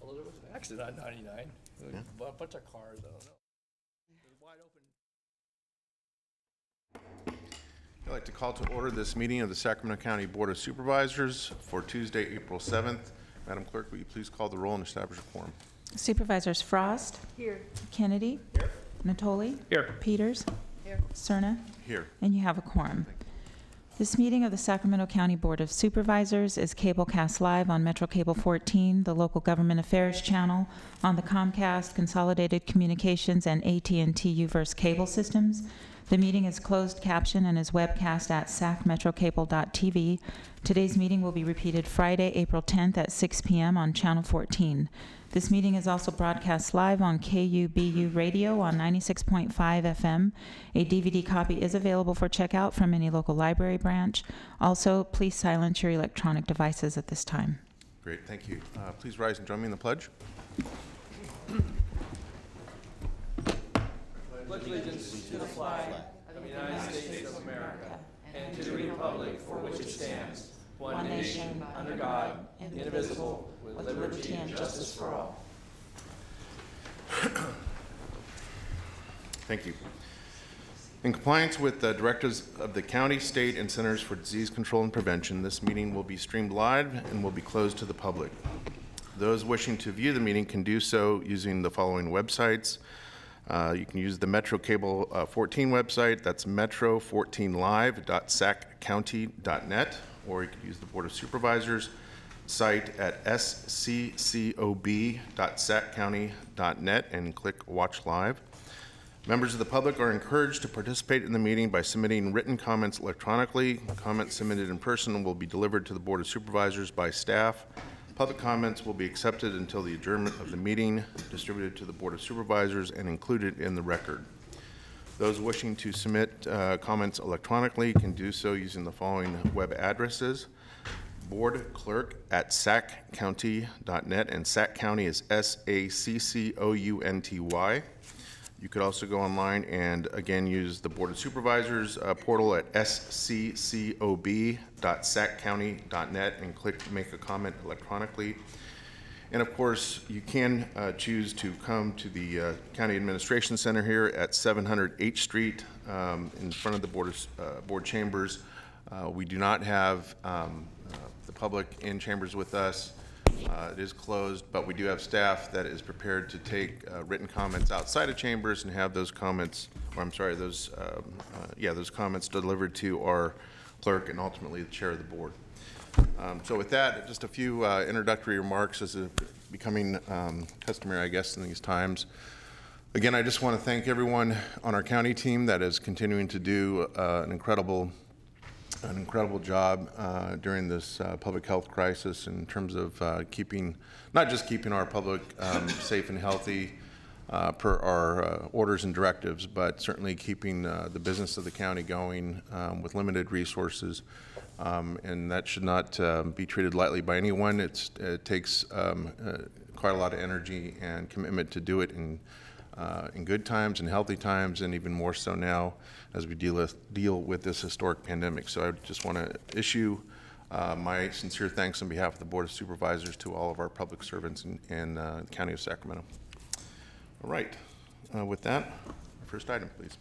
Well, there was an accident on 99. Yeah. A bunch of cars, I don't know. It was wide open. I'd like to call to order this meeting of the Sacramento County Board of Supervisors for Tuesday, April 7th. Madam Clerk, will you please call the roll and establish a quorum? Supervisors Frost. Here. Kennedy. Here. Natoli. Here. Peters. Here. Cerna. Here. And you have a quorum. This meeting of the Sacramento County Board of Supervisors is cablecast live on Metro Cable 14, the Local Government Affairs channel, on the Comcast, Consolidated Communications, and AT&T Uverse cable systems. The meeting is closed caption and is webcast at sacmetrocable.tv. Today's meeting will be repeated Friday, April 10th at 6 p.m. on Channel 14. This meeting is also broadcast live on KUBU Radio on 96.5 FM. A DVD copy is available for checkout from any local library branch. Also, please silence your electronic devices at this time. Great, thank you. Please rise and join me in the pledge. Pledge allegiance to the flag of the United States of America and to the republic for which it stands, one nation, under God, indivisible, with liberty and justice for all. Thank you. In compliance with the directives of the county, state, and Centers for Disease Control and Prevention, this meeting will be streamed live and will be closed to the public. Those wishing to view the meeting can do so using the following websites. You can use the Metro Cable 14 website, that's metro14live.saccounty.net, or you can use the Board of Supervisors site at sccob.saccounty.net and click Watch Live. Members of the public are encouraged to participate in the meeting by submitting written comments electronically. Comments submitted in person will be delivered to the Board of Supervisors by staff. Public comments will be accepted until the adjournment of the meeting, distributed to the Board of Supervisors, and included in the record. Those wishing to submit comments electronically can do so using the following web addresses: boardclerk@saccounty.net, and Sac County is SACCOUNTY. You could also go online and again use the Board of Supervisors portal at sccob.saccounty.net and click Make a Comment electronically. And of course, you can choose to come to the County Administration Center here at 700 H Street in front of the board chambers. We do not have the public in chambers with us. It is closed, but we do have staff that is prepared to take written comments outside of chambers and have those comments, or I'm sorry, those comments delivered to our clerk and ultimately the chair of the board. So with that, just a few introductory remarks as is becoming customary, I guess, in these times. Again, I just want to thank everyone on our county team that is continuing to do an incredible job during this public health crisis in terms of not just keeping our public safe and healthy per our orders and directives, but certainly keeping the business of the county going with limited resources. And that should not be treated lightly by anyone. It takes quite a lot of energy and commitment to do it in good times and healthy times, and even more so now as we deal with this historic pandemic. So I just want to issue my sincere thanks on behalf of the Board of Supervisors to all of our public servants in the County of Sacramento. All right, with that, first item, please.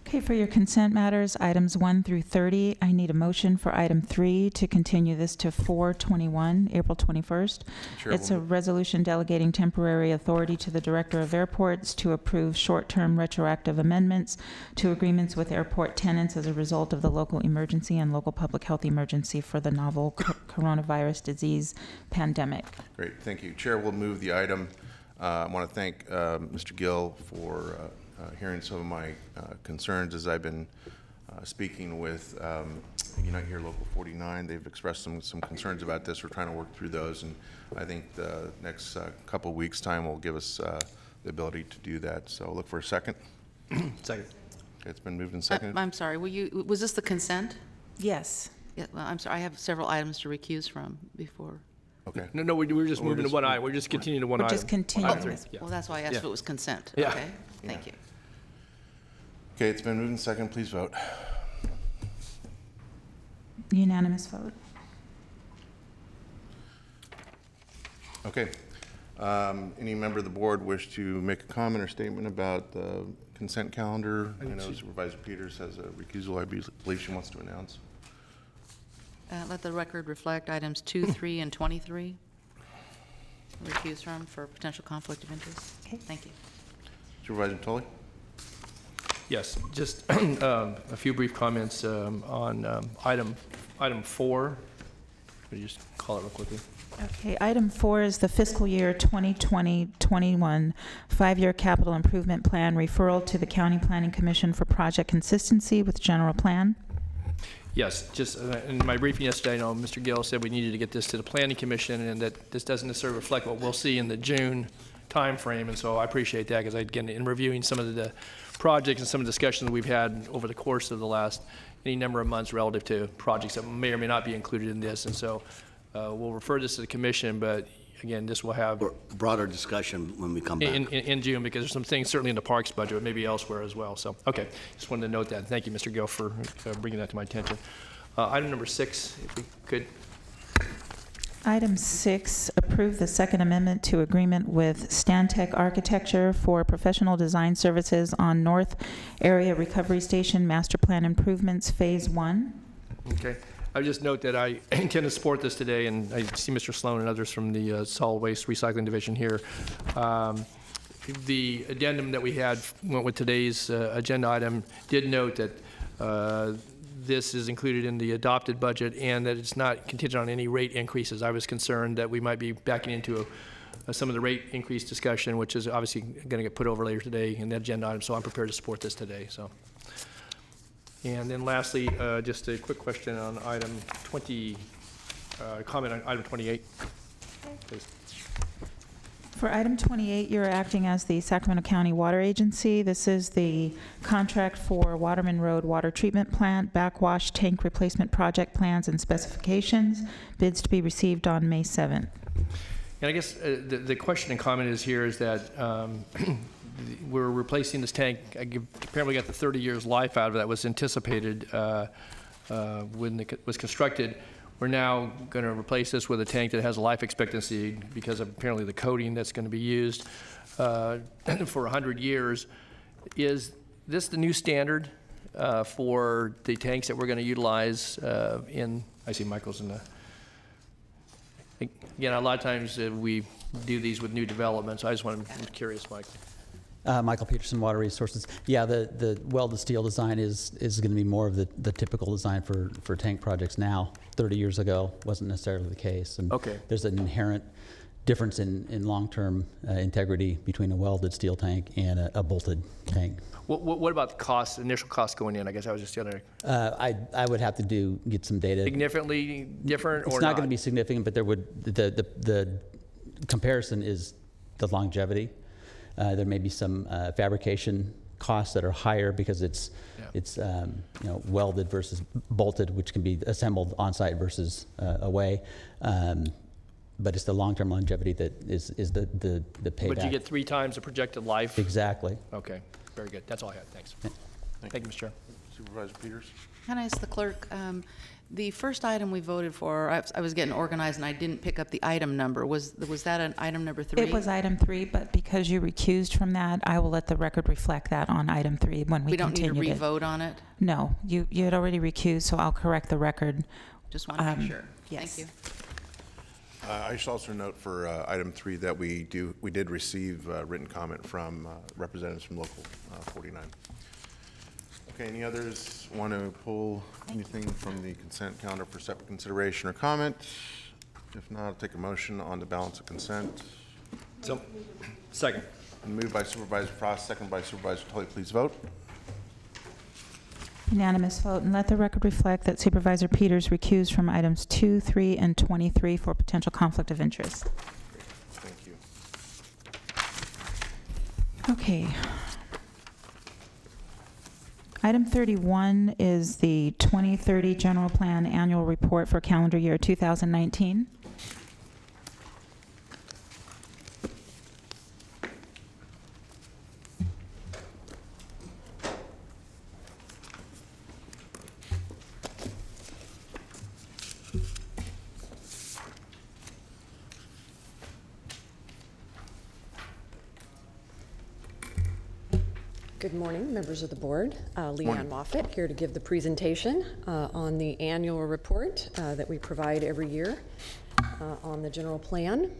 Okay, for your consent matters, items 1 through 30, I need a motion for item 3 to continue this to 4/21, April 21st. It's a resolution delegating temporary authority to the Director of Airports to approve short-term retroactive amendments to agreements with airport tenants as a result of the local emergency and local public health emergency for the novel coronavirus disease pandemic. Great, thank you. Chair will move the item. I want to thank Mr. Gill for hearing some of my concerns as I've been speaking with Unite Here Local 49. They've expressed some concerns about this. We're trying to work through those, and I think the next couple of weeks' time will give us the ability to do that. So I'll look for a second. Second. Okay, it's been moved and seconded. I'm sorry, was this the consent? Yes. Yeah, well, I'm sorry, I have several items to recuse from before. Okay. No, we're just moving to one item. We're just continuing to one item. We're just continuing Item 3. this. Yeah. Well, that's why I asked Yeah. if it was consent. Yeah. Okay, thank you. Okay, it's been moved and seconded. Please vote. Unanimous vote. Okay. Any member of the board wish to make a comment or statement about the consent calendar? I know Supervisor Peters has a recusal I believe she wants to announce. Let the record reflect items 2, 3, and 23. Recuse from for potential conflict of interest. Okay. Thank you. Supervisor Tully? Yes, just a few brief comments on item 4. Could you just call it real quickly? Okay, item 4 is the fiscal year 2020-21 5-year capital improvement plan referral to the County Planning Commission for project consistency with general plan. Yes, just in my briefing yesterday, I know Mr. Gill said we needed to get this to the Planning Commission and that this doesn't necessarily reflect what we'll see in the June timeframe, and so I appreciate that because again, in reviewing some of the projects and some of the discussions we've had over the course of the last any number of months relative to projects that may or may not be included in this, and so we'll refer this to the Commission, but again, this will have Broader discussion when we come back. in June, because there's some things certainly in the parks budget, but maybe elsewhere as well. So, okay, just wanted to note that. Thank you, Mr. Gill, for bringing that to my attention. Item number 6, if we could. Item 6, approve the Second Amendment to agreement with Stantec Architecture for professional design services on North Area Recovery Station Master Plan Improvements Phase 1. Okay. I would just note that I intend to support this today, and I see Mr. Sloan and others from the Solid Waste Recycling Division here. The addendum that we had went with today's agenda item did note that this is included in the adopted budget and that it's not contingent on any rate increases. I was concerned that we might be backing into some of the rate increase discussion, which is obviously going to get put over later today in the agenda item, so I'm prepared to support this today. So. And then lastly, just a quick question on item 20, comment on item 28, please. For item 28, you're acting as the Sacramento County Water Agency. This is the contract for Waterman Road Water Treatment Plant, backwash tank replacement project plans and specifications. Bids to be received on May 7th. And I guess the question and comment is here is that we're replacing this tank. Apparently got the 30 years life out of it that was anticipated when it was constructed. We're now going to replace this with a tank that has a life expectancy because of apparently the coating that's going to be used for 100 years. Is this the new standard for the tanks that we're going to utilize in, I see Michael's in the, again, a lot of times we do these with new developments. I just want to, I'm curious, Mike. Michael Peterson, Water Resources. Yeah, the welded steel design is going to be more of the typical design for tank projects now. 30 years ago wasn't necessarily the case. And okay. There's an inherent difference in long-term integrity between a welded steel tank and a bolted tank. What about the cost, initial cost going in? I guess I was just the other. I would have to get some data. Significantly different, or not? It's not going to be significant, but there would the comparison is the longevity. There may be some fabrication costs that are higher because it's welded versus bolted, which can be assembled on site versus away. But it's the long-term longevity that is the payback. But you get 3 times the projected life. Exactly. Okay, very good. That's all I had. Thanks. Yeah. Thank you, Mr. Chair. Supervisor Peters? Can I ask the clerk, the first item we voted for, I was getting organized and I didn't pick up the item number. Was that an item number 3? It was item 3, but because you recused from that, I will let the record reflect that on item 3 when we continue. We don't need to re-vote on it? No, you had already recused, so I'll correct the record. Just want to make sure. Yes. Thank you. I should also note for item 3 that we did receive written comment from representatives from Local 49. Okay, any others want to pull anything from the consent calendar for separate consideration or comment? If not, I'll take a motion on the balance of consent. So, second. And moved by Supervisor Frost, second by Supervisor Tully. Please vote. Unanimous vote, and let the record reflect that Supervisor Peters recused from items 2, 3, and 23 for potential conflict of interest. Thank you. Okay. Item 31 is the 2030 General Plan Annual Report for calendar year 2019. Good morning, members of the board. Leanne Moffett here to give the presentation on the annual report that we provide every year on the general plan.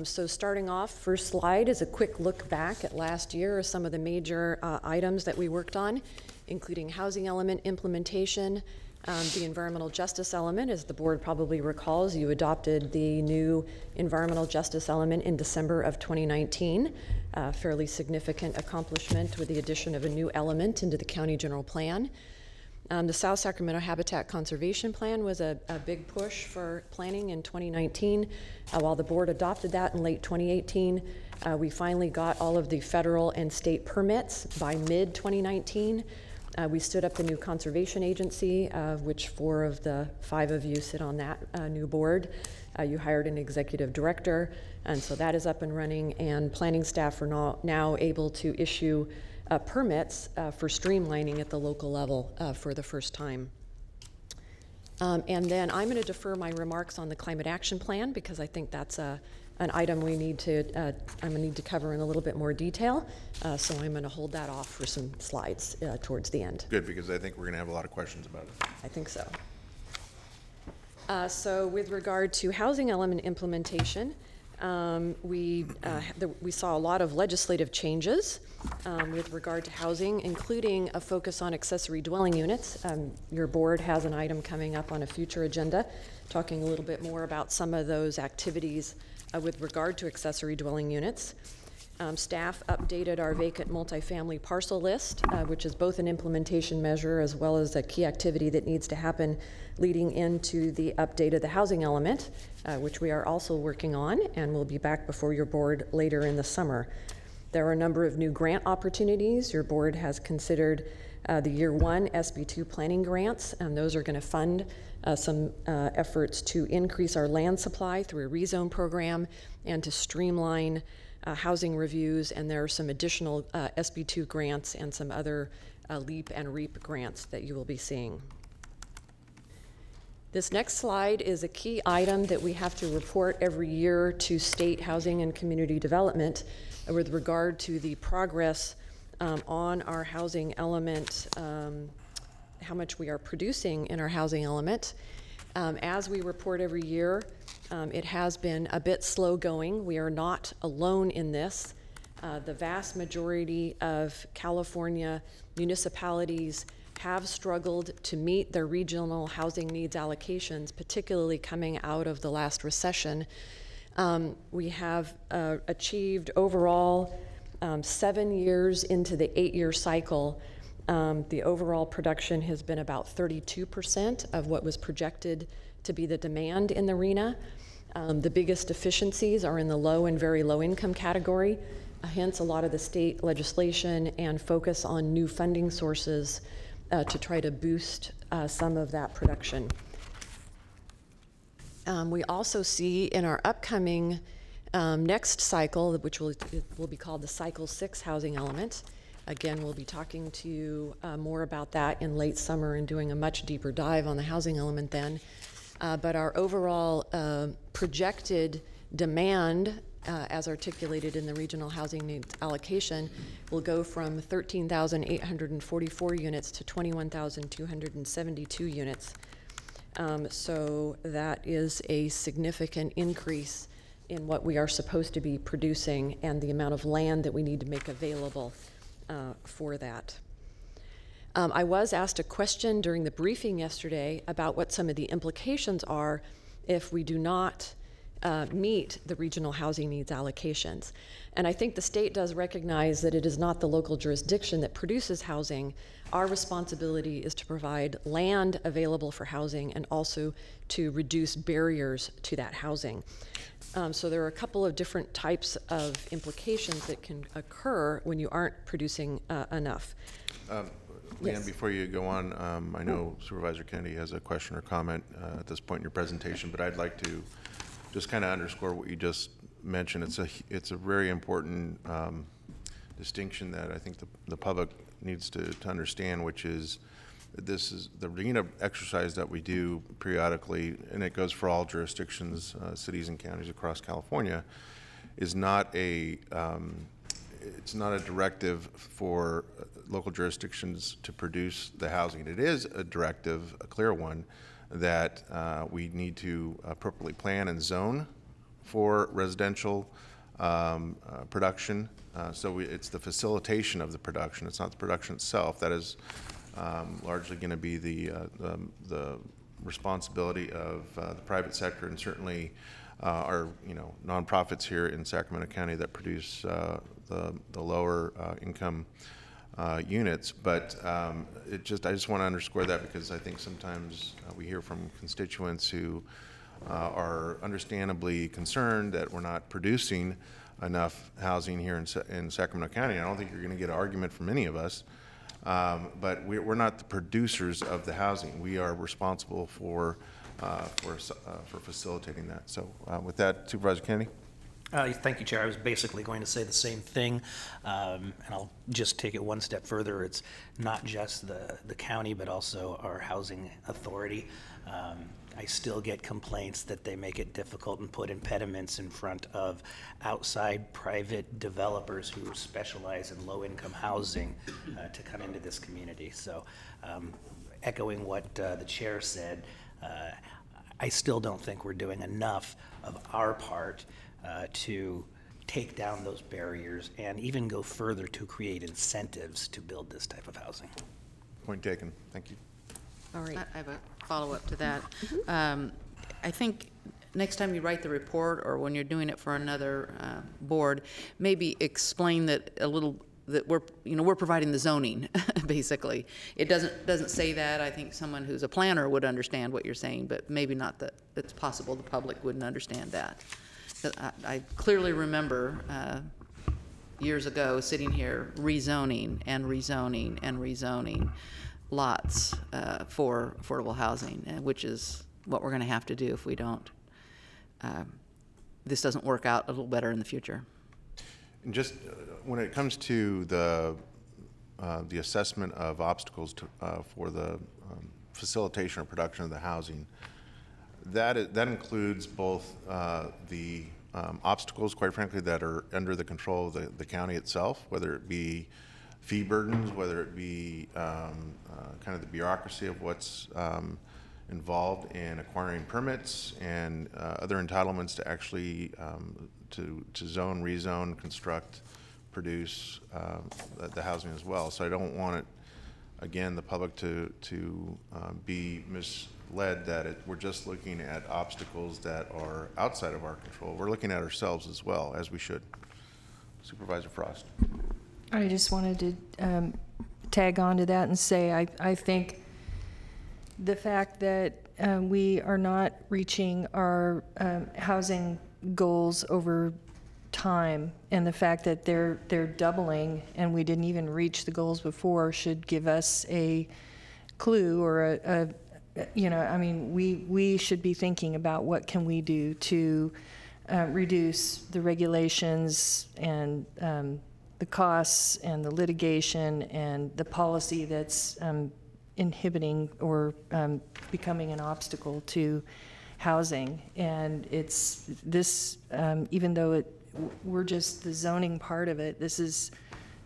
So starting off, first slide is a quick look back at last year of some of the major items that we worked on, including housing element implementation, the environmental justice element. As the board probably recalls, you adopted the new environmental justice element in December of 2019. Fairly significant accomplishment with the addition of a new element into the county general plan. The South Sacramento Habitat Conservation Plan was a big push for planning in 2019. While the board adopted that in late 2018, we finally got all of the federal and state permits by mid-2019. We stood up the new conservation agency, which 4 of the 5 of you sit on that new board. You hired an executive director, and so that is up and running, and planning staff are now able to issue permits for streamlining at the local level for the first time. And then I'm going to defer my remarks on the climate action plan because I think that's an item we need to, I'm going to need to cover in a little bit more detail. So I'm going to hold that off for some slides towards the end. Good, because I think we're going to have a lot of questions about it. I think so. So with regard to housing element implementation, we saw a lot of legislative changes with regard to housing, including a focus on accessory dwelling units. Your board has an item coming up on a future agenda talking a little bit more about some of those activities with regard to accessory dwelling units. Staff updated our vacant multifamily parcel list, which is both an implementation measure as well as a key activity that needs to happen leading into the update of the housing element, which we are also working on and will be back before your board later in the summer. There are a number of new grant opportunities. Your board has considered the Year 1 SB2 planning grants, and those are going to fund some efforts to increase our land supply through a rezone program and to streamline housing reviews, and there are some additional SB2 grants and some other LEAP and REAP grants that you will be seeing. This next slide is a key item that we have to report every year to State Housing and Community Development with regard to the progress on our housing element, how much we are producing in our housing element. As we report every year, it has been a bit slow going. We are not alone in this. The vast majority of California municipalities have struggled to meet their regional housing needs allocations, particularly coming out of the last recession. We have achieved overall 7 years into the 8-year cycle. The overall production has been about 32% of what was projected to be the demand in the RHNA. The biggest deficiencies are in the low and very low income category, hence a lot of the state legislation and focus on new funding sources to try to boost some of that production. We also see in our upcoming next cycle, which will be called the Cycle 6 housing element. Again, we'll be talking to you more about that in late summer and doing a much deeper dive on the housing element then. But our overall projected demand, as articulated in the regional housing needs allocation, will go from 13,844 units to 21,272 units. So that is a significant increase in what we are supposed to be producing and the amount of land that we need to make available for that. I was asked a question during the briefing yesterday about what some of the implications are if we do not meet the regional housing needs allocations. And I think the state does recognize that it is not the local jurisdiction that produces housing. Our responsibility is to provide land available for housing and also to reduce barriers to that housing. So there are a couple of different types of implications that can occur when you aren't producing enough. Leanne, Yes. before you go on, I know Supervisor Kennedy has a question or comment at this point in your presentation, but I'd like to just kind of underscore what you just mentioned. It's a very important distinction that I think the public needs to understand, which is that this is the RHNA exercise that we do periodically, and it goes for all jurisdictions, cities and counties across California, is not a it's not a directive for local jurisdictions to produce the housing. It is a directive, a clear one, that we need to appropriately plan and zone for residential production. So it's the facilitation of the production. It's not the production itself. That is largely going to be the responsibility of the private sector, and certainly our nonprofits here in Sacramento County that produce the lower income units. But I just want to underscore that, because I think sometimes we hear from constituents who are understandably concerned that we're not producing enough housing here in Sacramento County. I don't think you're going to get an argument from any of us But we're not the producers of the housing. We are responsible for facilitating that. So with that, Supervisor Kennedy? Thank you, Chair. I was basically going to say the same thing, and I'll just take it one step further. It's not just the county, but also our housing authority. I still get complaints that they make it difficult and put impediments in front of outside private developers who specialize in low-income housing to come into this community. So echoing what the chair said, I still don't think we're doing enough of our part to take down those barriers and even go further to create incentives to build this type of housing. Point taken. Thank you. All right. I have a follow-up to that. I think next time you write the report or when you're doing it for another board, maybe explain that a little, that we're providing the zoning, basically. It doesn't say that. I think someone who's a planner would understand what you're saying, but maybe not that it's possible the public wouldn't understand that. I clearly remember years ago sitting here rezoning and rezoning and rezoning lots for affordable housing, which is what we're going to have to do if we don't. This doesn't work out a little better in the future. And just when it comes to the assessment of obstacles for the facilitation or production of the housing, that includes both the obstacles, quite frankly, that are under the control of the county itself, whether it be fee burdens, whether it be kind of the bureaucracy of what's involved in acquiring permits and other entitlements to actually to zone, rezone, construct, produce the housing as well. So I don't want it, again, the public to be misled that we're just looking at obstacles that are outside of our control. We're looking at ourselves as well, as we should. Supervisor Frost. I just wanted to tag on to that and say I think the fact that we are not reaching our housing goals over time, and the fact that they're doubling and we didn't even reach the goals before should give us a clue or I mean, we should be thinking about what can we do to reduce the regulations and the costs and the litigation and the policy that's inhibiting or becoming an obstacle to housing. And it's this, even though we're just the zoning part of it, this is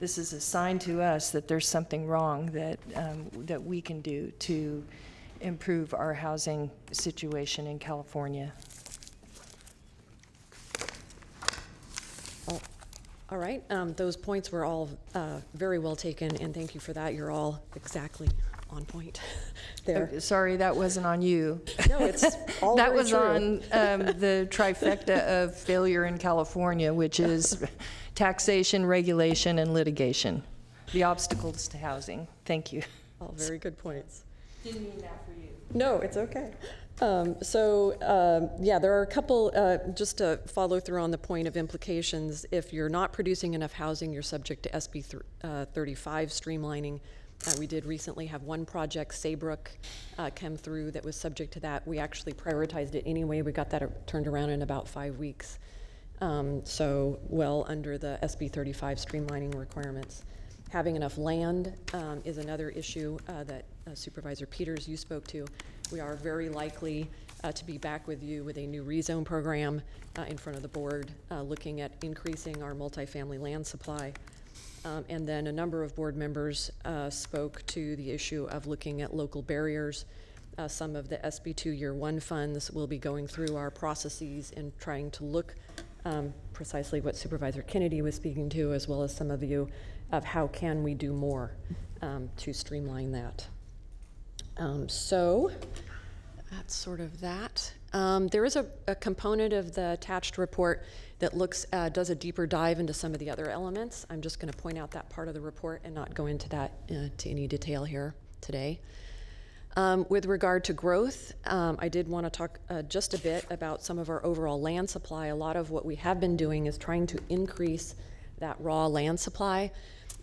a sign to us that there's something wrong that we can do to improve our housing situation in California. All right, those points were all very well taken, and thank you for that. You're all exactly on point there. Oh, sorry, that wasn't on you. No, it's all that very was true. On the trifecta of failure in California, which is taxation, regulation, and litigation. The obstacles to housing. Thank you. All very good points. Didn't mean that for you. No, it's okay. Yeah, there are a couple, just to follow through on the point of implications. If you're not producing enough housing, you're subject to SB 35 streamlining. We did recently have one project, Saybrook, come through that was subject to that. We actually prioritized it anyway. We got that turned around in about 5 weeks. So well under the SB 35 streamlining requirements. Having enough land is another issue that Supervisor Peters, you spoke to. We are very likely to be back with you with a new rezone program in front of the board, looking at increasing our multifamily land supply. And then a number of board members spoke to the issue of looking at local barriers. Some of the SB2 Year 1 funds will be going through our processes and trying to look precisely what Supervisor Kennedy was speaking to, as well as some of you, of how can we do more to streamline that. So that's sort of that. There is a component of the attached report that looks does a deeper dive into some of the other elements. I'm just going to point out that part of the report and not go into that to any detail here today. With regard to growth, I did want to talk just a bit about some of our overall land supply. A lot of what we have been doing is trying to increase that raw land supply.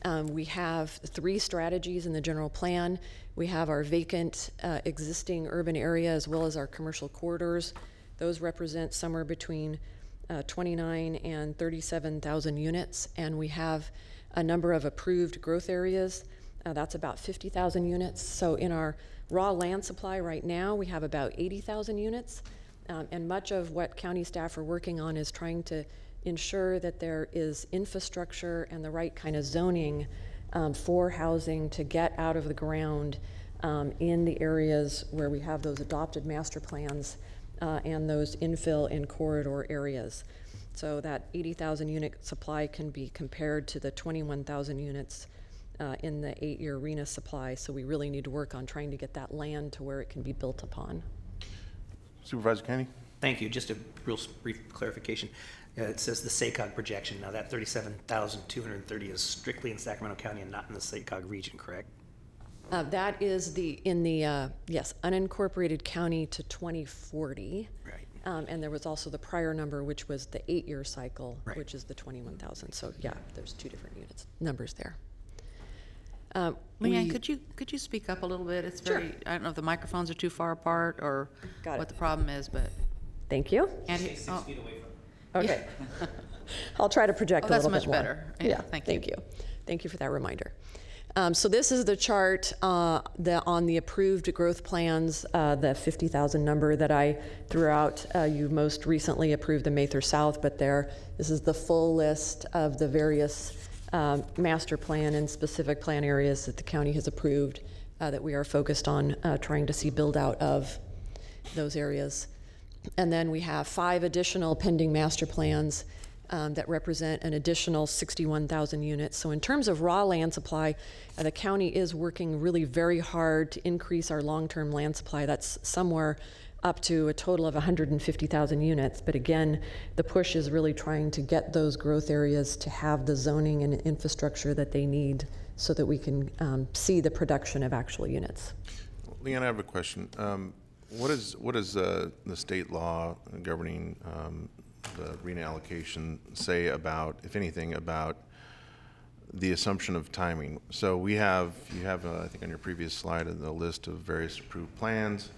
We have 3 strategies in the general plan. We have our vacant existing urban area as well as our commercial corridors. Those represent somewhere between 29 and 37,000 units, and we have a number of approved growth areas. That's about 50,000 units. So in our raw land supply right now, we have about 80,000 units, and much of what county staff are working on is trying to ensure that there is infrastructure and the right kind of zoning for housing to get out of the ground in the areas where we have those adopted master plans and those infill and corridor areas. So that 80,000 unit supply can be compared to the 21,000 units in the 8-year RENA supply. So we really need to work on trying to get that land to where it can be built upon. Supervisor Kennedy? Thank you. Just a real brief clarification. It says the SACOG projection. Now that 37,230 is strictly in Sacramento County and not in the SACOG region, correct? That is in the yes, unincorporated county to 2040. Right. And there was also the prior number, which was the 8-year cycle, right, which is the 21,000. So yeah, there's 2 different numbers there. Leanne, could you speak up a little bit? It's very, sure. I don't know if the microphones are too far apart or what the problem is, but. Thank you. And Stay 6 feet away from. Okay. I'll try to project a little bit more. That's much better. Yeah, thank you. Thank you for that reminder. So this is the chart on the approved growth plans, the 50,000 number that I threw out. You most recently approved the Mather South, but this is the full list of the various master plan and specific plan areas that the county has approved that we are focused on trying to see build out of those areas. And then we have 5 additional pending master plans that represent an additional 61,000 units. So in terms of raw land supply, the county is working really very hard to increase our long-term land supply. That's somewhere up to a total of 150,000 units. But again, the push is really trying to get those growth areas to have the zoning and infrastructure that they need so that we can see the production of actual units. Leanne, I have a question. What is the state law governing the RENA allocation say about, if anything, about the assumption of timing? So you have, I think on your previous slide, the list of various approved plans,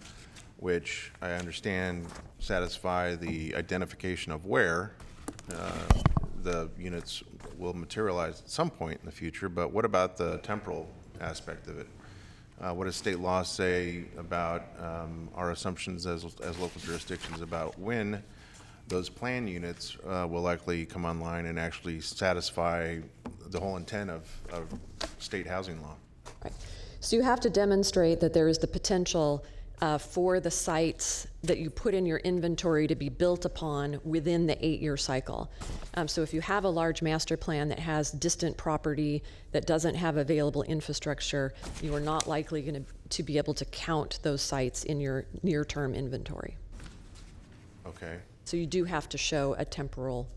which I understand satisfy the identification of where the units will materialize at some point in the future, but what about the temporal aspect of it? What does state law say about our assumptions as local jurisdictions about when those plan units will likely come online and actually satisfy the whole intent of state housing law? Right. So you have to demonstrate that there is the potential for the sites that you put in your inventory to be built upon within the 8-year cycle. So if you have a large master plan that has distant property that doesn't have available infrastructure, you are not likely to be able to count those sites in your near-term inventory. Okay. So you do have to show a temporal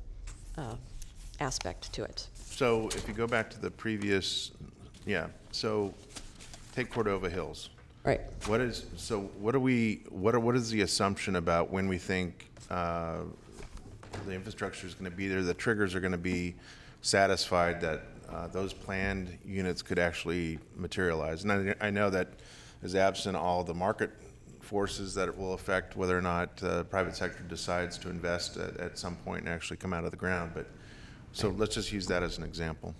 aspect to it. So if you go back to the previous, so take Cordova Hills. Right. What is the assumption about when we think the infrastructure is going to be there, the triggers are going to be satisfied that those planned units could actually materialize? And I know that is absent all the market forces that it will affect whether or not the private sector decides to invest at some point and actually come out of the ground. But so let's just use that as an example.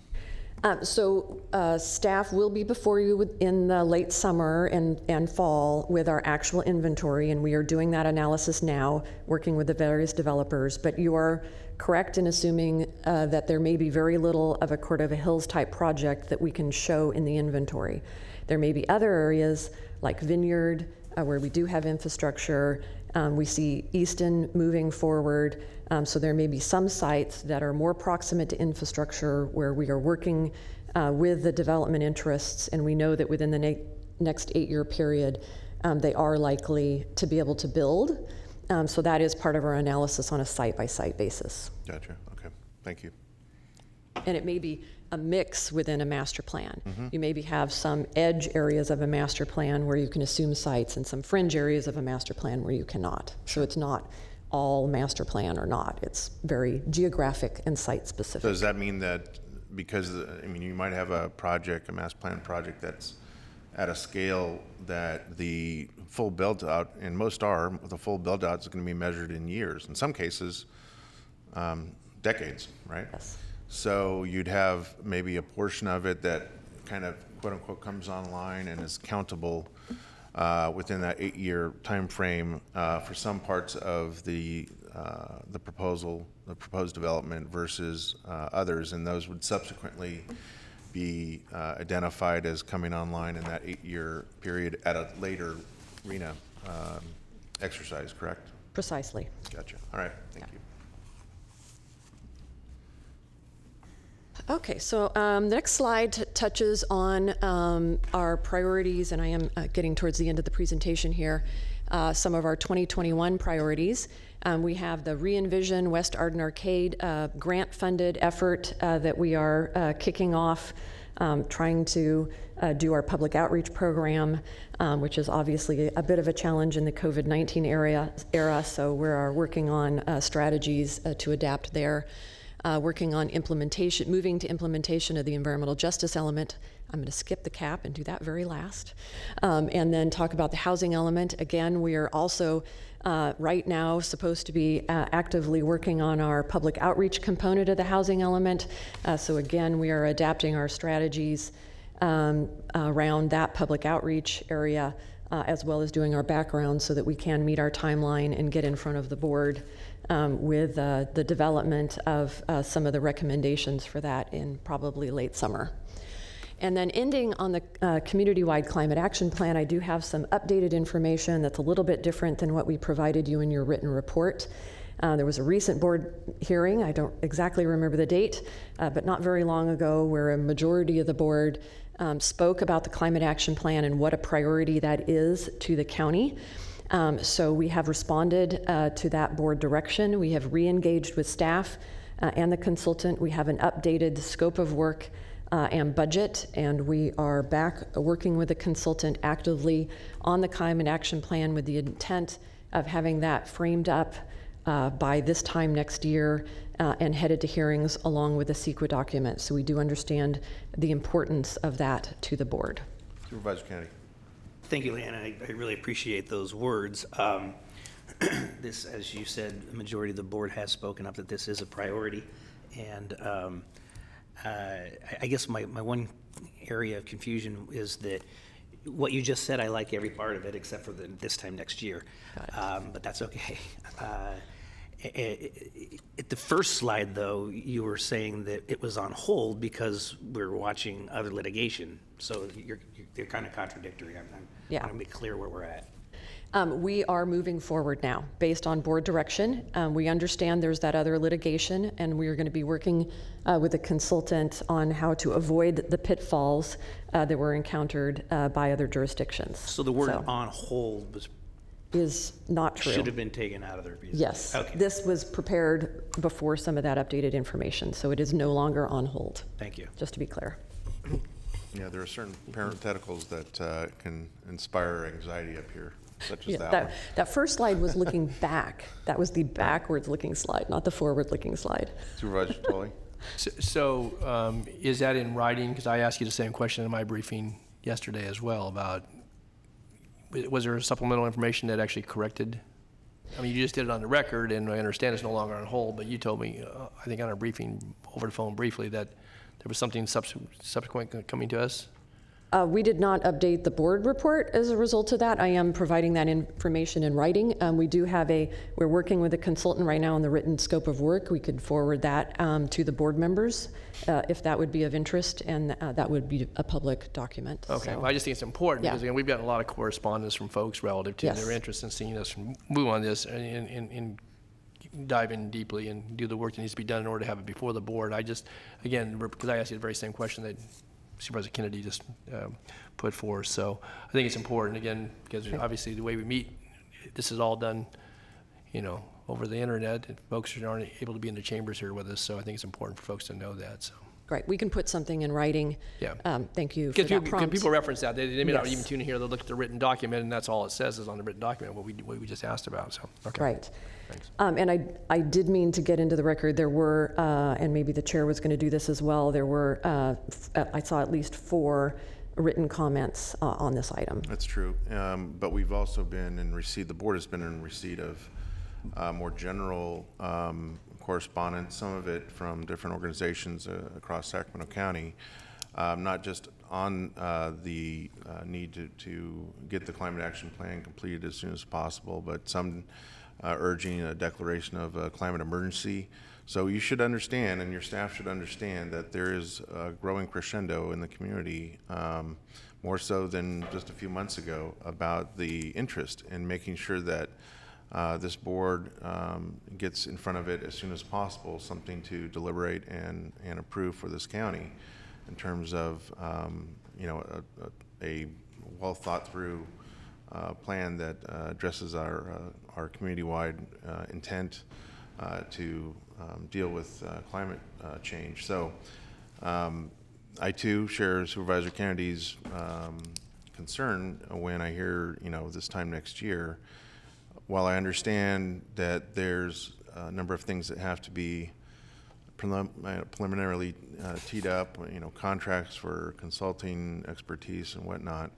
Staff will be before you in the late summer and fall with our actual inventory, and we are doing that analysis now, working with the various developers. But you are correct in assuming that there may be very little of a Cordova Hills type project that we can show in the inventory. There may be other areas like Vineyard, where we do have infrastructure. We see Easton moving forward. So there may be some sites that are more proximate to infrastructure where we are working with the development interests, and we know that within the next 8-year period, they are likely to be able to build. So that is part of our analysis on a site-by-site basis. Gotcha. Okay. Thank you. And it may be a mix within a master plan. Mm-hmm. You maybe have some edge areas of a master plan where you can assume sites and some fringe areas of a master plan where you cannot. So it's not all master plan or not. It's very geographic and site specific. So does that mean that because, I mean, you might have a project, a mass plan project that's at a scale that the full build out, and most are, the full build out is going to be measured in years. In some cases, decades, right? Yes. So you'd have maybe a portion of it that kind of quote unquote comes online and is countable within that 8-year time frame for some parts of the proposed development versus others, and those would subsequently be identified as coming online in that 8-year period at a later RENA exercise, correct? Precisely. Gotcha. All right, thank you. Okay, so the next slide touches on our priorities, and I am getting towards the end of the presentation here. Some of our 2021 priorities. We have the Re-Envision West Arden Arcade grant-funded effort that we are kicking off, trying to do our public outreach program, which is obviously a bit of a challenge in the COVID-19 era, so we are working on strategies to adapt there. Working on implementation, moving to implementation of the environmental justice element. I'm going to skip the CAP and do that very last. And then talk about the housing element. Again, we are also right now supposed to be actively working on our public outreach component of the housing element. So again, we are adapting our strategies around that public outreach area, as well as doing our background so that we can meet our timeline and get in front of the board with the development of some of the recommendations for that in probably late summer. And then ending on the community-wide climate action plan, I do have some updated information that's a little bit different than what we provided you in your written report. There was a recent board hearing, I don't exactly remember the date, but not very long ago, where a majority of the board spoke about the climate action plan and what a priority that is to the county. So we have responded to that board direction. We have re-engaged with staff and the consultant. We have an updated scope of work and budget, and we are back working with the consultant actively on the climate action plan with the intent of having that framed up by this time next year and headed to hearings along with the CEQA document. So we do understand the importance of that to the board. Supervisor Kennedy. Thank you, Leanna. I really appreciate those words. This, as you said, the majority of the board has spoken up that this is a priority. And I guess my one area of confusion is that what you just said, I like every part of it except for this time next year. But that's okay. At the first slide, though, you were saying that it was on hold because we're watching other litigation. So they're kind of contradictory. I want to be clear where we're at. We are moving forward now based on board direction. We understand there's that other litigation, and we are going to be working with a consultant on how to avoid the pitfalls that were encountered by other jurisdictions. So the word on hold is not true. Should have been taken out of there. Yes. Okay. This was prepared before some of that updated information, so it is no longer on hold. Thank you. Just to be clear. Yeah, there are certain parentheticals that can inspire anxiety up here, such as that one. That first slide was looking back. That was the backwards looking slide, not the forward looking slide. Supervisor Tolley? So is that in writing? Because I asked you the same question in my briefing yesterday as well about, was there supplemental information that actually corrected? I mean, you just did it on the record, and I understand it's no longer on hold, but you told me, I think on our briefing over the phone briefly, that there was something subsequent coming to us? We did not update the board report as a result of that. I am providing that information in writing. We do have we're working with a consultant right now on the written scope of work. We could forward that to the board members if that would be of interest, and that would be a public document. Okay, so. well, I just think it's important because, again, we've gotten a lot of correspondence from folks relative to their interest in seeing us move on this and dive in deeply and do the work that needs to be done in order to have it before the board. I just, again, because I asked you the very same question that Supervisor Kennedy just put forth. So I think it's important, again, because obviously the way we meet, this is all done, over the internet, and folks aren't able to be in the chambers here with us. So I think it's important for folks to know that. So Right, we can put something in writing. Yeah. Thank you for that prompt. People reference that. They may not Yes. even tune in here. They'll look at the written document, and that's all it says is on the written document, what we just asked about. So, okay. Right. Thanks. And I did mean to get into the record, there were, and maybe the chair was going to do this as well, there were, I saw at least 4 written comments on this item. That's true, but we've also been in receipt, the board has been in receipt of more general correspondence, some of it from different organizations across Sacramento County, not just on the need to get the climate action plan completed as soon as possible, but some urging a declaration of a climate emergency. So you should understand, and your staff should understand, that there is a growing crescendo in the community, more so than just a few months ago, about the interest in making sure that this board gets in front of it as soon as possible, something to deliberate and approve for this county in terms of a well thought through plan that addresses our community-wide intent to deal with climate change. So I too share Supervisor Kennedy's concern when I hear, this time next year, while I understand that there's a number of things that have to be preliminarily teed up, contracts for consulting expertise and whatnot,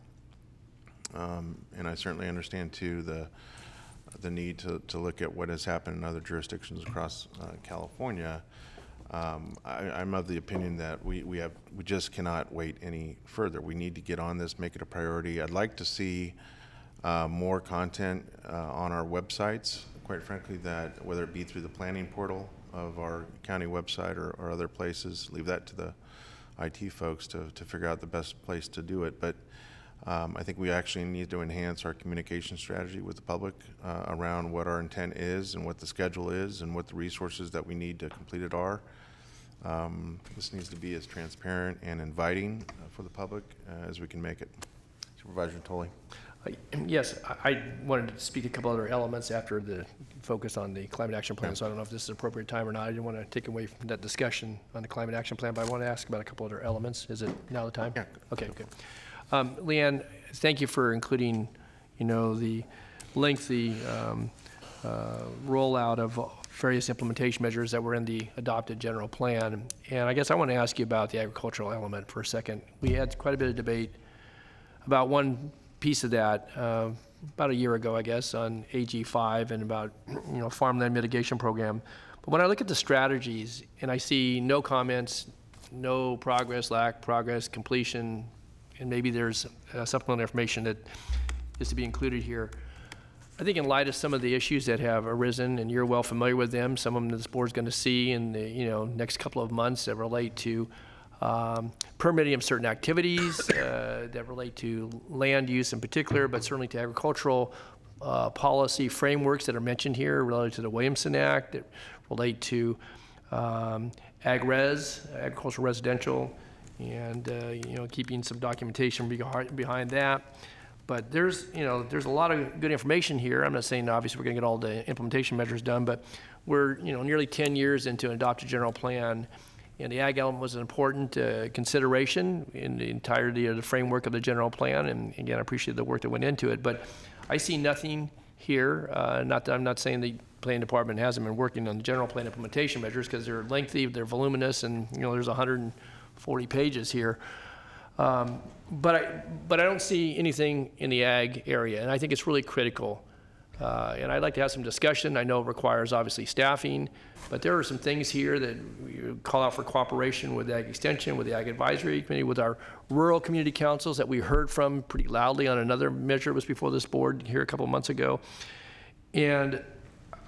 and I certainly understand too the need to look at what has happened in other jurisdictions across California. I'm of the opinion that we just cannot wait any further. We need to get on this, make it a priority. I'd like to see more content on our websites, quite frankly, that whether it be through the planning portal of our county website or other places, leave that to the IT folks to figure out the best place to do it. But I think we actually need to enhance our communication strategy with the public around what our intent is and what the schedule is and what the resources that we need to complete it are. This needs to be as transparent and inviting for the public as we can make it. Supervisor Tolley. Yes, I wanted to speak a couple other elements after the focus on the climate action plan, so I don't know if this is an appropriate time or not. I didn't want to take away from that discussion on the climate action plan, but I want to ask about a couple other elements. Is it now the time? Yeah. Okay, okay. Leanne, thank you for including, the lengthy rollout of various implementation measures that were in the adopted general plan. And I guess I want to ask you about the agricultural element for a second. We had quite a bit of debate about one piece of that about a year ago, I guess, on AG5 and about farmland mitigation program. But when I look at the strategies and I see no comments, no progress, lack progress, completion, and maybe there's supplemental information that is to be included here. I think in light of some of the issues that have arisen, and you're well familiar with them, some of them this board's going to see in the next couple of months that relate to permitting of certain activities that relate to land use in particular, but certainly to agricultural policy frameworks that are mentioned here related to the Williamson Act, that relate to agricultural residential, and keeping some documentation behind that. But there's a lot of good information here. I'm not saying obviously we're going to get all the implementation measures done, but we're nearly 10 years into an adopted general plan. And the ag element was an important consideration in the entirety of the framework of the general plan. And again, I appreciate the work that went into it. But I see nothing here. I'm not saying the planning department hasn't been working on the general plan implementation measures, because they're lengthy, they're voluminous, and there's 140 pages here. But I don't see anything in the ag area, and I think it's really critical. And I'd like to have some discussion. I know it requires obviously staffing, but there are some things here that we call out for cooperation with Ag Extension, with the Ag Advisory Committee, with our rural community councils that we heard from pretty loudly on another measure that was before this board here a couple of months ago. And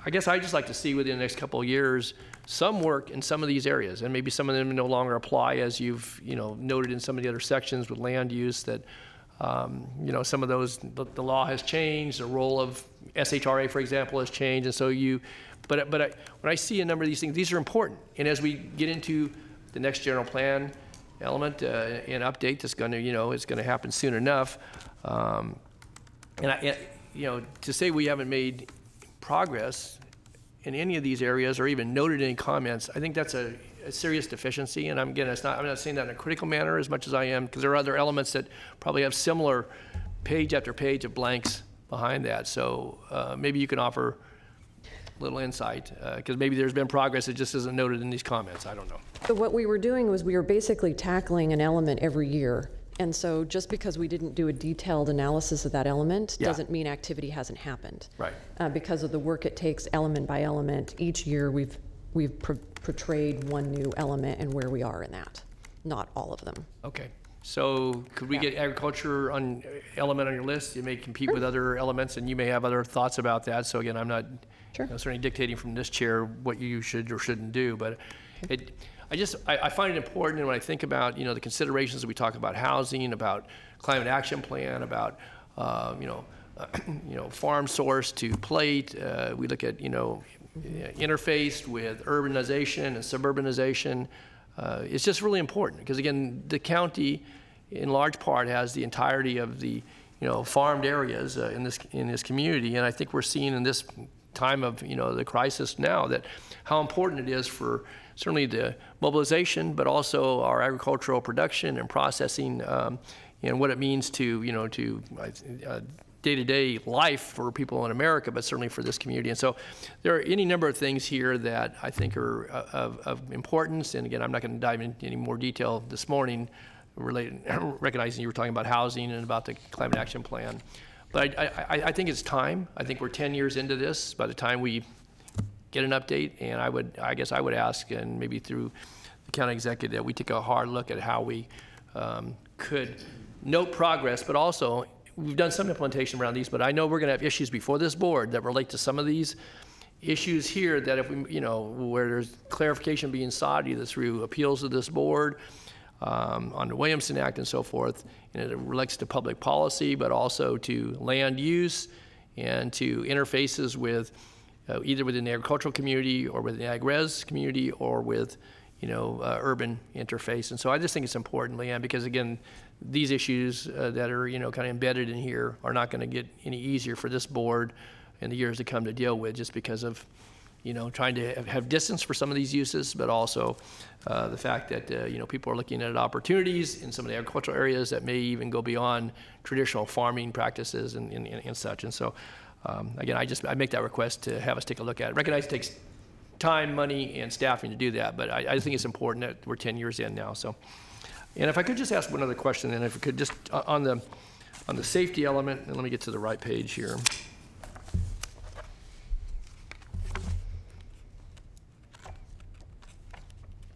I guess I'd just like to see within the next couple of years some work in some of these areas, and maybe some of them no longer apply, as you've noted in some of the other sections with land use, that some of those, the law has changed, the role of SHRA, for example, has changed, and so when I see a number of these things, these are important. And as we get into the next general plan element and update, that's going to, it's going to happen soon enough. To say we haven't made progress in any of these areas or even noted in any comments, I think that's a serious deficiency. And I'm not saying that in a critical manner as much as I am, because there are other elements that probably have similar page after page of blanks behind that. So maybe you can offer a little insight, because maybe there's been progress that just isn't noted in these comments. I don't know. So what we were doing was we were basically tackling an element every year. And so just because we didn't do a detailed analysis of that element doesn't mean activity hasn't happened. Right. Because of the work it takes element by element, each year we've portrayed one new element and where we are in that, not all of them. Okay. So could we get agriculture element on your list? You may compete with other elements, and you may have other thoughts about that. So again, I'm not certainly dictating from this chair what you should or shouldn't do, but I find it important, and when I think about, the considerations that we talk about housing, about climate action plan, about, farm source to plate, we look at, interfaced with urbanization and suburbanization. It's just really important because, again, the county in large part has the entirety of the, farmed areas in this community. And I think we're seeing in this time of, the crisis now that how important it is for certainly the mobilization, but also our agricultural production and processing, and what it means to, day-to-day life for people in America, but certainly for this community. And so there are any number of things here that I think are of importance. And again, I'm not going to dive into any more detail this morning, recognizing you were talking about housing and about the climate action plan. But I think it's time. I think we're 10 years into this by the time we get an update, and I guess I would ask, and maybe through the county executive, that we take a hard look at how we could note progress, but also we've done some implementation around these, but I know we're going to have issues before this board that relate to some of these issues here that if we, where there's clarification being sought either through appeals of this board, on the Williamson Act and so forth, and it relates to public policy, but also to land use and to interfaces with either within the agricultural community or within the ag-res community or with, urban interface. And so I just think it's important, Leanne, because again, these issues that are, kind of embedded in here are not going to get any easier for this board in the years to come to deal with just because of, trying to have distance for some of these uses, but also the fact that, people are looking at opportunities in some of the agricultural areas that may even go beyond traditional farming practices and such. And so, again, I make that request to have us take a look at it. Recognize it takes time, money, and staffing to do that, but I think it's important that we're 10 years in now. So, and if I could just ask one other question, and if we could just on the safety element, and let me get to the right page here.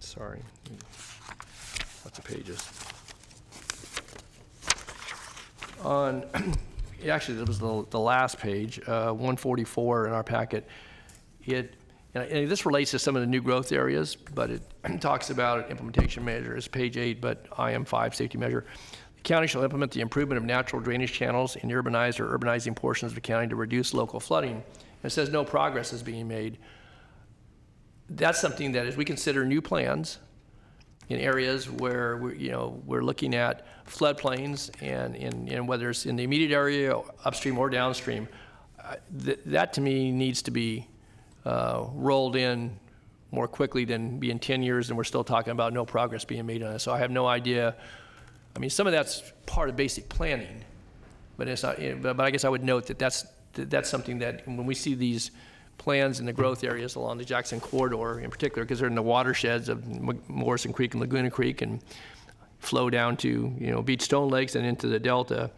Sorry, lots of pages. Actually, that was the last page, 144 in our packet. And this relates to some of the new growth areas, but it talks about implementation measures, page 8, but IM5 safety measure. The county shall implement the improvement of natural drainage channels in urbanized or urbanizing portions of the county to reduce local flooding. And it says no progress is being made. That's something that as we consider new plans in areas where we're looking at floodplains and whether it's in the immediate area, upstream or downstream, that to me needs to be rolled in more quickly than being 10 years and we're still talking about no progress being made on it. So I have no idea. I mean, some of that's part of basic planning, but it's not. But I guess I would note that that's something that when we see these plans in the growth areas along the Jackson corridor in particular, because they're in the watersheds of Morrison Creek and Laguna Creek and flow down to Beach Stone Lakes and into the Delta,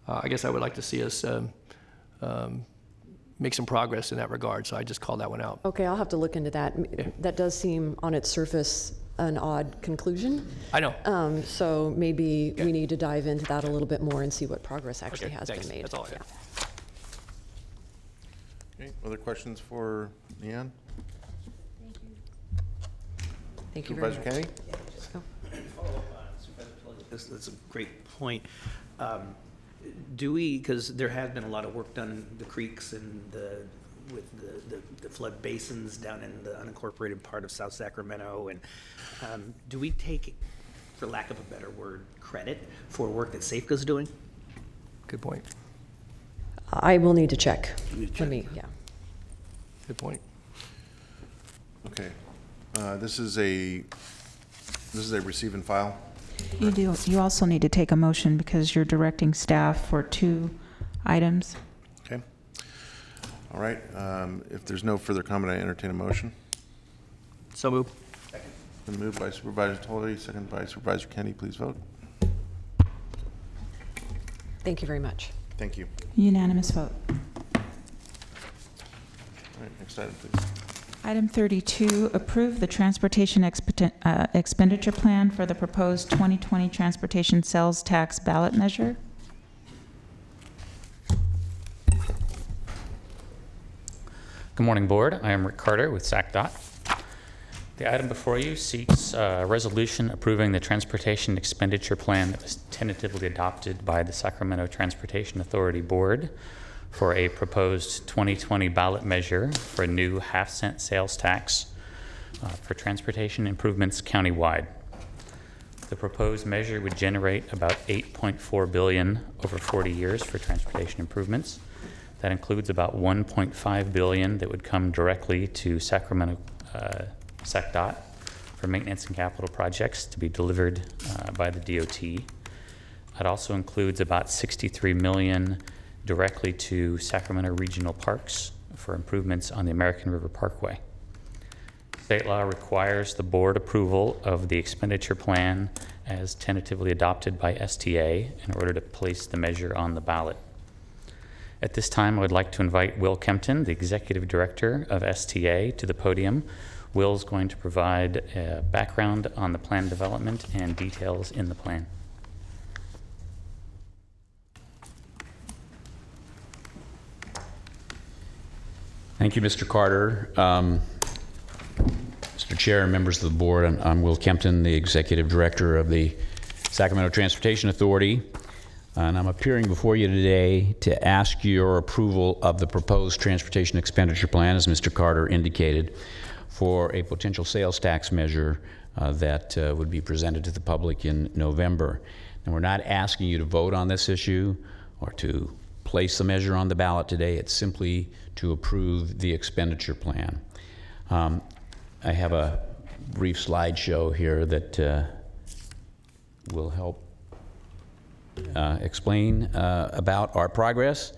I guess I would like to see us make some progress in that regard. So I just called that one out. Okay, I'll have to look into that. Yeah. That does seem on its surface an odd conclusion. I know. So maybe we need to dive into that a little bit more and see what progress actually has thanks. been made. That's all I have. Okay, other questions for Leanne? Thank you very Supervisor much. Kennedy? That's a great point. Do we, because there has been a lot of work done in the creeks and with the flood basins down in the unincorporated part of South Sacramento, and do we take, for lack of a better word, credit for work that Safeco's doing? Good point. I will need to check. Let me, yeah. Good point. Okay. This is a receive and file. You do. You also need to take a motion because you're directing staff for 2 items. Okay. All right. If there's no further comment, I entertain a motion. So moved. Been moved by Supervisor Tully, second by Supervisor Kenny. Please vote. Thank you very much. Thank you. Unanimous vote. All right. Next item, please. Item 32, approve the transportation expenditure plan for the proposed 2020 transportation sales tax ballot measure. Good morning, Board. I am Rick Carter with SACDOT. The item before you seeks a resolution approving the transportation expenditure plan that was tentatively adopted by the Sacramento Transportation Authority Board for a proposed 2020 ballot measure for a new half-cent sales tax for transportation improvements countywide. The proposed measure would generate about $8.4 billion over 40 years for transportation improvements. That includes about $1.5 billion that would come directly to Sacramento SACDOT for maintenance and capital projects to be delivered by the DOT. It also includes about $63 million directly to Sacramento Regional Parks for improvements on the American River Parkway. State law requires the board approval of the expenditure plan as tentatively adopted by STA in order to place the measure on the ballot. At this time, I would like to invite Will Kempton, the Executive Director of STA, to the podium. Will's going to provide a background on the plan development and details in the plan. Thank you, Mr. Carter. Mr. Chair and members of the board, I'm Will Kempton, the Executive Director of the Sacramento Transportation Authority. And I'm appearing before you today to ask your approval of the proposed transportation expenditure plan, as Mr. Carter indicated, for a potential sales tax measure that would be presented to the public in November. And we're not asking you to vote on this issue or to place the measure on the ballot today. It's simply to approve the expenditure plan. I have a brief slideshow here that will help explain about our progress.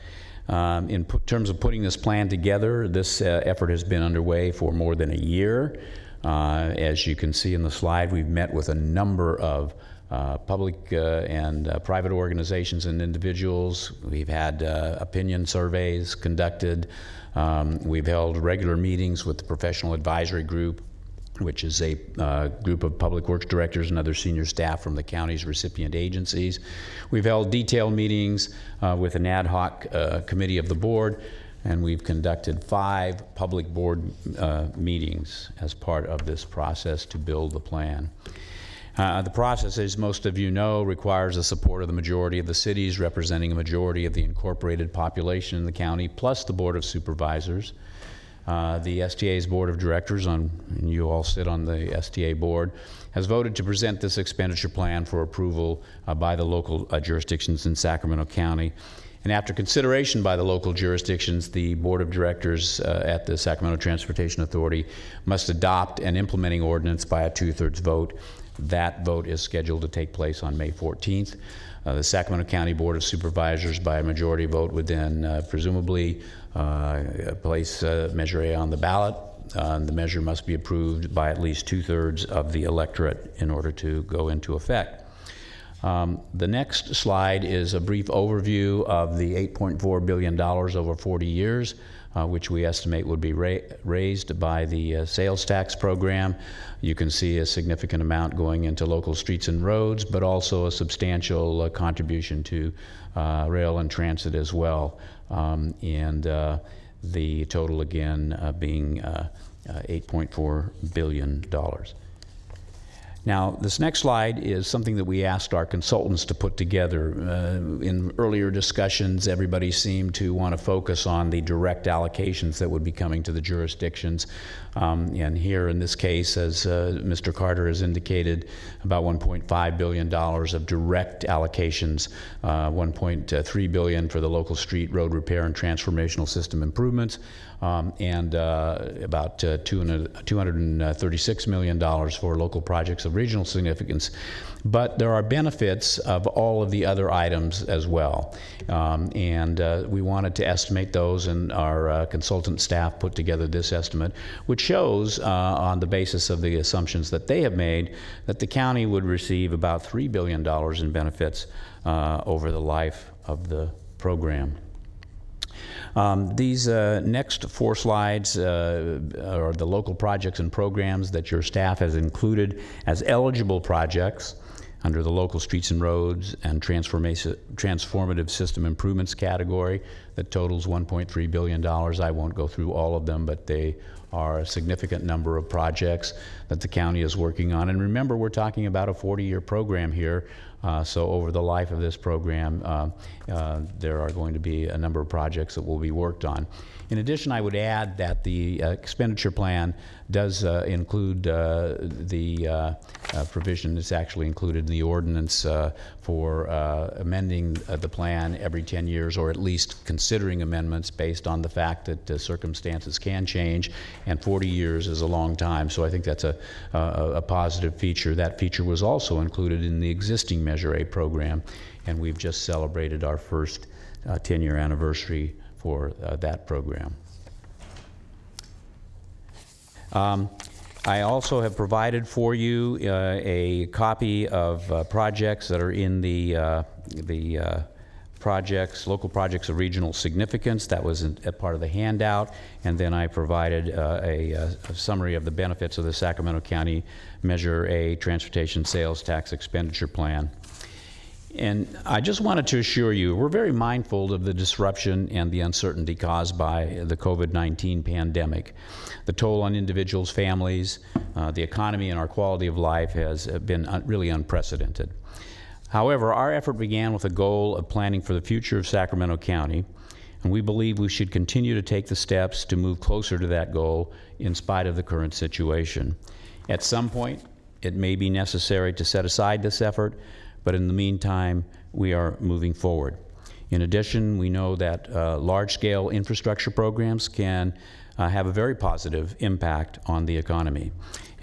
In terms of putting this plan together, this effort has been underway for more than a year. As you can see in the slide, we've met with a number of public and private organizations and individuals. We've had opinion surveys conducted. We've held regular meetings with the Professional Advisory Group, which is a group of public works directors and other senior staff from the county's recipient agencies. We've held detailed meetings with an ad hoc committee of the board, and we've conducted 5 public board meetings as part of this process to build the plan. The process, as most of you know, requires the support of the majority of the cities representing a majority of the incorporated population in the county, plus the Board of Supervisors. The STA's Board of Directors, and you all sit on the STA board, has voted to present this expenditure plan for approval by the local jurisdictions in Sacramento County. And after consideration by the local jurisdictions, the Board of Directors at the Sacramento Transportation Authority must adopt an implementing ordinance by a 2/3 vote. That vote is scheduled to take place on May 14th. The Sacramento County Board of Supervisors, by a majority vote, would then presumably place Measure A on the ballot. The measure must be approved by at least 2/3 of the electorate in order to go into effect. The next slide is a brief overview of the $8.4 billion over 40 years, which we estimate would be raised by the sales tax program. You can see a significant amount going into local streets and roads, but also a substantial contribution to rail and transit as well. The total again being $8.4 billion. Now, this next slide is something that we asked our consultants to put together. In earlier discussions, everybody seemed to want to focus on the direct allocations that would be coming to the jurisdictions. And here in this case, as Mr. Carter has indicated, about $1.5 billion of direct allocations, $1.3 billion for the local street, road repair, and transformational system improvements, and about $236 million for local projects of regional significance. But there are benefits of all of the other items as well. We wanted to estimate those, and our consultant staff put together this estimate, which shows, on the basis of the assumptions that they have made, that the county would receive about $3 billion in benefits over the life of the program. These next 4 slides are the local projects and programs that your staff has included as eligible projects under the local streets and roads and transformative system improvements category that totals $1.3 billion. I won't go through all of them, but they are a significant number of projects that the county is working on. And remember, we're talking about a 40-year program here. So over the life of this program, there are going to be a number of projects that will be worked on. In addition, I would add that the expenditure plan does include the provision that's actually included in the ordinance for amending the plan every 10 years, or at least considering amendments based on the fact that circumstances can change, and 40 years is a long time. So I think that's a positive feature. That feature was also included in the existing Measure A program, and we've just celebrated our first 10-year anniversary for that program. I also have provided for you a copy of projects that are in the local projects of regional significance. That was a part of the handout. And then I provided a summary of the benefits of the Sacramento County Measure A Transportation Sales Tax Expenditure Plan. And I just wanted to assure you, we're very mindful of the disruption and the uncertainty caused by the COVID-19 pandemic. The toll on individuals, families, the economy, and our quality of life has been really unprecedented. However, our effort began with a goal of planning for the future of Sacramento County, and we believe we should continue to take the steps to move closer to that goal in spite of the current situation. At some point, it may be necessary to set aside this effort, but in the meantime, we are moving forward. In addition, we know that large-scale infrastructure programs can have a very positive impact on the economy.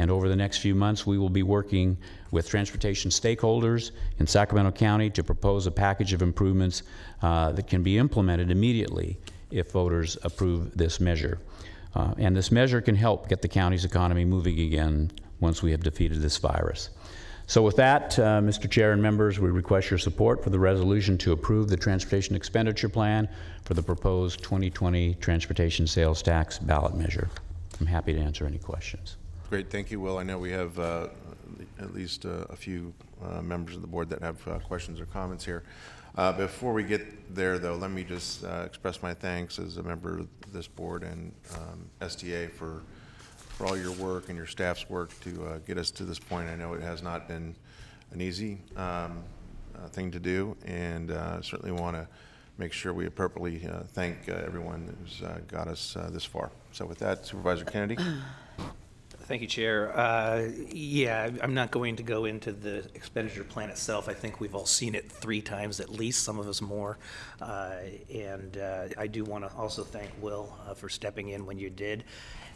And over the next few months, we will be working with transportation stakeholders in Sacramento County to propose a package of improvements that can be implemented immediately if voters approve this measure. And this measure can help get the county's economy moving again once we have defeated this virus. So with that, Mr. Chair and members, we request your support for the resolution to approve the Transportation Expenditure Plan for the proposed 2020 Transportation Sales Tax ballot measure. I'm happy to answer any questions. Great, thank you, Will. I know we have at least a few members of the board that have questions or comments here. Before we get there, though, let me just express my thanks as a member of this board and STA for all your work and your staff's work to get us to this point. I know it has not been an easy thing to do, and certainly want to make sure we appropriately thank everyone who's got us this far. So with that, Supervisor Kennedy. Thank you, Chair. Yeah, I'm not going to go into the expenditure plan itself. I think we've all seen it 3 times at least, some of us more. And I do want to also thank Will for stepping in when you did.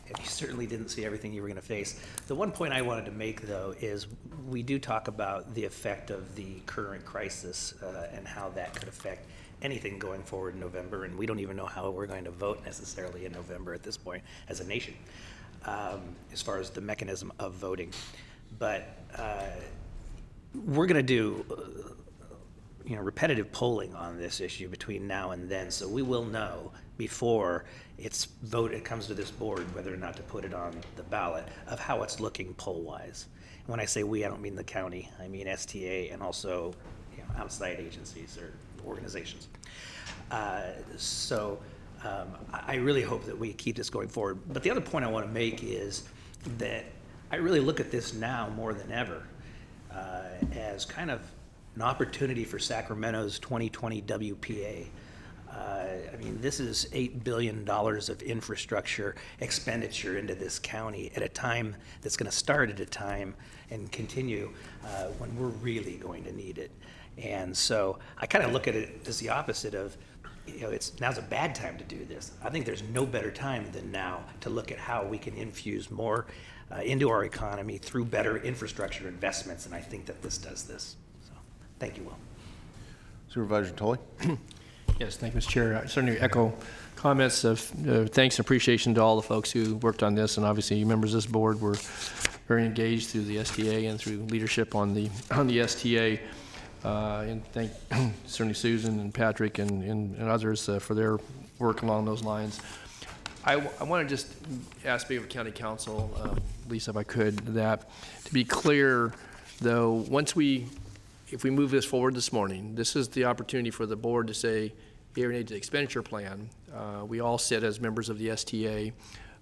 And you certainly didn't see everything you were going to face. The one point I wanted to make, though, is we do talk about the effect of the current crisis and how that could affect anything going forward in November. And we don't even know how we're going to vote necessarily in November at this point as a nation, as far as the mechanism of voting. But we're going to do repetitive polling on this issue between now and then, so we will know before it comes to this board whether or not to put it on the ballot of how it's looking poll-wise. And when I say we, I don't mean the county. I mean STA and also outside agencies or organizations. So I really hope that we keep this going forward. But the other point I want to make is that I really look at this now more than ever as kind of an opportunity for Sacramento's 2020 WPA. I mean, this is $8 billion of infrastructure expenditure into this county at a time that's going to start at a time and continue when we're really going to need it. And so I kind of look at it as the opposite of, you know, now's a bad time to do this. I think there's no better time than now to look at how we can infuse more into our economy through better infrastructure investments, and I think that this does this. So, thank you, Will. Supervisor Tully. Yes, thank you, Mr. Chair. I certainly echo comments of thanks and appreciation to all the folks who worked on this, and obviously members of this board were very engaged through the STA and through leadership on the STA. And thank certainly Susan and Patrick and others for their work along those lines. I want to just ask Beaver County Council, Lisa, if I could, that to be clear, though, if we move this forward this morning, this is the opportunity for the board to say, here we need the expenditure plan. We all sit as members of the STA.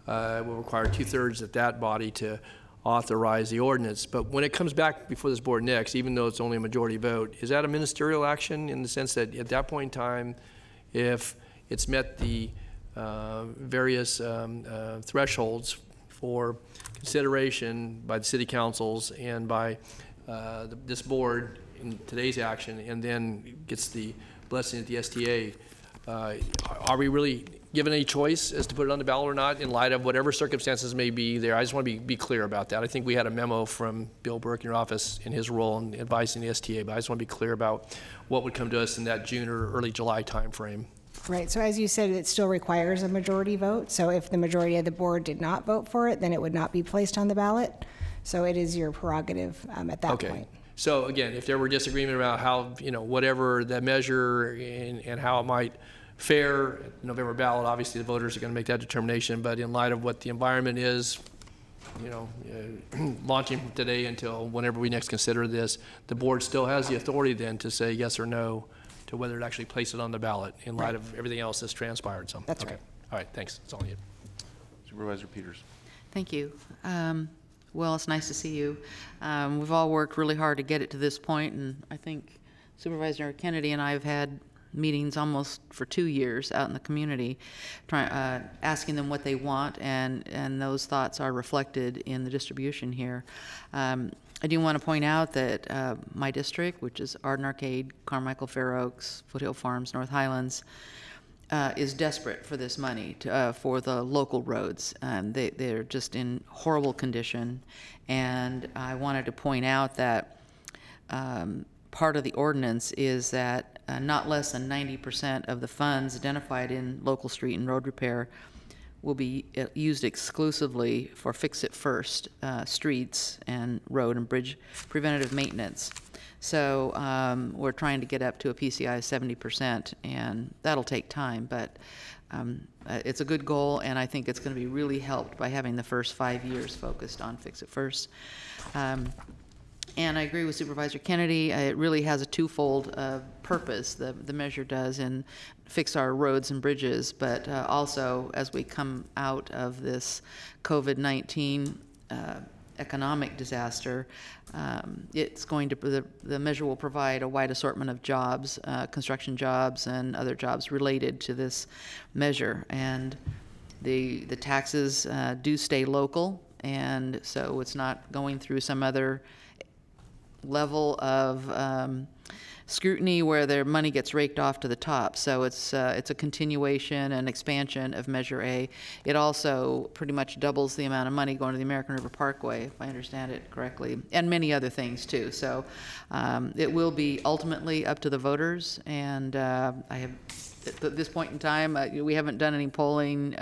We'll require 2/3 of that body to authorize the ordinance. But when it comes back before this board next, even though it's only a majority vote, is that a ministerial action in the sense that at that point in time, if it's met the various thresholds for consideration by the city councils and by this board in today's action, and then gets the blessing at the STA, are we really given any choice as to put it on the ballot or not in light of whatever circumstances may be there? I just want to be clear about that. I think we had a memo from Bill Burke in your office in his role in advising the STA, but I just want to be clear about what would come to us in that June or early July timeframe. Right, so as you said, it still requires a majority vote. So if the majority of the board did not vote for it, then it would not be placed on the ballot. So it is your prerogative at that point. So again, if there were disagreement about how, whatever the measure and how it might fare at the November ballot, obviously the voters are going to make that determination. But in light of what the environment is, launching from today until whenever we next consider this, the board still has the authority then to say yes or no to whether to actually place it on the ballot in light of everything else that's transpired. So that's right. All right, thanks. That's all I need. Supervisor Peters. Thank you. Well, it's nice to see you. We've all worked really hard to get it to this point, and I think Supervisor Kennedy and I have had meetings almost for 2 years out in the community, asking them what they want, and those thoughts are reflected in the distribution here. I do want to point out that my district, which is Arden Arcade, Carmichael, Fair Oaks, Foothill Farms, North Highlands, is desperate for this money for the local roads. They're just in horrible condition, and I wanted to point out that part of the ordinance is that not less than 90% of the funds identified in local street and road repair will be used exclusively for fix-it-first streets and road and bridge preventative maintenance. So we're trying to get up to a PCI of 70%, and that'll take time, but it's a good goal, and I think it's going to be really helped by having the first 5 years focused on fix-it-first. And I agree with Supervisor Kennedy. It really has a twofold purpose, the measure does, and fix our roads and bridges, but also as we come out of this COVID-19 economic disaster, it's going to, the measure will provide a wide assortment of jobs, construction jobs and other jobs related to this measure. And the taxes do stay local, and so it's not going through some other level of scrutiny where their money gets raked off to the top. So it's a continuation and expansion of Measure A. It also pretty much doubles the amount of money going to the American River Parkway, if I understand it correctly, and many other things too. So it will be ultimately up to the voters, and I have, at this point in time, we haven't done any polling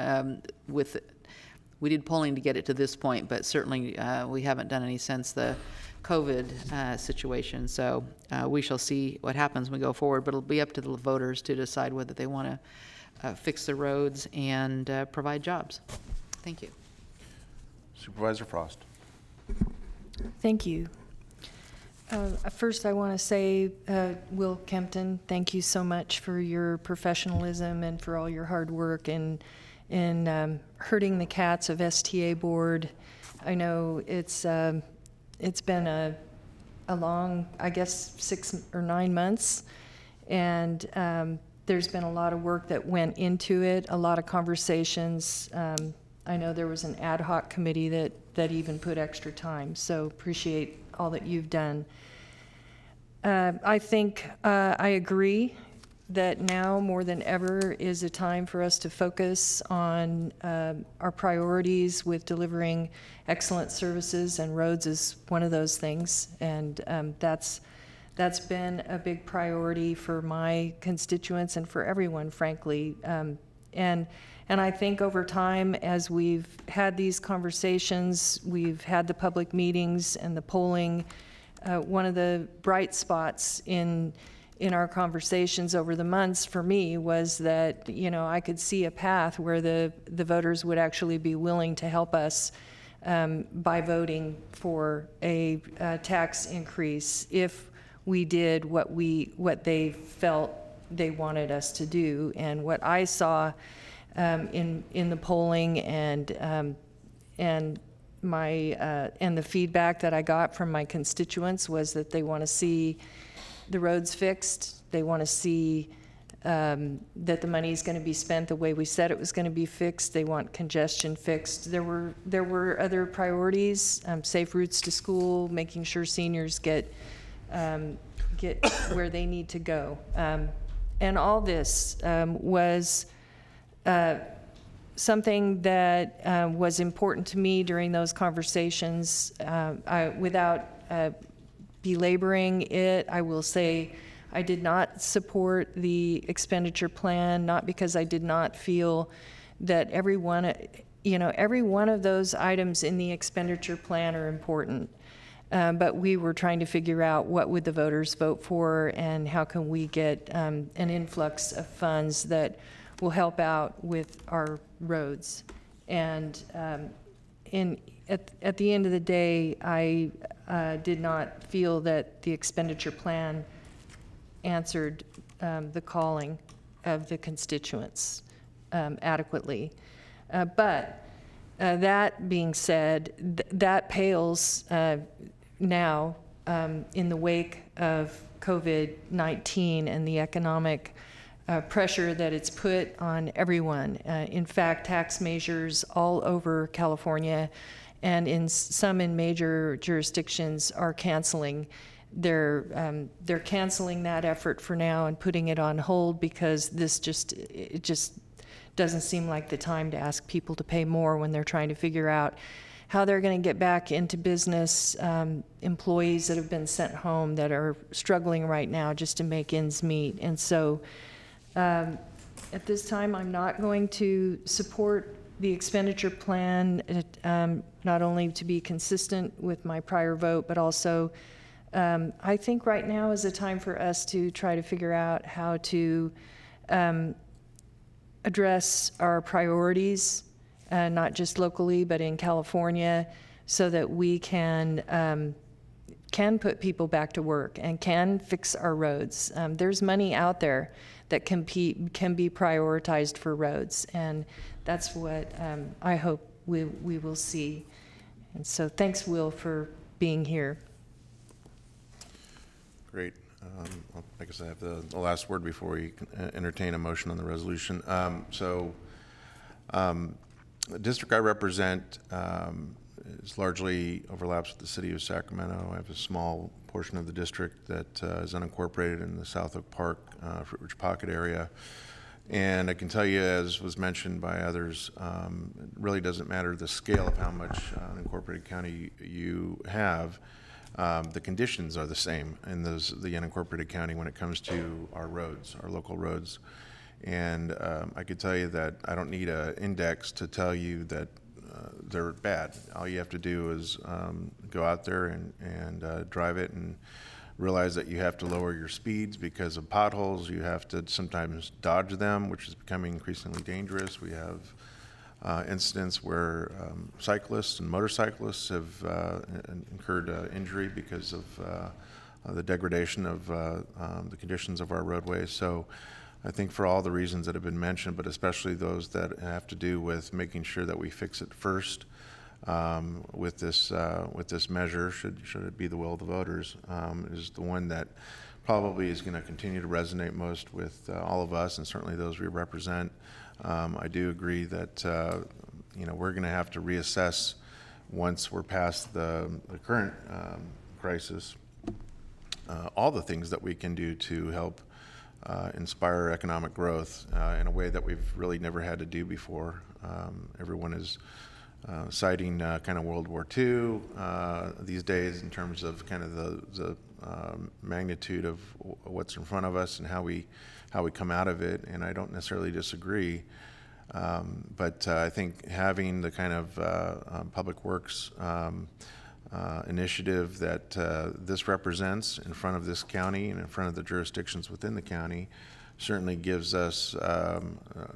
we did polling to get it to this point, but certainly we haven't done any since the COVID situation. So we shall see what happens when we go forward, but it'll be up to the voters to decide whether they want to fix the roads and provide jobs. Thank you. Supervisor Frost. Thank you. First, I want to say, Will Kempton, thank you so much for your professionalism and for all your hard work in herding the cats of STA board. I know it's been a a long, I guess, 6 or 9 months. And there's been a lot of work that went into it, a lot of conversations. I know there was an ad hoc committee that even put extra time, so appreciate all that you've done. I think I agree that now more than ever is a time for us to focus on our priorities with delivering excellent services, and roads is one of those things. And that's been a big priority for my constituents and for everyone, frankly. And I think over time, as we've had these conversations, we've had the public meetings and the polling, one of the bright spots in our conversations over the months for me was that, you know, I could see a path where the voters would actually be willing to help us by voting for a tax increase if we did what they felt they wanted us to do. And what I saw in the polling and the feedback that I got from my constituents was that they want to see the roads fixed. They want to see that the money is going to be spent the way we said it was going to be fixed. They want congestion fixed. There were other priorities: safe routes to school, making sure seniors get where they need to go, and all this was something that was important to me during those conversations. Without belaboring it, I will say I did not support the expenditure plan, not because I did not feel that every one of those items in the expenditure plan are important. But we were trying to figure out what would the voters vote for and how can we get an influx of funds that will help out with our roads. And at the end of the day, I did not feel that the expenditure plan answered the calling of the constituents adequately. But that being said, that pales now in the wake of COVID-19 and the economic pressure that it's put on everyone. In fact, tax measures all over California and in some in major jurisdictions are canceling. They're canceling that effort for now and putting it on hold because it just doesn't seem like the time to ask people to pay more when they're trying to figure out how they're going to get back into business, employees that have been sent home that are struggling right now just to make ends meet. And so at this time, I'm not going to support the expenditure plan, not only to be consistent with my prior vote, but also I think right now is a time for us to try to figure out how to address our priorities, not just locally, but in California, so that we can put people back to work and can fix our roads. There's money out there that can be prioritized for roads, and that's what I hope we will see. And so thanks, Will, for being here. Great. I guess I have the last word before we entertain a motion on the resolution. The district I represent is largely overlaps with the city of Sacramento. I have a small portion of the district that is unincorporated in the South Oak Park, Fruit Ridge Pocket area. And I can tell you, as was mentioned by others, it really doesn't matter the scale of how much unincorporated county you have. The conditions are the same in the unincorporated county when it comes to our roads, our local roads. And I could tell you that I don't need an index to tell you that they're bad. All you have to do is go out there and drive it and realize that you have to lower your speeds because of potholes. You have to sometimes dodge them, which is becoming increasingly dangerous. We have incidents where cyclists and motorcyclists have incurred injury because of the degradation of the conditions of our roadways. So I think for all the reasons that have been mentioned, but especially those that have to do with making sure that we fix it first, with this measure, should it be the will of the voters, is the one that probably is going to continue to resonate most with all of us, and certainly those we represent. I do agree that we're going to have to reassess once we're past the current crisis, all the things that we can do to help inspire economic growth in a way that we've really never had to do before. Everyone is citing kind of World War II these days in terms of kind of the magnitude of what's in front of us and how we come out of it, and I don't necessarily disagree. But I think having the kind of public works initiative that this represents in front of this county and in front of the jurisdictions within the county certainly gives us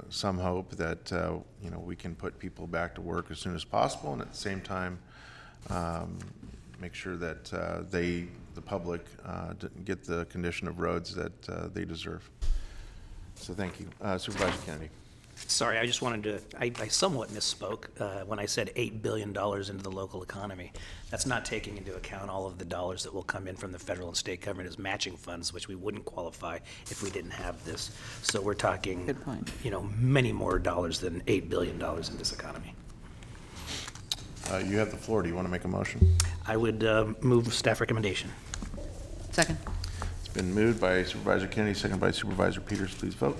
some hope that we can put people back to work as soon as possible, and at the same time make sure that the public get the condition of roads that they deserve. So thank you. Supervisor Kennedy. Sorry, I just wanted to, I somewhat misspoke when I said $8 billion into the local economy. That's not taking into account all of the dollars that will come in from the federal and state government as matching funds, which we wouldn't qualify if we didn't have this. So we're talking, many more dollars than $8 billion in this economy. You have the floor. Do you want to make a motion? I would move staff recommendation. Second. It's been moved by Supervisor Kennedy, second by Supervisor Peters. Please vote.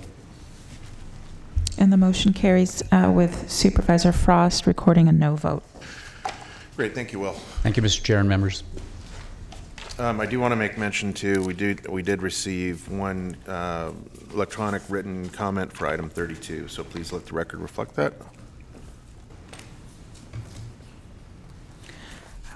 And the motion carries with Supervisor Frost recording a no vote. Great, thank you, Will. Thank you, Mr. Chair and members. I do want to make mention too, we did receive one electronic written comment for item 32, so please let the record reflect that.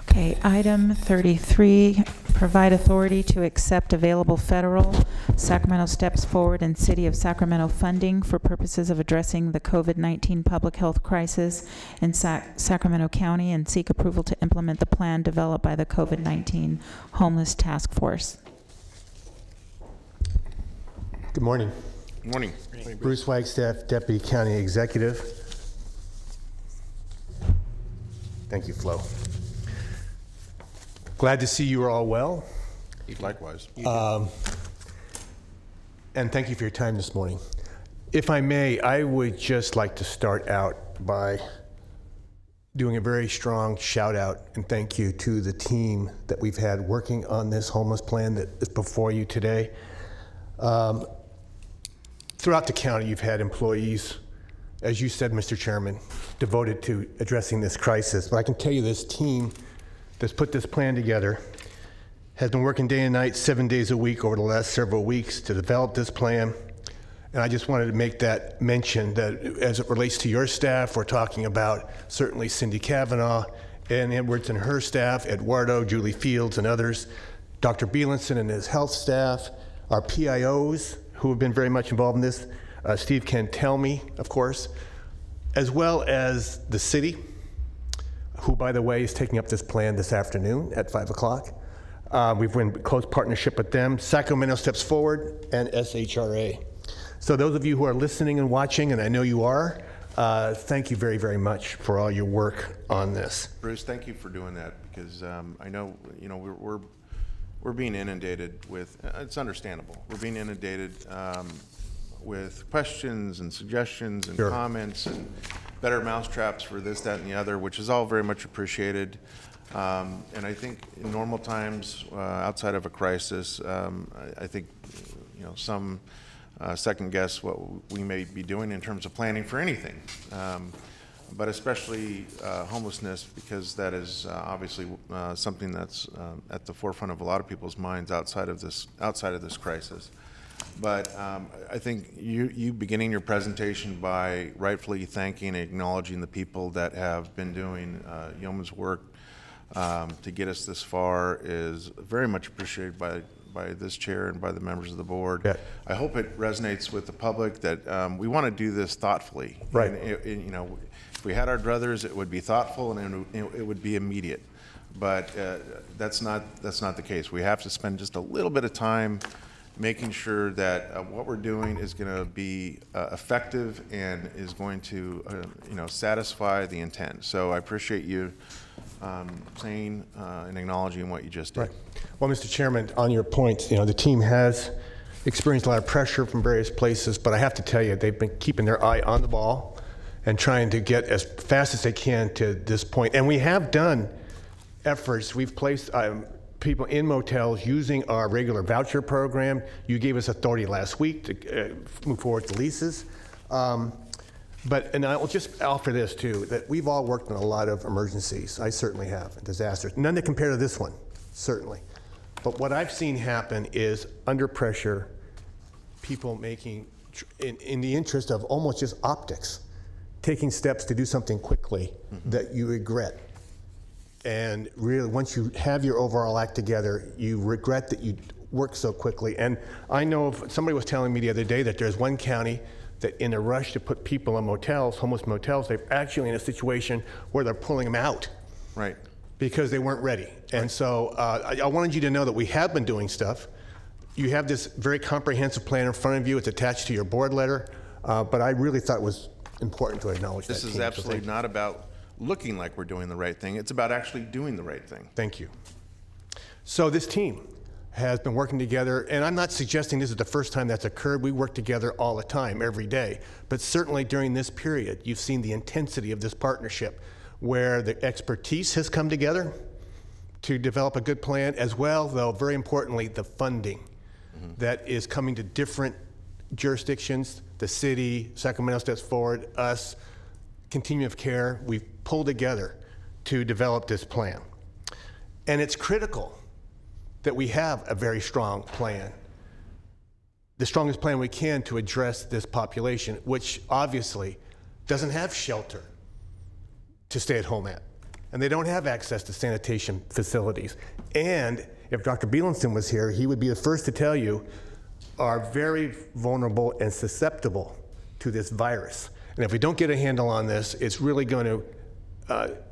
Okay, item 33, provide authority to accept available federal, Sacramento steps forward and City of Sacramento funding for purposes of addressing the COVID-19 public health crisis in Sacramento County and seek approval to implement the plan developed by the COVID-19 Homeless Task Force. Good morning. Good morning. Bruce Wagstaff, Deputy County Executive. Thank you, Flo. Glad to see you are all well. Likewise. And thank you for your time this morning. If I may, I would just like to start out by doing a very strong shout out and thank you to the team that we've had working on this homeless plan that is before you today. Throughout the county, you've had employees, as you said, Mr. Chairman, devoted to addressing this crisis. But I can tell you this team that's put this plan together has been working day and night, 7 days a week over the last several weeks to develop this plan. And I just wanted to make that mention that as it relates to your staff, we're talking about certainly Cindy Kavanaugh, Ann Edwards and her staff, Eduardo, Julie Fields and others, Dr. Bielenson and his health staff, our PIOs who have been very much involved in this, Steve Cantelmi, of course, as well as the city, who, by the way, is taking up this plan this afternoon at 5 o'clock. We've been in close partnership with them, Sacramento Steps Forward, and SHRA. So those of you who are listening and watching, and I know you are, thank you very, very much for all your work on this. Bruce, thank you for doing that, because I know, we're being inundated with, it's understandable, we're being inundated with questions and suggestions and comments and better mousetraps for this, that, and the other, which is all very much appreciated. And I think in normal times, outside of a crisis, I think some second guess what we may be doing in terms of planning for anything, but especially homelessness, because that is obviously something that's at the forefront of a lot of people's minds outside of this crisis. But I think you beginning your presentation by rightfully thanking and acknowledging the people that have been doing yeoman's work to get us this far is very much appreciated by this chair and by the members of the board. Yeah. I hope it resonates with the public that we want to do this thoughtfully. Right. And if we had our druthers, it would be thoughtful and it would be immediate. But that's not the case. We have to spend just a little bit of time making sure that what we're doing is going to be effective and is going to, satisfy the intent. So I appreciate you saying and acknowledging what you just did. Right. Well, Mr. Chairman, on your point, the team has experienced a lot of pressure from various places, but I have to tell you, they've been keeping their eye on the ball and trying to get as fast as they can to this point. And we have done efforts. We've placed people in motels using our regular voucher program. You gave us authority last week to move forward to leases. And I will just offer this too, that we've all worked on a lot of emergencies. I certainly have, disasters. None to compare to this one, certainly. But what I've seen happen is under pressure, people making, in the interest of almost just optics, taking steps to do something quickly that you regret. And really, once you have your overall act together, you regret that you worked so quickly. And I know somebody was telling me the other day that there's one county that in a rush to put people in motels, homeless motels, they're actually in a situation where they're pulling them out. Right. Because they weren't ready. And so I wanted you to know that we have been doing stuff. You have this very comprehensive plan in front of you. It's attached to your board letter. But I really thought it was important to acknowledge that. This is absolutely not about looking like we're doing the right thing. It's about actually doing the right thing. Thank you. So this team has been working together, and I'm not suggesting this is the first time that's occurred. We work together all the time, every day. But certainly during this period, you've seen the intensity of this partnership, where the expertise has come together to develop a good plan, as well, though, very importantly, the funding that is coming to different jurisdictions, the city, Sacramento steps forward, us, continuum of care. We've pulled together to develop this plan. And it's critical that we have a very strong plan, the strongest plan we can to address this population, which obviously doesn't have shelter to stay at home at. And they don't have access to sanitation facilities. And if Dr. Bielenson was here, he would be the first to tell you, are very vulnerable and susceptible to this virus. And if we don't get a handle on this, it's really going to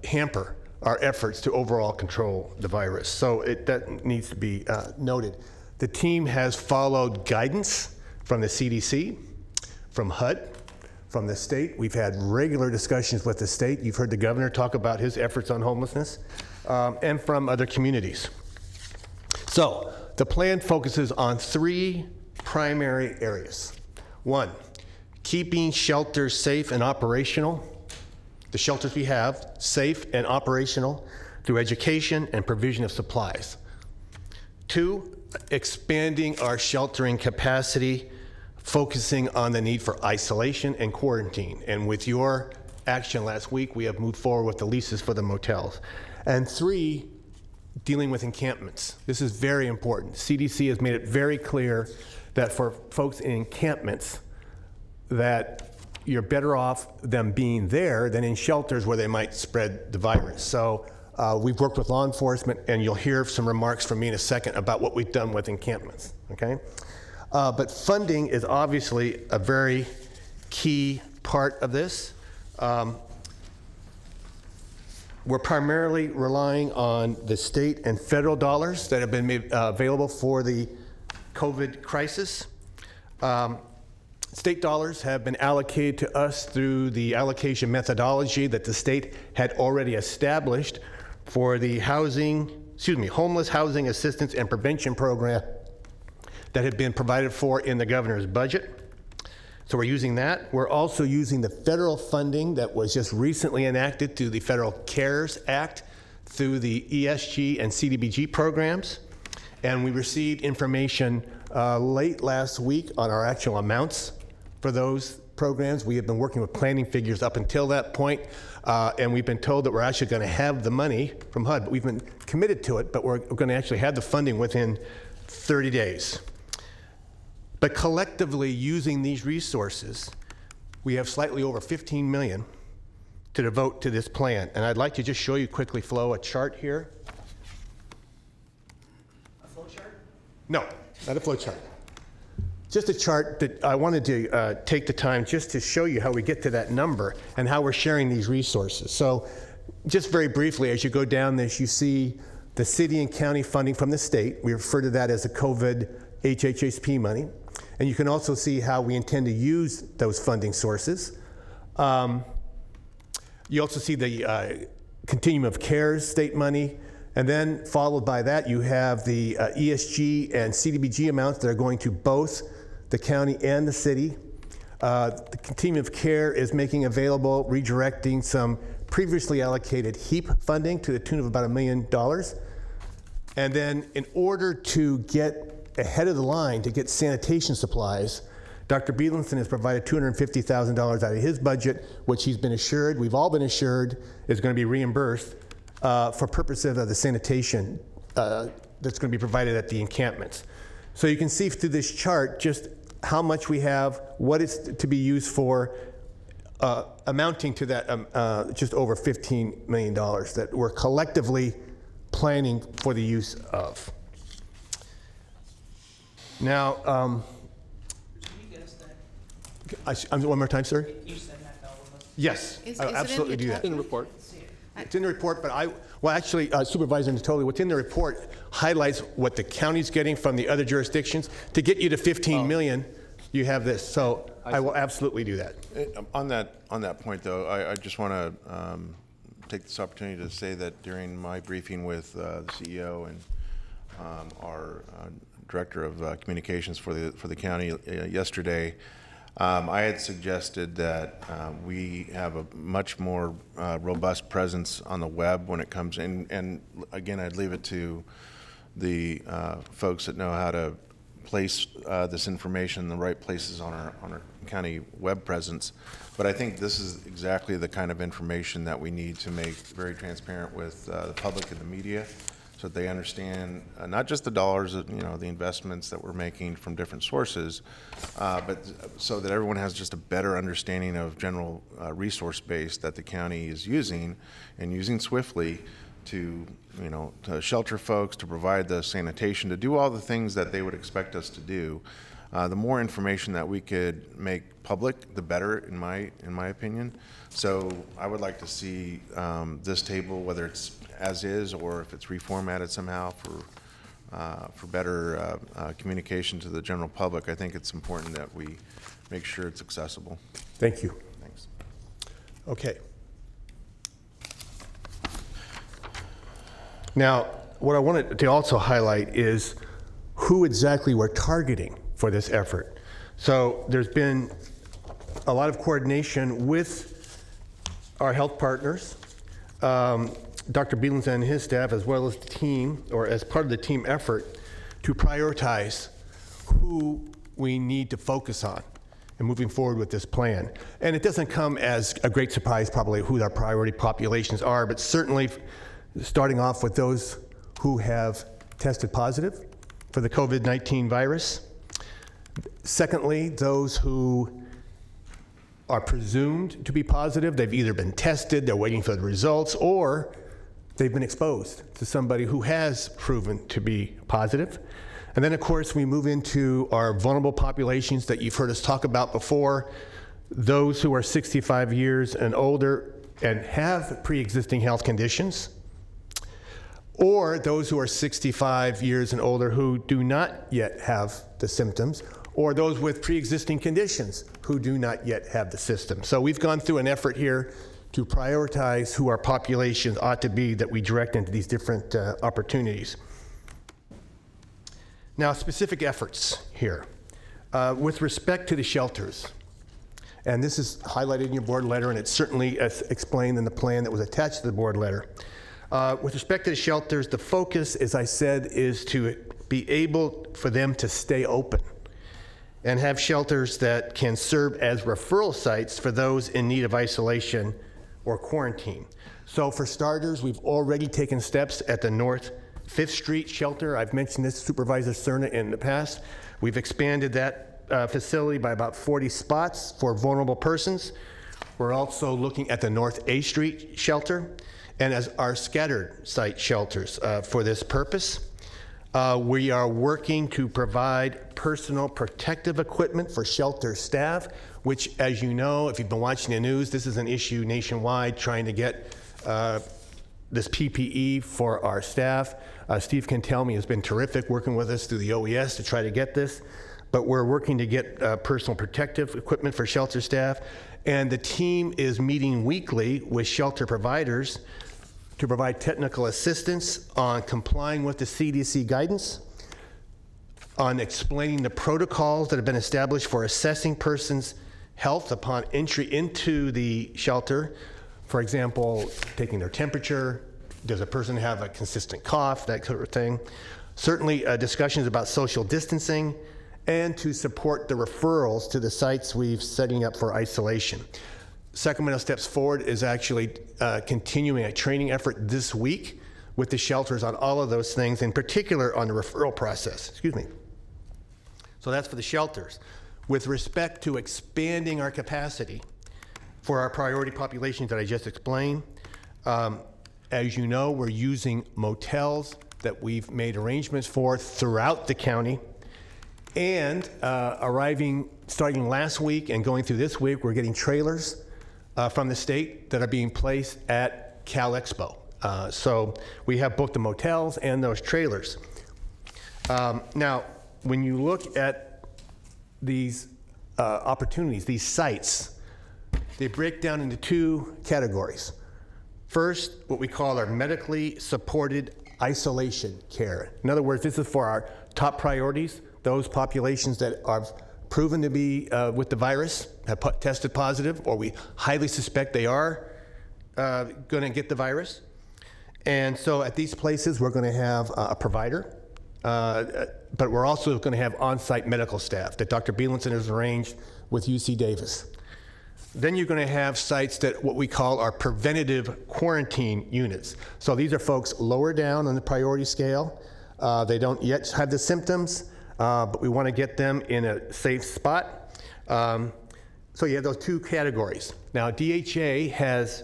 hamper our efforts to overall control the virus. So that needs to be noted. The team has followed guidance from the CDC, from HUD, from the state. We've had regular discussions with the state. You've heard the governor talk about his efforts on homelessness, and from other communities. So the plan focuses on 3 primary areas. 1, keeping shelters safe and operational. The shelters we have safe and operational through education and provision of supplies. 2, expanding our sheltering capacity, focusing on the need for isolation and quarantine. And with your action last week, we have moved forward with the leases for the motels. And 3, dealing with encampments. This is very important. CDC has made it very clear that for folks in encampments, that you're better off them being there than in shelters where they might spread the virus. So we've worked with law enforcement, and you'll hear some remarks from me in a second about what we've done with encampments, okay? But funding is obviously a very key part of this. We're primarily relying on the state and federal dollars that have been made available for the COVID crisis. State dollars have been allocated to us through the allocation methodology that the state had already established for the homeless housing assistance and prevention program that had been provided for in the governor's budget. So we're using that. We're also using the federal funding that was just recently enacted through the Federal CARES Act through the ESG and CDBG programs. And we received information late last week on our actual amounts for those programs. We have been working with planning figures up until that point, and we've been told that we're actually going to have the money from HUD. But we've been committed to it, but we're going to actually have the funding within 30 days. But collectively, using these resources, we have slightly over $15 million to devote to this plan. And I'd like to just show you quickly, Flo, a chart here. A flow chart? No, not a flow chart. Just a chart that I wanted to take the time just to show you how we get to that number and how we're sharing these resources. So just very briefly, as you go down this, you see the city and county funding from the state. We refer to that as the COVID HHSP money. And you can also see how we intend to use those funding sources. You also see the continuum of cares state money, and then followed by that you have the ESG and CDBG amounts that are going to both the county and the city. The continuum of care is making available, redirecting some previously allocated HEAP funding to the tune of about $1 million. And then in order to get ahead of the line to get sanitation supplies, Dr. Bielenson has provided $250,000 out of his budget, which he's been assured, we've all been assured, is going to be reimbursed for purposes of the sanitation that's going to be provided at the encampments. So you can see through this chart just how much we have, what it's to be used for, amounting to that just over $15 million that we're collectively planning for the use of. Now, one more time, sir? You send that to all of us? Yes, I'll absolutely do that. It's in the report. It's in the report, but well, actually, Supervisor Natoli, what's in the report highlights what the county's getting from the other jurisdictions. To get you to 15 million, you have this. So I will absolutely do that. On that point, though, I just want to take this opportunity to say that during my briefing with the CEO and our Director of Communications for the county yesterday, I had suggested that we have a much more robust presence on the web when it comes in, and again, I'd leave it to the folks that know how to place this information in the right places on our county web presence. But I think this is exactly the kind of information that we need to make very transparent with the public and the media, so that they understand not just the dollars, the investments that we're making from different sources, but so that everyone has just a better understanding of general resource base that the county is using and using swiftly to, to shelter folks, to provide the sanitation, to do all the things that they would expect us to do. The more information that we could make public, the better, in my opinion. So I would like to see this table, whether it's as is or if it's reformatted somehow for better communication to the general public. I think it's important that we make sure it's accessible. Thank you. Thanks. Okay. Now, what I wanted to also highlight is who exactly we're targeting for this effort. So there's been a lot of coordination with our health partners, Dr. Bielenson and his staff, as well as the team, or as part of the team effort, to prioritize who we need to focus on in moving forward with this plan. And it doesn't come as a great surprise probably who our priority populations are, but certainly starting off with those who have tested positive for the COVID-19 virus. Secondly, those who are presumed to be positive. They've either been tested, they're waiting for the results, or they've been exposed to somebody who has proven to be positive. And then, of course, we move into our vulnerable populations that you've heard us talk about before, those who are 65 years and older and have pre-existing health conditions, or those who are 65 years and older who do not yet have the symptoms, or those with pre-existing conditions who do not yet have the system. So we've gone through an effort here to prioritize who our populations ought to be that we direct into these different opportunities. Now, specific efforts here. With respect to the shelters, and this is highlighted in your board letter, and it's certainly explained in the plan that was attached to the board letter. With respect to the shelters, the focus, as I said, is to be able for them to stay open and have shelters that can serve as referral sites for those in need of isolation or quarantine. So for starters, we've already taken steps at the North 5th Street shelter. I've mentioned this to Supervisor Cerna in the past. We've expanded that facility by about 40 spots for vulnerable persons. We're also looking at the North A Street shelter and as our scattered site shelters for this purpose. We are working to provide personal protective equipment for shelter staff, which, as you know, if you've been watching the news, this is an issue nationwide, trying to get this PPE for our staff. Steve Cantelmi has been terrific working with us through the OES to try to get this, but we're working to get personal protective equipment for shelter staff. And the team is meeting weekly with shelter providers to provide technical assistance on complying with the CDC guidance, on explaining the protocols that have been established for assessing persons' health upon entry into the shelter. For example, taking their temperature, does a person have a consistent cough, that sort of thing. Certainly discussions about social distancing, and to support the referrals to the sites we've setting up for isolation. Sacramento Steps Forward is actually continuing a training effort this week with the shelters on all of those things, in particular on the referral process. Excuse me. So that's for the shelters. With respect to expanding our capacity for our priority populations that I just explained, as you know, we're using motels that we've made arrangements for throughout the county. And starting last week and going through this week, we're getting trailers from the state that are being placed at Cal Expo. So we have both the motels and those trailers. Now, when you look at these opportunities, these sites, they break down into two categories. First, what we call our medically supported isolation care. In other words, this is for our top priorities, those populations that are proven to be with the virus, have tested positive, or we highly suspect they are going to get the virus. And so at these places, we're going to have a provider, but we're also going to have on-site medical staff that Dr. Bielenson has arranged with UC Davis. Then you're going to have sites that what we call our preventative quarantine units. So these are folks lower down on the priority scale. They don't yet have the symptoms, but we want to get them in a safe spot. So you have those two categories. Now, DHA has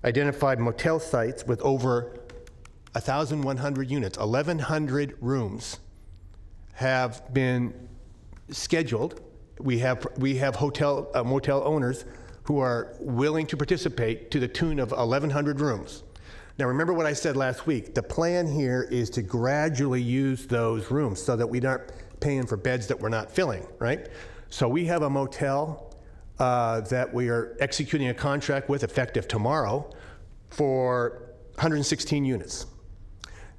identified motel sites with over 1,100 units, 1,100 rooms have been scheduled. We have motel owners who are willing to participate to the tune of 1,100 rooms. Now, remember what I said last week. The plan here is to gradually use those rooms so that we aren't paying for beds that we're not filling, right? So we have a motel that we are executing a contract with effective tomorrow for 116 units.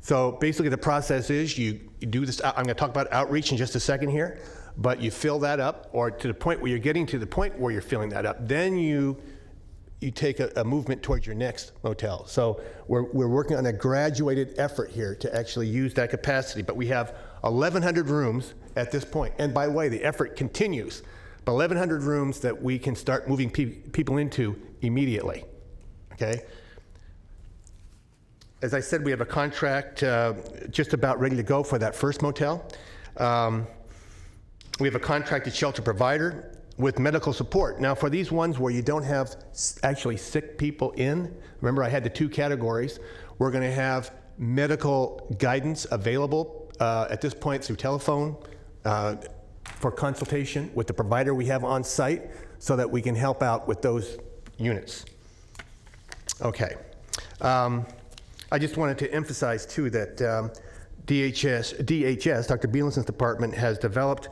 So basically the process is you do this. I'm going to talk about outreach in just a second here, but you fill that up, or to the point where you're getting to the point where you're filling that up, then you take a movement towards your next motel. So we're working on a graduated effort here to actually use that capacity, but we have 1,100 rooms at this point. And by the way, the effort continues, but 1,100 rooms that we can start moving people into immediately, okay? As I said, we have a contract just about ready to go for that first motel. We have a contracted shelter provider with medical support. Now, for these ones where you don't have actually sick people in, remember I had the two categories, we're going to have medical guidance available at this point through telephone for consultation with the provider we have on site so that we can help out with those units. Okay. I just wanted to emphasize too that DHS, Dr. Bielenson's department, has developed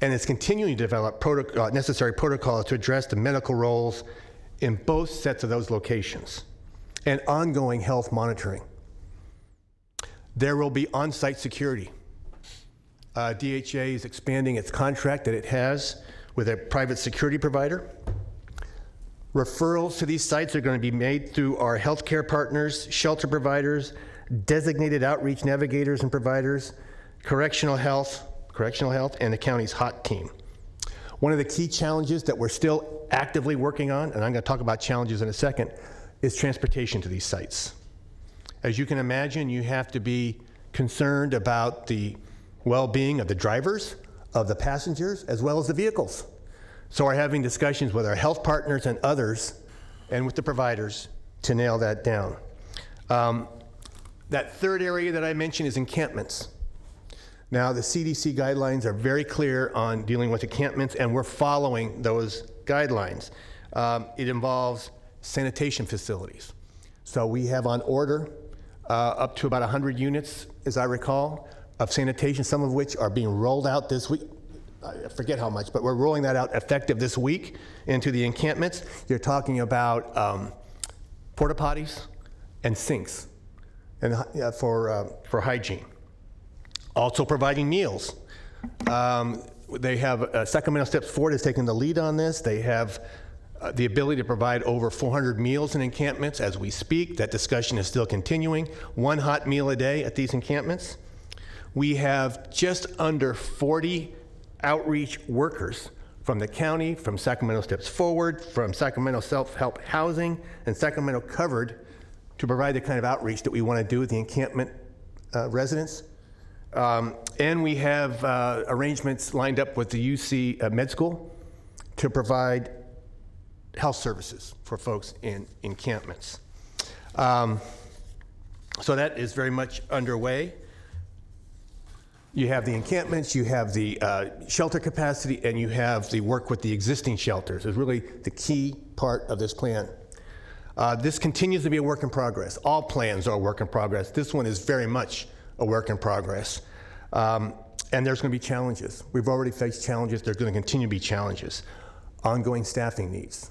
and is continuing to develop necessary protocols to address the medical roles in both sets of those locations and ongoing health monitoring. There will be on-site security. DHA is expanding its contract that it has with a private security provider. Referrals to these sites are going to be made through our healthcare partners, shelter providers, designated outreach navigators and providers, correctional health, and the county's HOT team. One of the key challenges that we're still actively working on, and I'm going to talk about challenges in a second, is transportation to these sites. As you can imagine, you have to be concerned about the well-being of the drivers, of the passengers, as well as the vehicles. So we're having discussions with our health partners and others, and with the providers to nail that down. That third area that I mentioned is encampments. Now, the CDC guidelines are very clear on dealing with encampments, and we're following those guidelines. It involves sanitation facilities. So we have on order up to about 100 units, as I recall, of sanitation, some of which are being rolled out this week. I forget how much, but we're rolling that out effective this week into the encampments. You're talking about porta potties and sinks and for hygiene. Also providing meals. They have Sacramento Steps Forward has taken the lead on this. They have the ability to provide over 400 meals in encampments as we speak. That discussion is still continuing. 1 hot meal a day at these encampments. We have just under 40 outreach workers from the county, from Sacramento Steps Forward, from Sacramento Self-Help Housing, and Sacramento Covered to provide the kind of outreach that we want to do with the encampment residents. And we have arrangements lined up with the UC Med School to provide health services for folks in encampments. So that is very much underway. You have the encampments, you have the shelter capacity, and you have the work with the existing shelters is really the key part of this plan. This continues to be a work in progress. All plans are a work in progress. This one is very much a work in progress. And there's going to be challenges. We've already faced challenges. There's going to continue to be challenges. Ongoing staffing needs,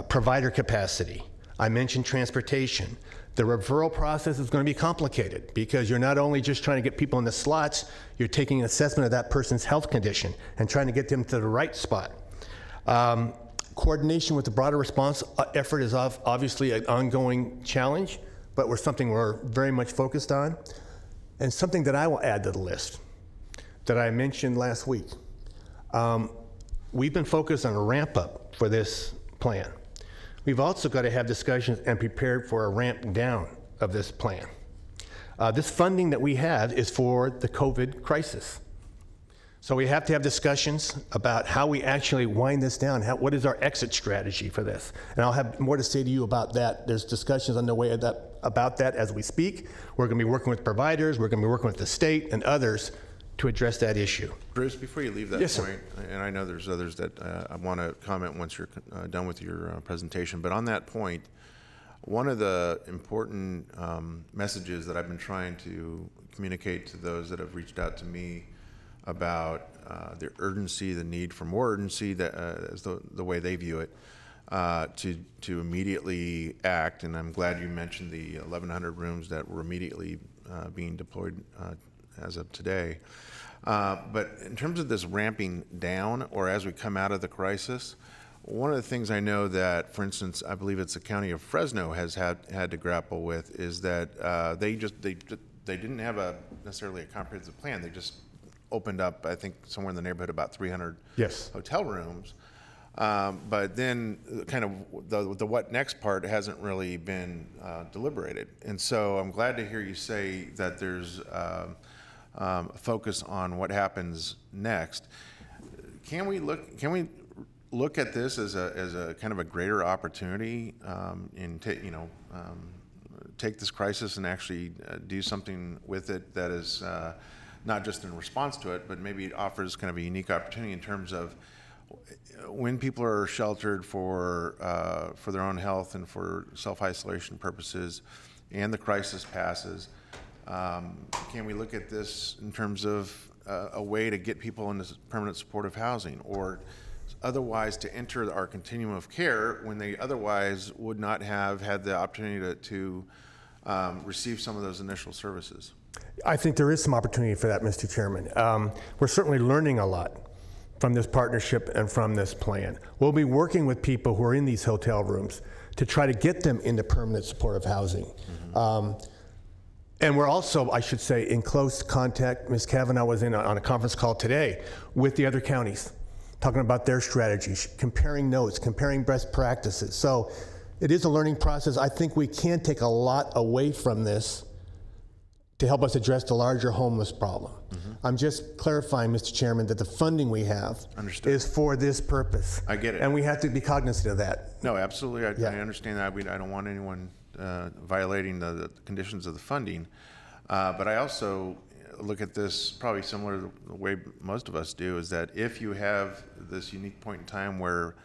provider capacity. I mentioned transportation. The referral process is going to be complicated because you're not only just trying to get people in the slots, you're taking an assessment of that person's health condition and trying to get them to the right spot. Coordination with the broader response effort is obviously an ongoing challenge, but something we're very much focused on. And something that I will add to the list that I mentioned last week. We've been focused on a ramp up for this plan. We've also got to have discussions and prepared for a ramp down of this plan. This funding that we have is for the COVID crisis. So we have to have discussions about how we actually wind this down. What is our exit strategy for this? And I'll have more to say to you about that. There's discussions underway about that as we speak. We're going to be working with providers. We're going to be working with the state and others to address that issue. Bruce, before you leave that Yes, point, and I know there's others that I want to comment once you're done with your presentation, but on that point, one of the important messages that I've been trying to communicate to those that have reached out to me about the urgency, the need for more urgency, that is the way they view it, to immediately act. And I'm glad you mentioned the 1,100 rooms that were immediately being deployed as of today. But in terms of this ramping down, or as we come out of the crisis, one of the things I know that, for instance, I believe it's the county of Fresno has had to grapple with is that they didn't have necessarily a comprehensive plan. They just opened up, I think, somewhere in the neighborhood about 300 hotel rooms. But then kind of the what next part hasn't really been deliberated. And so I'm glad to hear you say that there's focus on what happens next. Can we look at this as a kind of a greater opportunity take this crisis and actually do something with it that is not just in response to it, but maybe it offers kind of a unique opportunity in terms of when people are sheltered for their own health and for self-isolation purposes, and the crisis passes. Can we look at this in terms of a way to get people into permanent supportive housing, or otherwise to enter our continuum of care when they otherwise would not have had the opportunity to receive some of those initial services? I think there is some opportunity for that, Mr. Chairman. We're certainly learning a lot from this partnership and from this plan. We'll be working with people who are in these hotel rooms to try to get them into permanent supportive housing. Mm-hmm. And we're also, I should say, in close contact. Ms. Kavanaugh was on a conference call today with the other counties, talking about their strategies, comparing notes, comparing best practices. So it is a learning process. I think we can take a lot away from this to help us address the larger homeless problem. Mm-hmm. I'm just clarifying, Mr. Chairman, that the funding we have is for this purpose. I get it. And we have to be cognizant of that. No, absolutely. I understand that. I don't want anyone violating the conditions of the funding. But I also look at this probably similar to the way most of us do, is that if you have this unique point in time where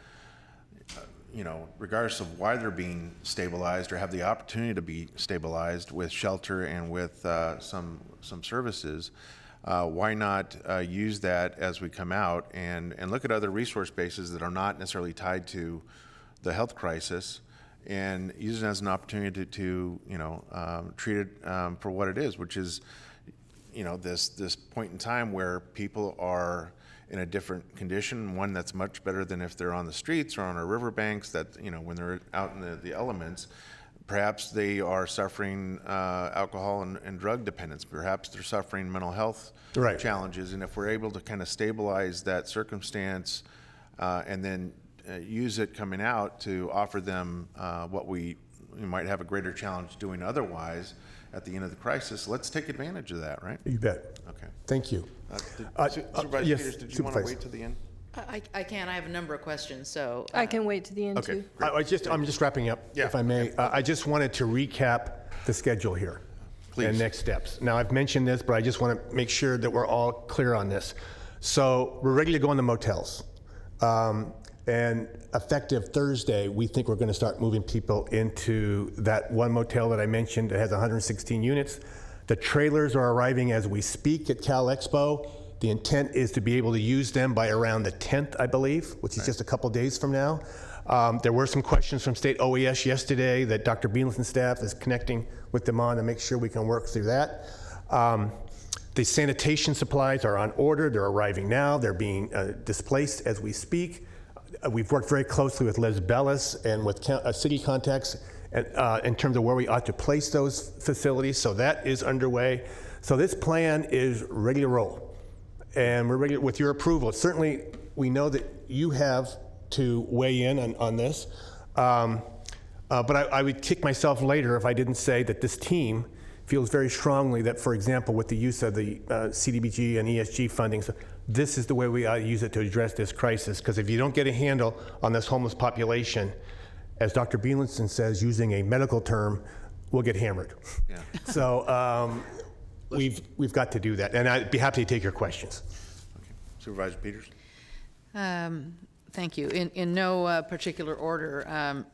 you know, regardless of why they're being stabilized or have the opportunity to be stabilized with shelter and with some services, why not use that as we come out and look at other resource bases that are not necessarily tied to the health crisis, and use it as an opportunity to you know, treat it for what it is, which is, you know, this point in time where people are in a different condition, one that's much better than if they're on the streets or on our riverbanks, that, you know, when they're out in the elements, perhaps they are suffering alcohol and drug dependence, perhaps they're suffering mental health challenges, and if we're able to kind of stabilize that circumstance and then use it coming out to offer them what we might have a greater challenge doing otherwise at the end of the crisis, let's take advantage of that, right? You bet. Okay. Thank you. Supervisor yes, Peters, did you want to wait to the end? I can. I have a number of questions, so. I can wait to the end, Okay. too. I'm just wrapping up, if I may. I just wanted to recap the schedule here. Please. And next steps. Now, I've mentioned this, but I just want to make sure that we're all clear on this. So we're ready to go on the motels. And effective Thursday, we think we're going to start moving people into that one motel that I mentioned that has 116 units. The trailers are arriving as we speak at Cal Expo. The intent is to be able to use them by around the 10th, I believe, which is just a couple days from now. There were some questions from State OES yesterday that Dr. Beanson's staff is connecting with them on to make sure we can work through that. The sanitation supplies are on order. They're arriving now. They're being displaced as we speak. We've worked very closely with Les Bellis and with city contacts in terms of where we ought to place those facilities, so that is underway. So this plan is ready to roll, and we're ready with your approval. Certainly, we know that you have to weigh in on this, but I would kick myself later if I didn't say that this team feels very strongly that, for example, with the use of the CDBG and ESG funding, so this is the way we ought to use it to address this crisis, because if you don't get a handle on this homeless population, as Dr. Beelenson says, using a medical term, we'll get hammered. Yeah. So we've got to do that, and I'd be happy to take your questions. Okay. Supervisor Peters? Thank you. In no particular order,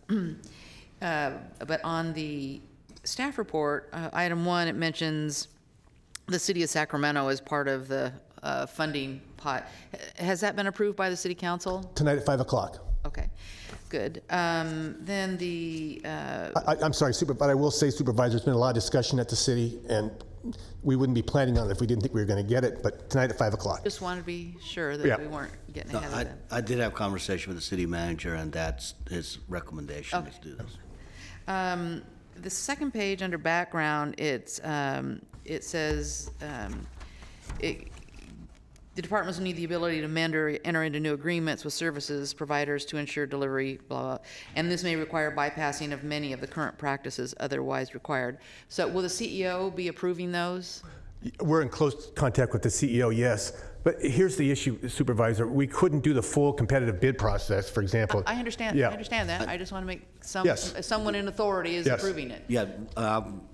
but on the staff report, item 1, it mentions the city of Sacramento as part of the funding pot. Has that been approved by the city council? Tonight at 5 o'clock. Okay, good. Then the... I'm sorry, but I will say, Supervisor, there's been a lot of discussion at the city, and we wouldn't be planning on it if we didn't think we were going to get it, but tonight at 5 o'clock. Just wanted to be sure that we weren't getting ahead of them. I did have a conversation with the city manager, and that's his recommendation is to do this. The second page under background, it says the departments will need the ability to amend or enter into new agreements with services providers to ensure delivery, blah, blah, and this may require bypassing of many of the current practices otherwise required. So will the CEO be approving those? We're in close contact with the CEO, yes. But here's the issue, Supervisor. We couldn't do the full competitive bid process, for example. I understand. Yeah. I understand that. I just want to make someone in authority is approving it. Yeah,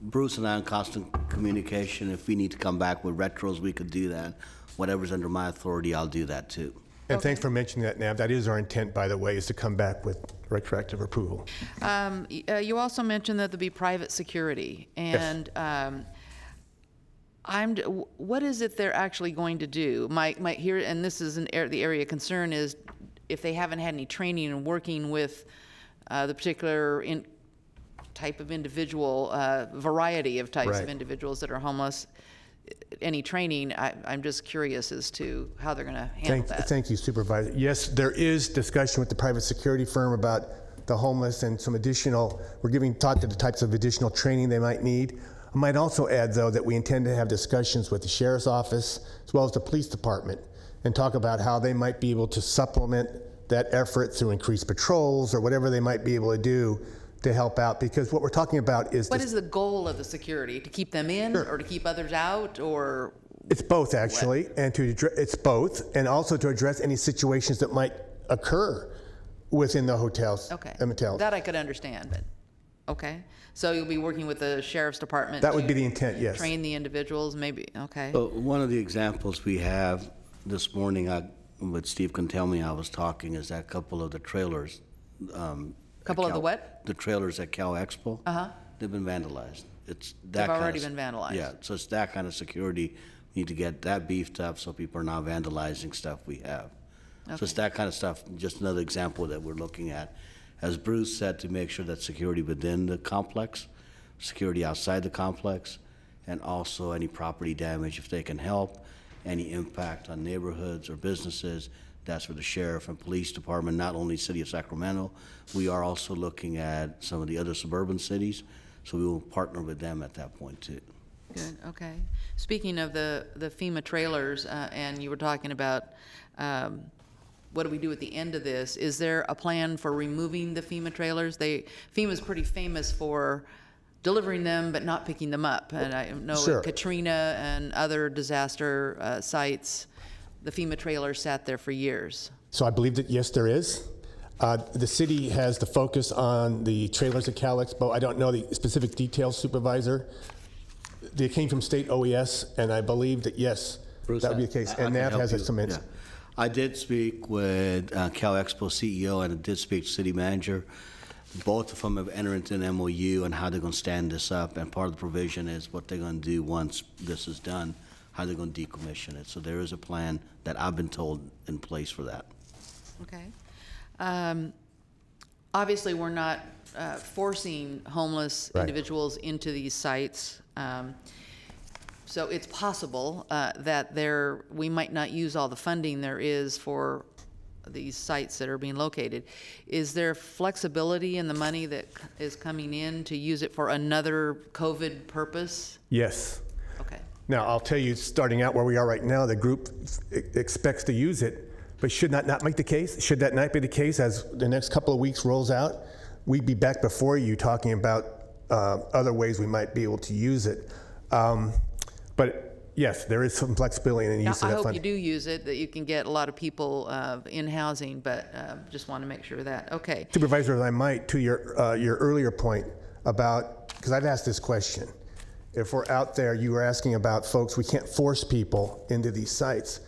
Bruce and I are in constant communication. If we need to come back with retros, we could do that. Whatever's under my authority, I'll do that too. And thanks for mentioning that, Nav. That is our intent, by the way, is to come back with retroactive approval. You also mentioned that there'll be private security, and what is it they're actually going to do? Here, and this is the area of concern, is if they haven't had any training and working with the particular type of individual, variety of types of individuals that are homeless, any training, I'm just curious as to how they're going to handle that. Thank you, Supervisor. Yes, there is discussion with the private security firm about the homeless and some additional, we're giving thought to the types of additional training they might need. I might also add, though, that we intend to have discussions with the Sheriff's Office as well as the Police Department and talk about how they might be able to supplement that effort through increased patrols or whatever they might be able to do to help out, because what we're talking about is... What is the goal of the security? To keep them in or to keep others out, or... It's both, actually, and it's both, and also to address any situations that might occur within the hotels and motels. That I could understand, but okay. So you'll be working with the Sheriff's Department. That would be the intent, yes. Train the individuals, maybe. Okay. So one of the examples we have this morning, what Steve can tell me, I was talking, is that a couple of the trailers Couple of the what? The trailers at Cal Expo. Uh-huh. They've been vandalized. It's that They've kind already of, been vandalized. Yeah, so it's that kind of security. We need to get that beefed up so people are not vandalizing stuff we have. Okay. So it's that kind of stuff, just another example that we're looking at. As Bruce said, to make sure that security within the complex, security outside the complex, and also any property damage, if they can help, any impact on neighborhoods or businesses, that's for the sheriff and police department, not only city of Sacramento. We are also looking at some of the other suburban cities, so we will partner with them at that point too. Good, okay. Speaking of the FEMA trailers, and you were talking about what do we do at the end of this, is there a plan for removing the FEMA trailers? FEMA's pretty famous for delivering them but not picking them up. And I know Sure. at Katrina and other disaster sites, the FEMA trailers sat there for years. So I believe that, yes, there is. The city has the focus on the trailers at Cal Expo. I don't know the specific details, Supervisor. They came from state OES, and I believe that, yes, Bruce, that would be the case. And NAV has some yeah. I did speak with Cal Expo CEO, and I did speak to city manager. Both of them have entered into an MOU on how they're going to stand this up, and part of the provision is what they're going to do once this is done, how they're going to decommission it. So there is a plan that I've been told in place for that. Okay. Obviously, we're not forcing homeless individuals into these sites. So it's possible that we might not use all the funding there is for these sites that are being located. Is there flexibility in the money that is coming in to use it for another COVID purpose? Yes. Okay. Now, I'll tell you, starting out where we are right now, the group expects to use it, but should that not make the case? Should that not be the case as the next couple of weeks rolls out? We'd be back before you talking about other ways we might be able to use it. But yes, there is some flexibility in the use of that I hope funding. you do use it, that you can get a lot of people in housing, but just want to make sure of that. Okay. Supervisor, I might, to your earlier point about, because I've asked this question, if we're out there, you were asking about folks, we can't force people into these sites.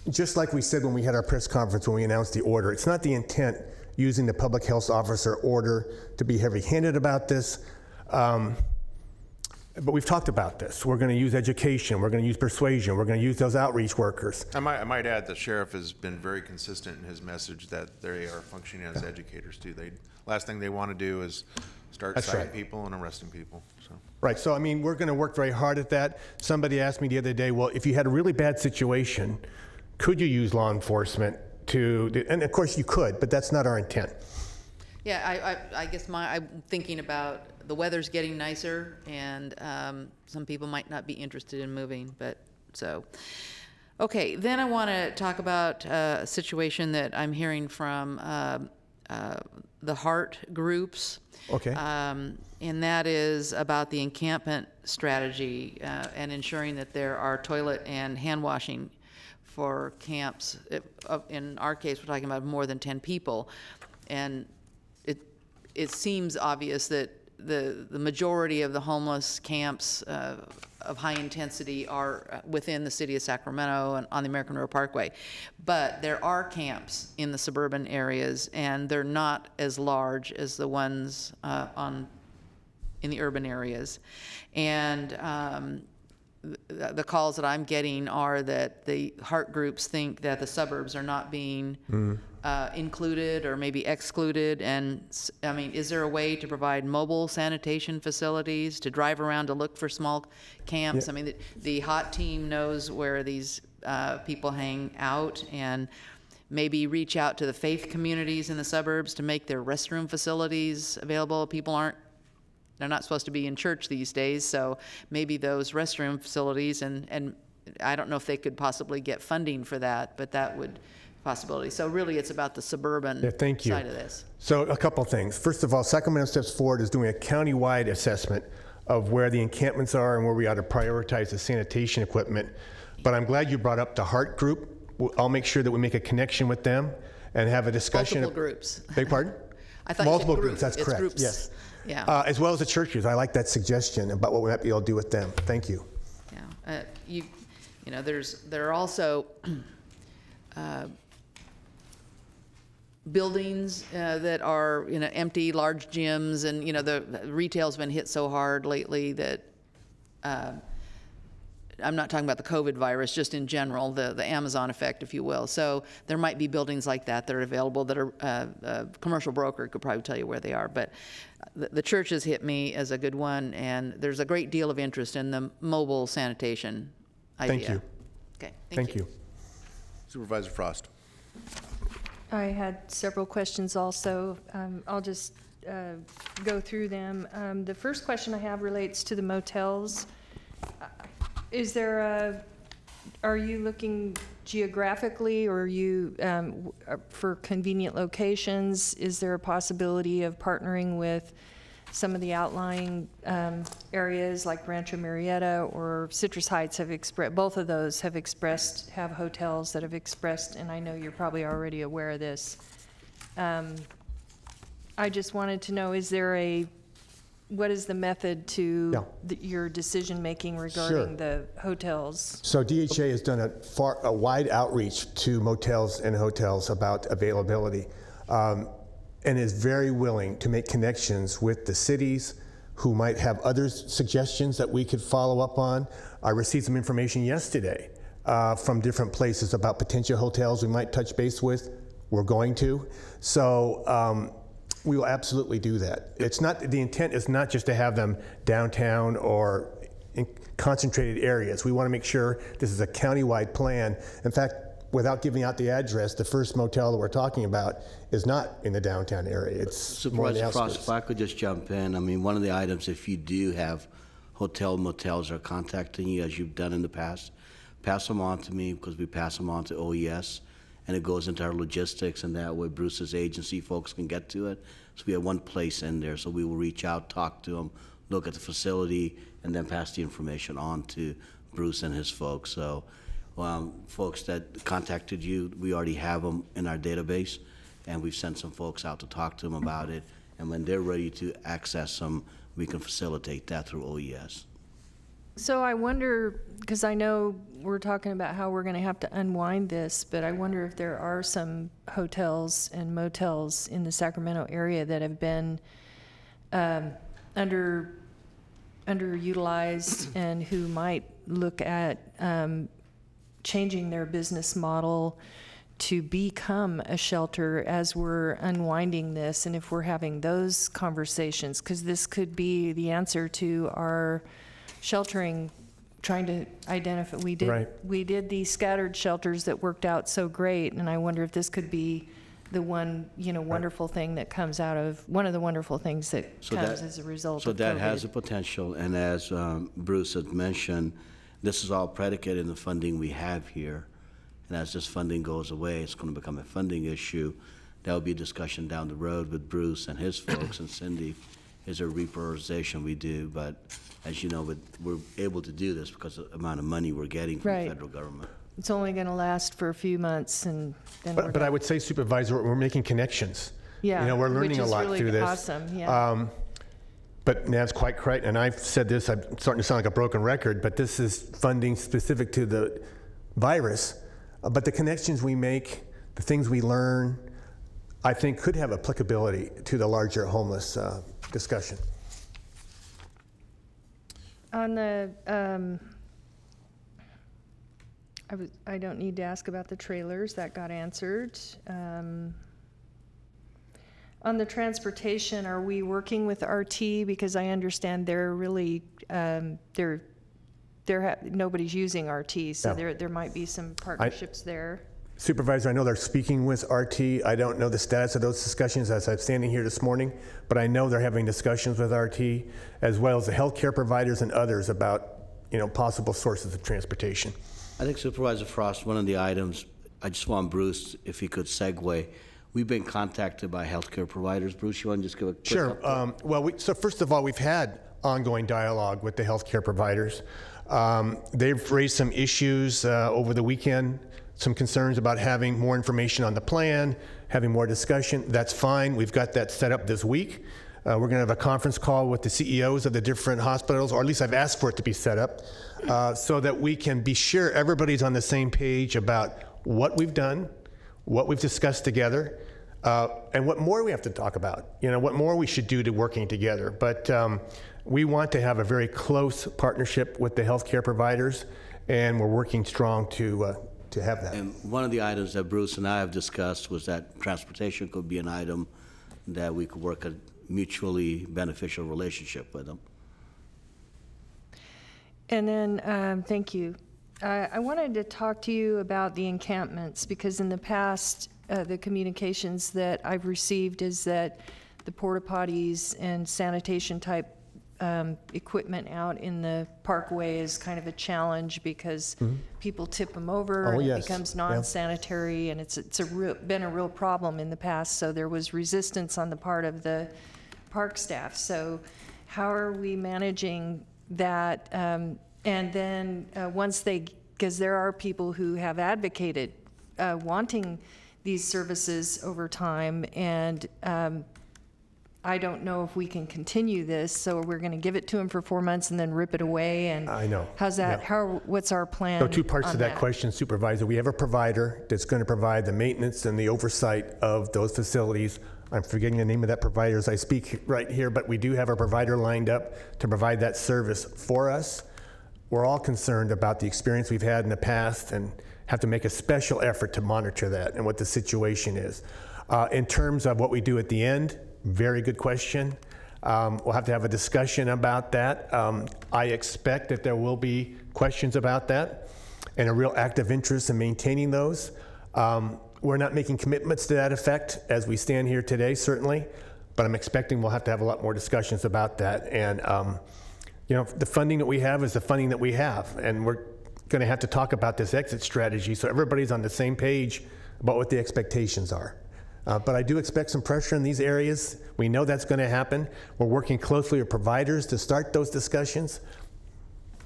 Just like we said when we had our press conference when we announced the order, it's not the intent using the public health officer order to be heavy-handed about this. But we've talked about this. We're going to use education. We're going to use persuasion. We're going to use those outreach workers. I might add the sheriff has been very consistent in his message that they are functioning as educators too. Last thing they want to do is start citing people and arresting people. So. Right. So I mean, we're going to work very hard at that. Somebody asked me the other day, well, if you had a really bad situation, could you use law enforcement to? And of course you could, but that's not our intent. Yeah, I guess I'm thinking about the weather's getting nicer, and some people might not be interested in moving, but so. Okay, then I want to talk about a situation that I'm hearing from the heart groups. Okay. And that is about the encampment strategy and ensuring that there are toilet and hand washing for camps. In our case, we're talking about more than 10 people. And it seems obvious that the majority of the homeless camps of high intensity are within the city of Sacramento and on the American Road Parkway. But there are camps in the suburban areas, and they're not as large as the ones in the urban areas. And the calls that I'm getting are that the heart groups think that the suburbs are not being included or maybe excluded. And I mean, is there a way to provide mobile sanitation facilities to drive around to look for small camps? Yeah. I mean, the HOT team knows where these people hang out, and maybe reach out to the faith communities in the suburbs to make their restroom facilities available. They're not supposed to be in church these days, so maybe those restroom facilities, and I don't know if they could possibly get funding for that, but that would possibility. So really it's about the suburban side of this. So a couple things. First of all, Sacramento Steps Forward is doing a county-wide assessment of where the encampments are and where we ought to prioritize the sanitation equipment. But I'm glad you brought up the heart group. I'll make sure that we make a connection with them and have a discussion. Multiple groups. Beg pardon? I thought multiple you said groups. That's it's correct. Groups. Yes. Yeah. As well as the churches. I like that suggestion about what we might be able to do with them. Thank you. Yeah. You know, there are also buildings that are, you know, empty, large gyms, and, you know, the retail's been hit so hard lately that, I'm not talking about the COVID virus, just in general, the Amazon effect, if you will. So there might be buildings like that are available that are, a commercial broker could probably tell you where they are. But the church has hit me as a good one, and there's a great deal of interest in the mobile sanitation idea. Thank you. Okay, Thank you. Supervisor Frost. I had several questions also. I'll just go through them. The first question I have relates to the motels. Is there are you looking geographically, or are you, for convenient locations, is there a possibility of partnering with some of the outlying areas like Rancho Murrieta or Citrus Heights have expressed, both of those have expressed, have hotels that have expressed, and I know you're probably already aware of this. I just wanted to know, is there what is the method to your decision-making regarding the hotels? So DHA has done a wide outreach to motels and hotels about availability, and is very willing to make connections with the cities who might have other suggestions that we could follow up on. I received some information yesterday from different places about potential hotels we might touch base with. We're going to. So we will absolutely do that. It's not, the intent is not just to have them downtown or in concentrated areas. We want to make sure this is a countywide plan. In fact, without giving out the address, the first motel that we're talking about is not in the downtown area. It's more on the outskirts. Frost, if I could just jump in. I mean, one of the items, if you do have motels are contacting you, as you've done in the past, pass them on to me, because we pass them on to OES, and it goes into our logistics, and that way Bruce's agency folks can get to it. So we have one place in there, so we will reach out, talk to them, look at the facility, and then pass the information on to Bruce and his folks. So folks that contacted you, we already have them in our database, and we've sent some folks out to talk to them about it, and when they're ready to access them, we can facilitate that through OES. So I wonder, because I know we're talking about how we're going to have to unwind this, but I wonder if there are some hotels and motels in the Sacramento area that have been underutilized and who might look at changing their business model to become a shelter as we're unwinding this, and if we're having those conversations, because this could be the answer to our sheltering, trying to identify. We did these scattered shelters that worked out so great, and I wonder if this could be the one, wonderful thing that comes out of, one of the wonderful things that comes as a result of COVID. So that has the potential, and as Bruce had mentioned, this is all predicated in the funding we have here, and as this funding goes away, it's going to become a funding issue. That will be a discussion down the road with Bruce and his folks and Cindy. Is there reprioritization we do, but as you know, we're able to do this because of the amount of money we're getting from the federal government. It's only going to last for a few months, and then but I would say, Supervisor, we're making connections. Yeah, we're learning a lot through this. Awesome. Yeah. But Nav's quite correct, and I've said this, I'm starting to sound like a broken record, but this is funding specific to the virus. But the connections we make, the things we learn, I think could have applicability to the larger homeless discussion. On the, I don't need to ask about the trailers, that got answered. On the transportation, are we working with RT? Because I understand they're really, nobody's using RT, so there might be some partnerships there. Supervisor, I know they're speaking with RT. I don't know the status of those discussions as I'm standing here this morning, but I know they're having discussions with RT, as well as the healthcare providers and others about, possible sources of transportation. I think Supervisor Frost, one of the items, I just want Bruce, if he could segue. We've been contacted by healthcare providers. Bruce, you want to just give a quick update? So first of all, we've had ongoing dialogue with the healthcare providers. They've raised some issues over the weekend, some concerns about having more information on the plan, having more discussion. That's fine. We've got that set up this week. We're going to have a conference call with the CEOs of the different hospitals, or at least I've asked for it to be set up, so that we can be sure everybody's on the same page about what we've done, what we've discussed together, and what more we have to talk about, what more we should do to working together. But we want to have a very close partnership with the healthcare providers, and we're working strong to have that. And one of the items that Bruce and I have discussed was that transportation could be an item that we could work a mutually beneficial relationship with them. And then, thank you. I wanted to talk to you about the encampments, because in the past, the communications that I've received is that the porta potties and sanitation type equipment out in the parkway is kind of a challenge because people tip them over and it becomes non-sanitary, and it's been a real problem in the past. So there was resistance on the part of the park staff. So how are we managing that? And then once because there are people who have advocated wanting these services over time, and I don't know if we can continue this, so we're going to give it to them for 4 months and then rip it away. And I know. How's that? Yeah. What's our plan? So two parts to that question, Supervisor. We have a provider that's going to provide the maintenance and the oversight of those facilities. I'm forgetting the name of that provider as I speak right here, but we do have a provider lined up to provide that service for us. We're all concerned about the experience we've had in the past and have to make a special effort to monitor that and what the situation is. In terms of what we do at the end, very good question. We'll have to have a discussion about that. I expect that there will be questions about that and a real active interest in maintaining those. We're not making commitments to that effect as we stand here today, certainly, but I'm expecting we'll have to have a lot more discussions about that. And the funding that we have is the funding that we have, and we're going to have to talk about this exit strategy so everybody's on the same page about what the expectations are. But I do expect some pressure in these areas. We know that's going to happen. We're working closely with providers to start those discussions.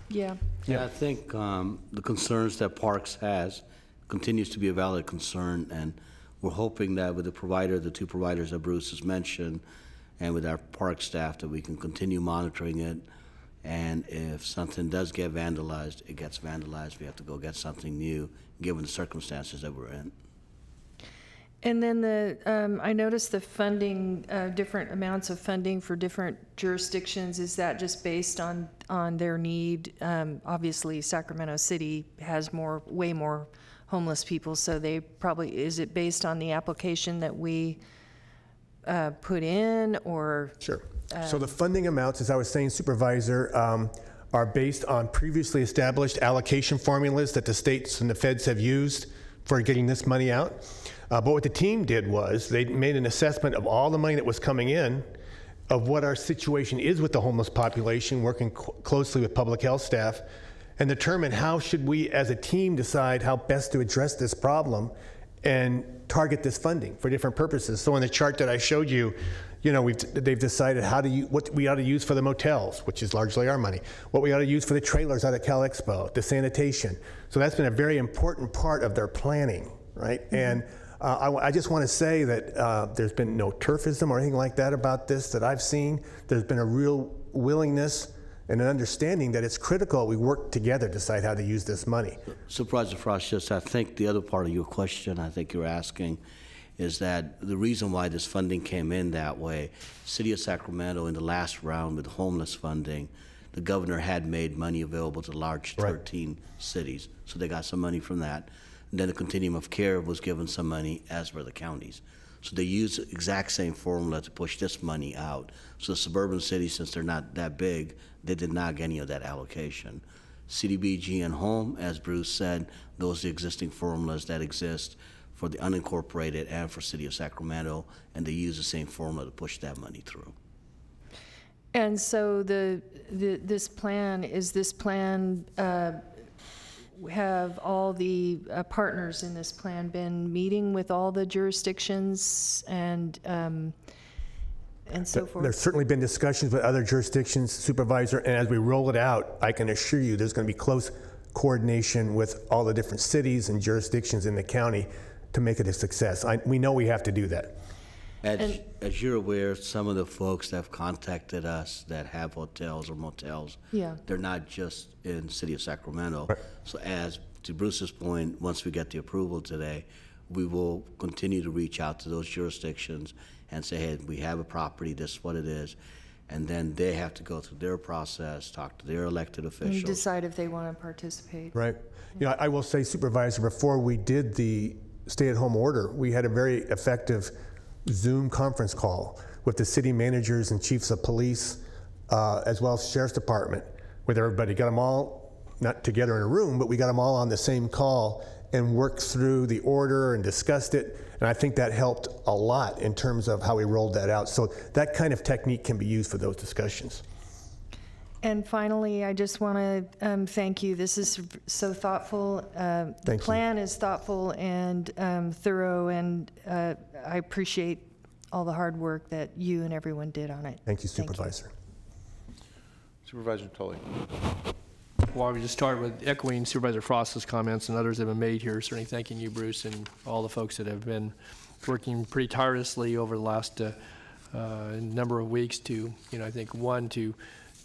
Yeah. Yeah, I think the concerns that Parks has continues to be a valid concern, and we're hoping that with the two providers that Bruce has mentioned, and with our park staff, that we can continue monitoring it. And if something does get vandalized, it gets vandalized. We have to go get something new, given the circumstances that we're in. And then I noticed the funding, different amounts of funding for different jurisdictions. Is that just based on their need? Obviously, Sacramento City has way more homeless people, so is it based on the application that we put in, or? Sure. So the funding amounts, as I was saying, Supervisor, are based on previously established allocation formulas that the states and the feds have used for getting this money out. But what the team did was they made an assessment of all the money that was coming in, of what our situation is with the homeless population, working closely with public health staff, and determine how should we as a team decide how best to address this problem and target this funding for different purposes. So in the chart that I showed you, they've decided what we ought to use for the motels, which is largely our money, what we ought to use for the trailers out at Cal Expo, the sanitation. So that's been a very important part of their planning, right? Mm-hmm. And I just want to say that there's been no turfism or anything like that about this that I've seen. There's been a real willingness and an understanding that it's critical we work together to decide how to use this money. Supervisor Frost, I think the other part of your question, I think you're asking, is that the reason why this funding came in that way, City of Sacramento in the last round with homeless funding, the governor had made money available to large 13 cities. So they got some money from that. And then the continuum of care was given some money, as were the counties. So they used the exact same formula to push this money out. So the suburban cities, since they're not that big, they did not get any of that allocation. CDBG and home, as Bruce said, those are the existing formulas that exist for the unincorporated and for City of Sacramento, and they use the same formula to push that money through. And so this plan have all the partners in this plan been meeting with all the jurisdictions and so forth? There's certainly been discussions with other jurisdictions, Supervisor, and as we roll it out, I can assure you there's going to be close coordination with all the different cities and jurisdictions in the county to make it a success. We know we have to do that. As you're aware, some of the folks that have contacted us that have hotels or motels, they're not just in City of Sacramento. Right. So as to Bruce's point, once we get the approval today, we will continue to reach out to those jurisdictions and say, hey, we have a property, this is what it is. And then they have to go through their process, talk to their elected officials. And decide if they want to participate. Right. You know, I will say, Supervisor, before we did the stay-at-home order, we had a very effective Zoom conference call with the city managers and chiefs of police, as well as Sheriff's Department, with everybody. Got them all, not together in a room, but we got them all on the same call and worked through the order and discussed it. And I think that helped a lot in terms of how we rolled that out. So that kind of technique can be used for those discussions. And finally, I just want to thank you. This is so thoughtful. The plan is thoughtful and thorough, and I appreciate all the hard work that you and everyone did on it. Thank you, Supervisor. Supervisor Tully. Well, I would just start with echoing Supervisor Frost's comments and others that have been made here. Certainly thanking you, Bruce, and all the folks that have been working pretty tirelessly over the last number of weeks to, I think, one, to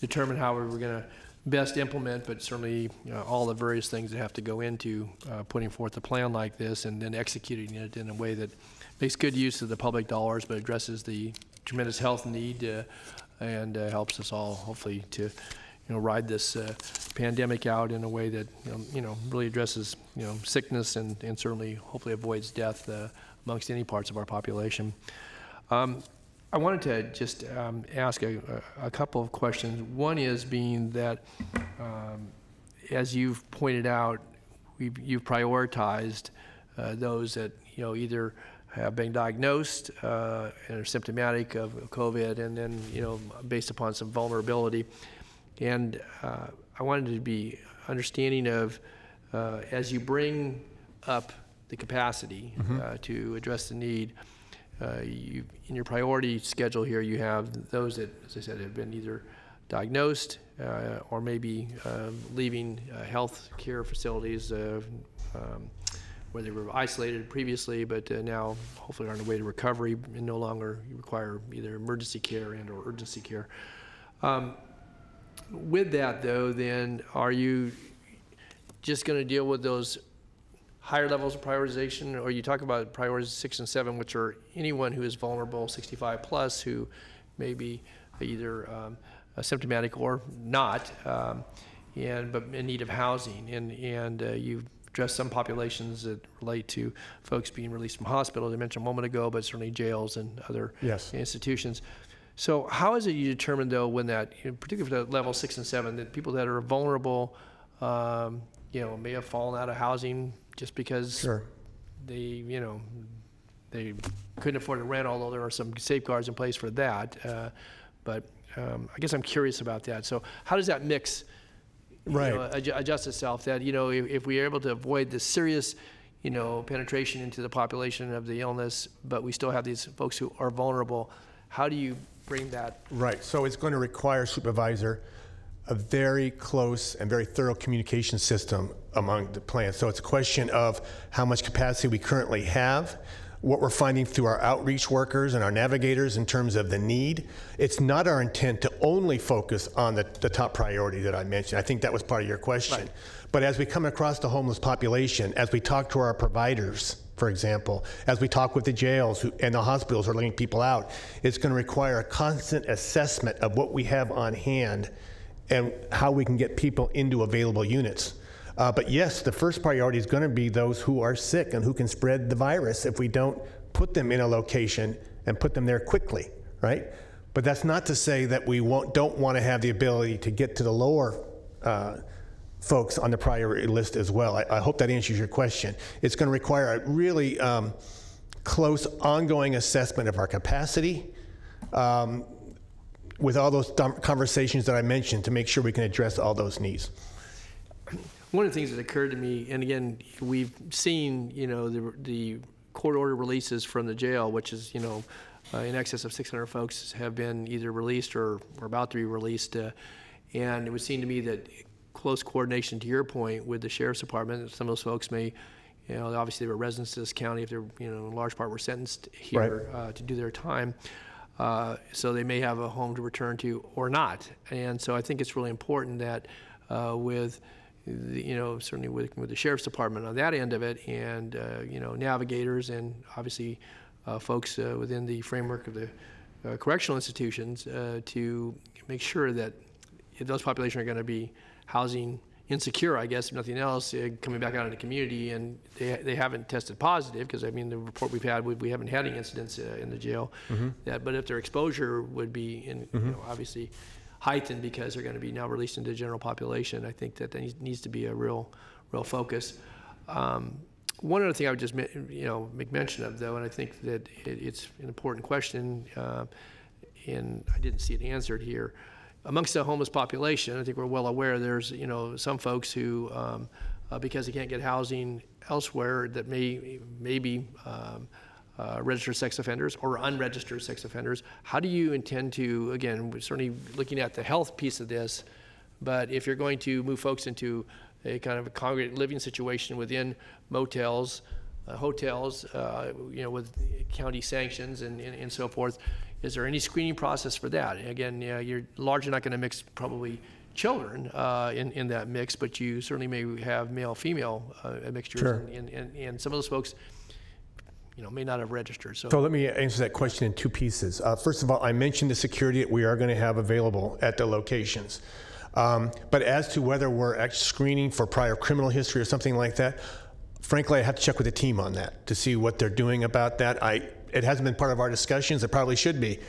determine how we were going to best implement, but certainly all the various things that have to go into putting forth a plan like this, and then executing it in a way that makes good use of the public dollars, but addresses the tremendous health need and helps us all, hopefully, to ride this pandemic out in a way that really addresses sickness and certainly hopefully avoids death amongst any parts of our population. I wanted to just ask a couple of questions. One is being that, as you've pointed out, you've prioritized those that either have been diagnosed and are symptomatic of COVID, and then based upon some vulnerability. And I wanted to be understanding of, as you bring up the capacity to address the need, in your priority schedule here, you have those that, as I said, have been either diagnosed or maybe leaving health care facilities where they were isolated previously, but now hopefully are on the way to recovery and no longer require either emergency care and or urgency care. With that, though, then are you just going to deal with those higher levels of prioritization, or you talk about priorities 6 and 7, which are anyone who is vulnerable, 65 plus, who may be either symptomatic or not, but in need of housing, and you've addressed some populations that relate to folks being released from hospitals. I mentioned a moment ago, but certainly jails and other institutions. So how is it you determine, though, when that, particularly for the level 6 and 7, that people that are vulnerable, may have fallen out of housing just because they, they couldn't afford to rent, although there are some safeguards in place for that. But I guess I'm curious about that. So how does that mix adjust itself? That if we are able to avoid the serious, penetration into the population of the illness, but we still have these folks who are vulnerable, how do you bring that? Right. So it's going to require, Supervisor, a very close and very thorough communication system among the plans. So it's a question of how much capacity we currently have, what we're finding through our outreach workers and our navigators in terms of the need. It's not our intent to only focus on the top priority that I mentioned. I think that was part of your question. Right. But as we come across the homeless population, as we talk to our providers, for example, as we talk with the jails and the hospitals who are letting people out, it's going to require a constant assessment of what we have on hand and how we can get people into available units. But yes, the first priority is going to be those who are sick and who can spread the virus if we don't put them in a location and put them there quickly, right? But that's not to say that we don't want to have the ability to get to the lower folks on the priority list as well. I hope that answers your question. It's going to require a really close ongoing assessment of our capacity with all those conversations that I mentioned to make sure we can address all those needs. One of the things that occurred to me, and again, we've seen, the court order releases from the jail, which is, in excess of 600 folks have been either released or about to be released. And it would seem to me that close coordination, to your point, with the Sheriff's Department, some of those folks may, obviously they were residents of this county, if they're, in large part were sentenced here to do their time. So they may have a home to return to or not. And so I think it's really important that with certainly with the sheriff's department on that end of it, and navigators, and obviously folks within the framework of the correctional institutions to make sure that if those populations are going to be housing insecure, I guess, if nothing else, coming back out in the community, and they haven't tested positive, because I mean the report we've had, we haven't had any incidents in the jail. But if their exposure would be obviously heightened because they're going to be now released into the general population, I think that needs to be a real focus. One other thing I would just make mention of, though, and I think that it's an important question, and I didn't see it answered here. Amongst the homeless population, I think we're well aware there's some folks who, because they can't get housing elsewhere, that may be registered sex offenders or unregistered sex offenders. How do you intend to, again, we're certainly looking at the health piece of this, but if you're going to move folks into a kind of a congregate living situation within motels, hotels, with county sanctions and so forth, is there any screening process for that? Again, you're largely not going to mix probably children in that mix, but you certainly may have male-female mixtures, Sure. and some of those folks may not have registered. So let me answer that question in two pieces. First of all, I mentioned the security that we are going to have available at the locations. But as to whether we're actually screening for prior criminal history or something like that, frankly, I have to check with the team on that to see what they're doing about that. It hasn't been part of our discussions. It probably should be.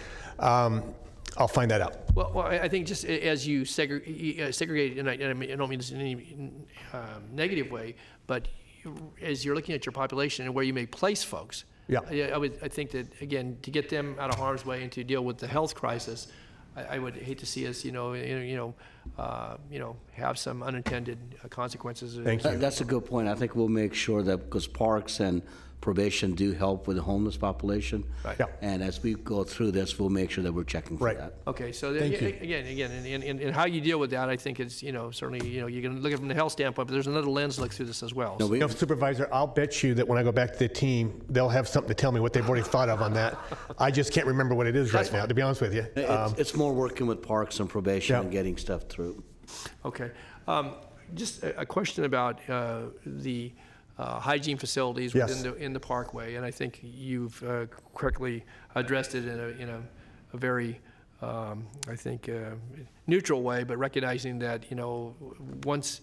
I'll find that out. Well, I think just as you segregate, and I don't mean this in any negative way, but as you're looking at your population and where you may place folks, I think that, again, to get them out of harm's way and to deal with the health crisis, I would hate to see us, have some unintended consequences. Thank you. That's a good point. I think we'll make sure that, because parks and probation do help with the homeless population. Right. Yeah. And as we go through this, we'll make sure that we're checking for that. Okay, so Thank you. again, and how you deal with that, I think is, certainly, you can look at it from the health standpoint, but there's another lens to look through this as well. No, Supervisor, I'll bet you that when I go back to the team, they'll have something to tell me what they've already thought of on that. I just can't remember what it is right now, to be honest with you. It's more working with parks and probation and getting stuff through. Okay. Just a question about the hygiene facilities within the parkway, and I think you've correctly addressed it in a very, I think, neutral way, but recognizing that once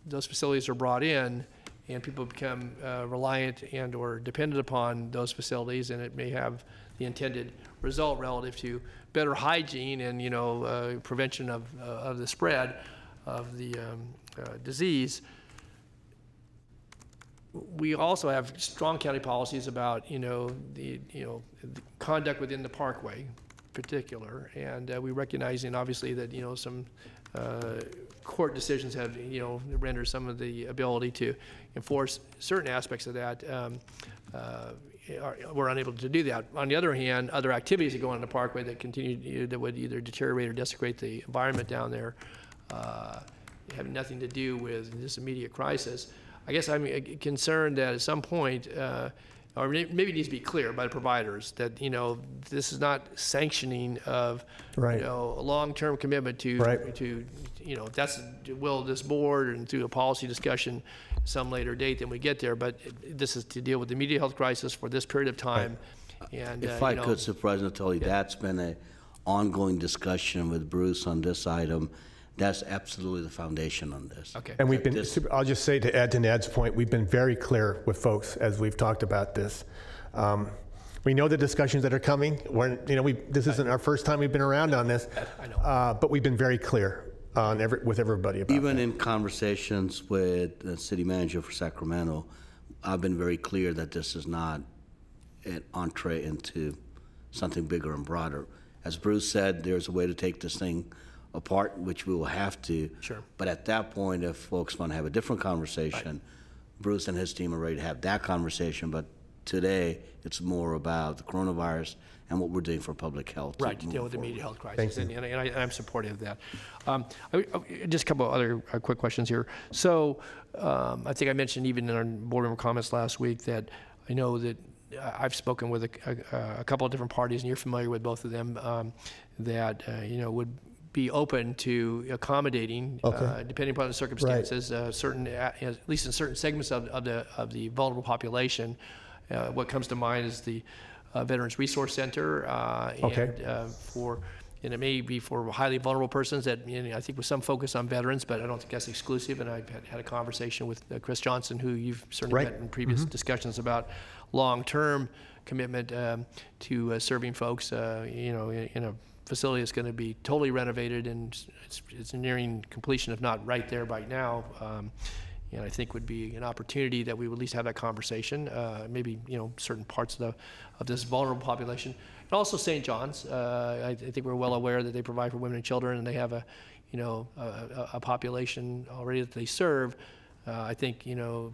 those facilities are brought in and people become reliant and or dependent upon those facilities, and it may have the intended result relative to better hygiene and prevention of the spread of the disease. We also have strong county policies about the conduct within the parkway, in particular, and we recognizing obviously that some court decisions have rendered some of the ability to enforce certain aspects of that. We're unable to do that. On the other hand, other activities that go on in the parkway that continue that would either deteriorate or desecrate the environment down there have nothing to do with this immediate crisis. I guess I'm concerned that at some point, or maybe it needs to be clear by the providers that this is not sanctioning of a long-term commitment to that's the will of this board and through a policy discussion some later date than we get there. But this is to deal with the immediate health crisis for this period of time. And if I could, Supervisor Natoli, that's been an ongoing discussion with Bruce on this item. That's absolutely the foundation on this. Okay. And we've been, I'll just say to add to Ned's point, we've been very clear with folks as we've talked about this. We know the discussions that are coming. This isn't our first time we've been around on this, I know. but we've been very clear on with everybody about Even that. in conversations with the city manager for Sacramento, I've been very clear that this is not an entree into something bigger and broader. As Bruce said, there's a way to take this thing apart, which we will have to. Sure. But at that point, if folks want to have a different conversation, Bruce and his team are ready to have that conversation. But today, it's more about the coronavirus and what we're doing for public health. Right, to deal with the immediate health crisis. Thank you. And I'm supportive of that. Just a couple of other quick questions here. So I think I mentioned even in our board member comments last week that I know that I've spoken with a couple of different parties, and you're familiar with both of them, that would be open to accommodating, depending upon the circumstances, certain, at least in certain segments of the vulnerable population. What comes to mind is the Veterans Resource Center, and it may be for highly vulnerable persons that, I think with some focus on veterans, but I don't think that's exclusive. And I've had a conversation with Chris Johnson, who you've certainly met in previous discussions about long-term commitment to serving folks, in a facility that's going to be totally renovated, and it's nearing completion, if not right there right now. And I think would be an opportunity that we would at least have that conversation, maybe, certain parts of this vulnerable population. And also St. John's, I think we're well aware that they provide for women and children, and they have a population already that they serve. I think,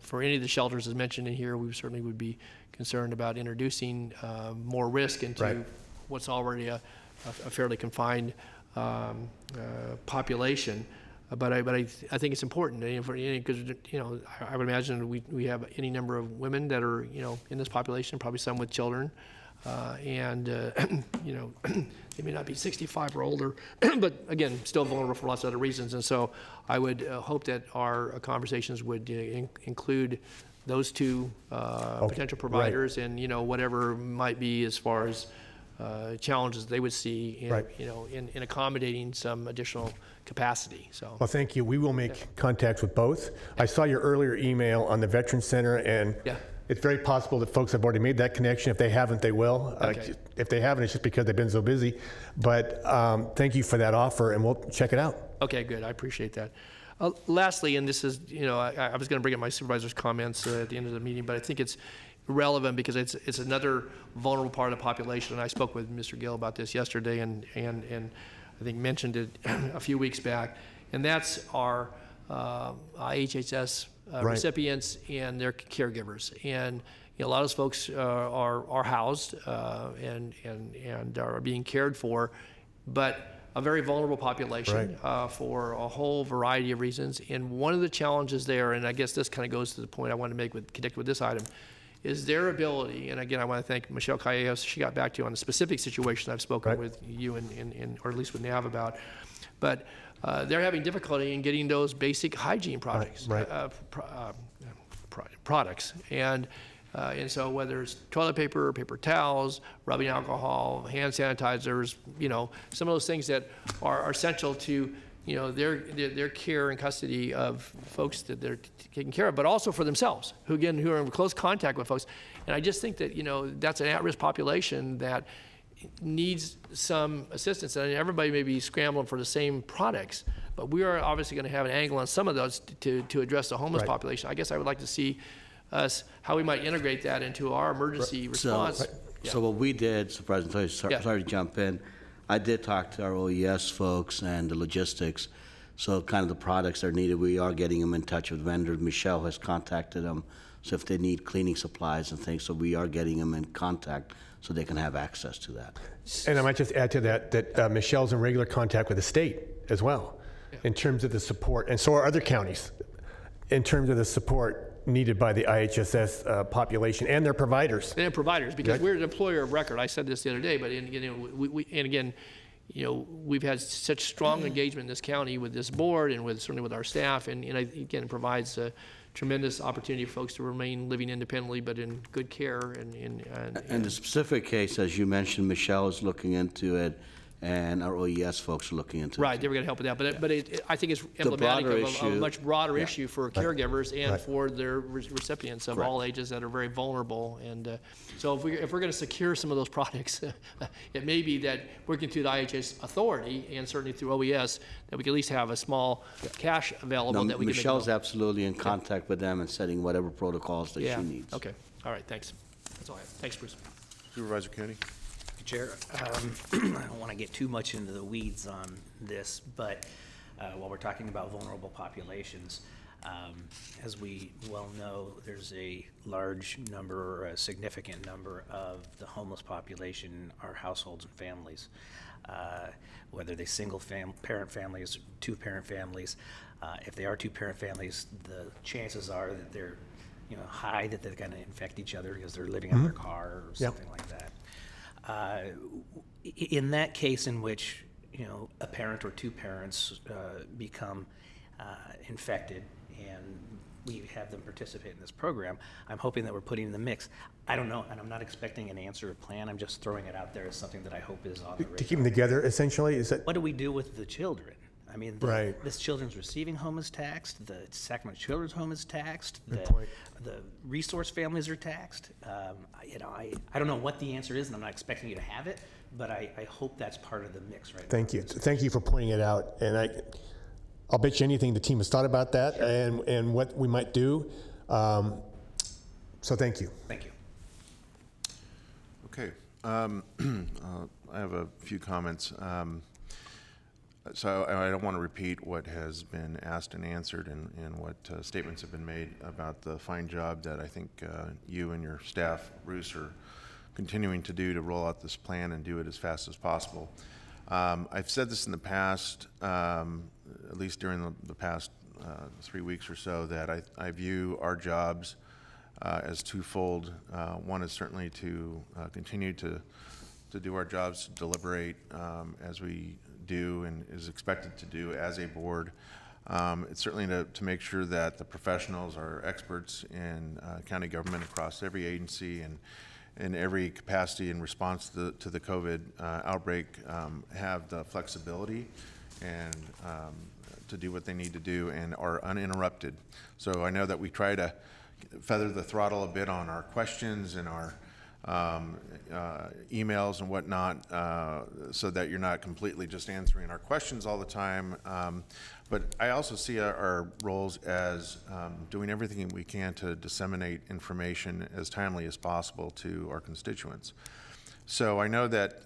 for any of the shelters as mentioned in here, we certainly would be concerned about introducing more risk into what's already a fairly confined population. But I think it's important, because I would imagine we have any number of women that are in this population, probably some with children, and they may not be 65 or older, but again, still vulnerable for lots of other reasons. And so I would hope that our conversations would include those two potential providers, and whatever might be as far as challenges they would see in accommodating some additional capacity. So, well, thank you. We will make contacts with both. I saw your earlier email on the Veterans Center, and it's very possible that folks have already made that connection. If they haven't, they will. If they haven't, it's just because they've been so busy. But thank you for that offer, and we'll check it out. Okay, good. I appreciate that. Lastly, and this is, I was going to bring up my supervisor's comments at the end of the meeting, but I think it's relevant because it's another vulnerable part of the population. And I spoke with Mr. Gill about this yesterday, and I think mentioned it a few weeks back, and that's our IHSS recipients and their caregivers. And a lot of those folks are housed and are being cared for, but a very vulnerable population for a whole variety of reasons. And one of the challenges there, and I guess this kind of goes to the point I want to make connected with this item, is their ability, and again, I want to thank Michelle Callejas. She got back to you on the specific situation I've spoken with you or at least with NAV about, but they're having difficulty in getting those basic hygiene products. Products, and so whether it's toilet paper, paper towels, rubbing alcohol, hand sanitizers, some of those things that are essential to their care and custody of folks that they're taking care of, but also for themselves, who are in close contact with folks. And I just think that that's an at-risk population that needs some assistance. And everybody may be scrambling for the same products, but we are obviously going to have an angle on some of those to address the homeless population. I guess I would like to see how we might integrate that into our emergency response. So what we did, sorry to jump in, I did talk to our OES folks and the logistics, so kind of the products that are needed, we are getting them in touch with vendors. Michelle has contacted them, so if they need cleaning supplies and things, so we are getting them in contact so they can have access to that. And I might just add to that Michelle's in regular contact with the state as well, in terms of the support, and so are other counties, in terms of the support needed by the IHSS population and their providers. And their providers, because we're an employer of record. I said this the other day, but we've had such strong engagement in this county with this board and certainly with our staff, and again, it provides a tremendous opportunity for folks to remain living independently, but in good care. And the specific case, as you mentioned, Michelle is looking into it, and our OES folks are looking into it. Right, they were going to help with that, but I think it's emblematic of a much broader issue for caregivers and for their recipients of all ages that are very vulnerable. And so if we're going to secure some of those products, it may be that working through the IHS authority and certainly through OES, that we can at least have a small cash available that we can. Michelle's absolutely in contact with them and setting whatever protocols that she needs. Okay, all right, thanks. That's all I have. Thanks, Bruce. Supervisor Kennedy. Chair, I don't want to get too much into the weeds on this, but while we're talking about vulnerable populations, as we well know, there's a large number or a significant number of the homeless population are households and families, whether they single parent families, two-parent families. If they are two-parent families, the chances are that they're high that they're going to infect each other because they're living in their car or something like that. In that case in which a parent or two parents become infected and we have them participate in this program, I'm hoping that we're putting in the mix. I don't know, and I'm not expecting an answer or plan. I'm just throwing it out there as something that I hope is on the radar. To keep them together, essentially, is that? What do we do with the children? I mean, this Children's Receiving Home is taxed, the Sacramento Children's Home is taxed, the resource families are taxed. I don't know what the answer is, and I'm not expecting you to have it, but I hope that's part of the mix right now. Thank you. Thank you for pointing it out. And I'll bet you anything the team has thought about that and what we might do. So thank you. Thank you. Okay. I have a few comments. So I don't want to repeat what has been asked and answered and what statements have been made about the fine job that I think you and your staff, Bruce, are continuing to do to roll out this plan and do it as fast as possible. I've said this in the past, at least during the past 3 weeks or so, that I view our jobs as twofold. One is certainly to continue to do our jobs, to deliberate as we do and is expected to do as a board. It's certainly to make sure that the professionals are experts in county government across every agency and in every capacity in response to the COVID outbreak have the flexibility and to do what they need to do and are uninterrupted. So I know that we try to feather the throttle a bit on our questions and our emails and whatnot, so that you're not completely just answering our questions all the time. But I also see our roles as doing everything we can to disseminate information as timely as possible to our constituents. So I know that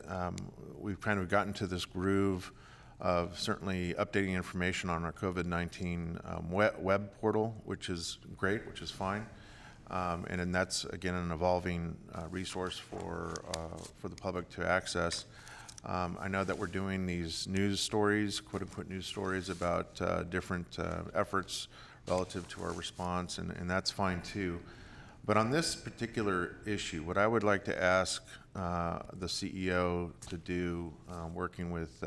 we've kind of gotten to this groove of certainly updating information on our COVID-19 web portal, which is great, which is fine. And then that's, again, an evolving resource for the public to access. I know that we're doing these news stories, quote-unquote news stories, about different efforts relative to our response, and that's fine too. But on this particular issue, what I would like to ask the CEO to do, working with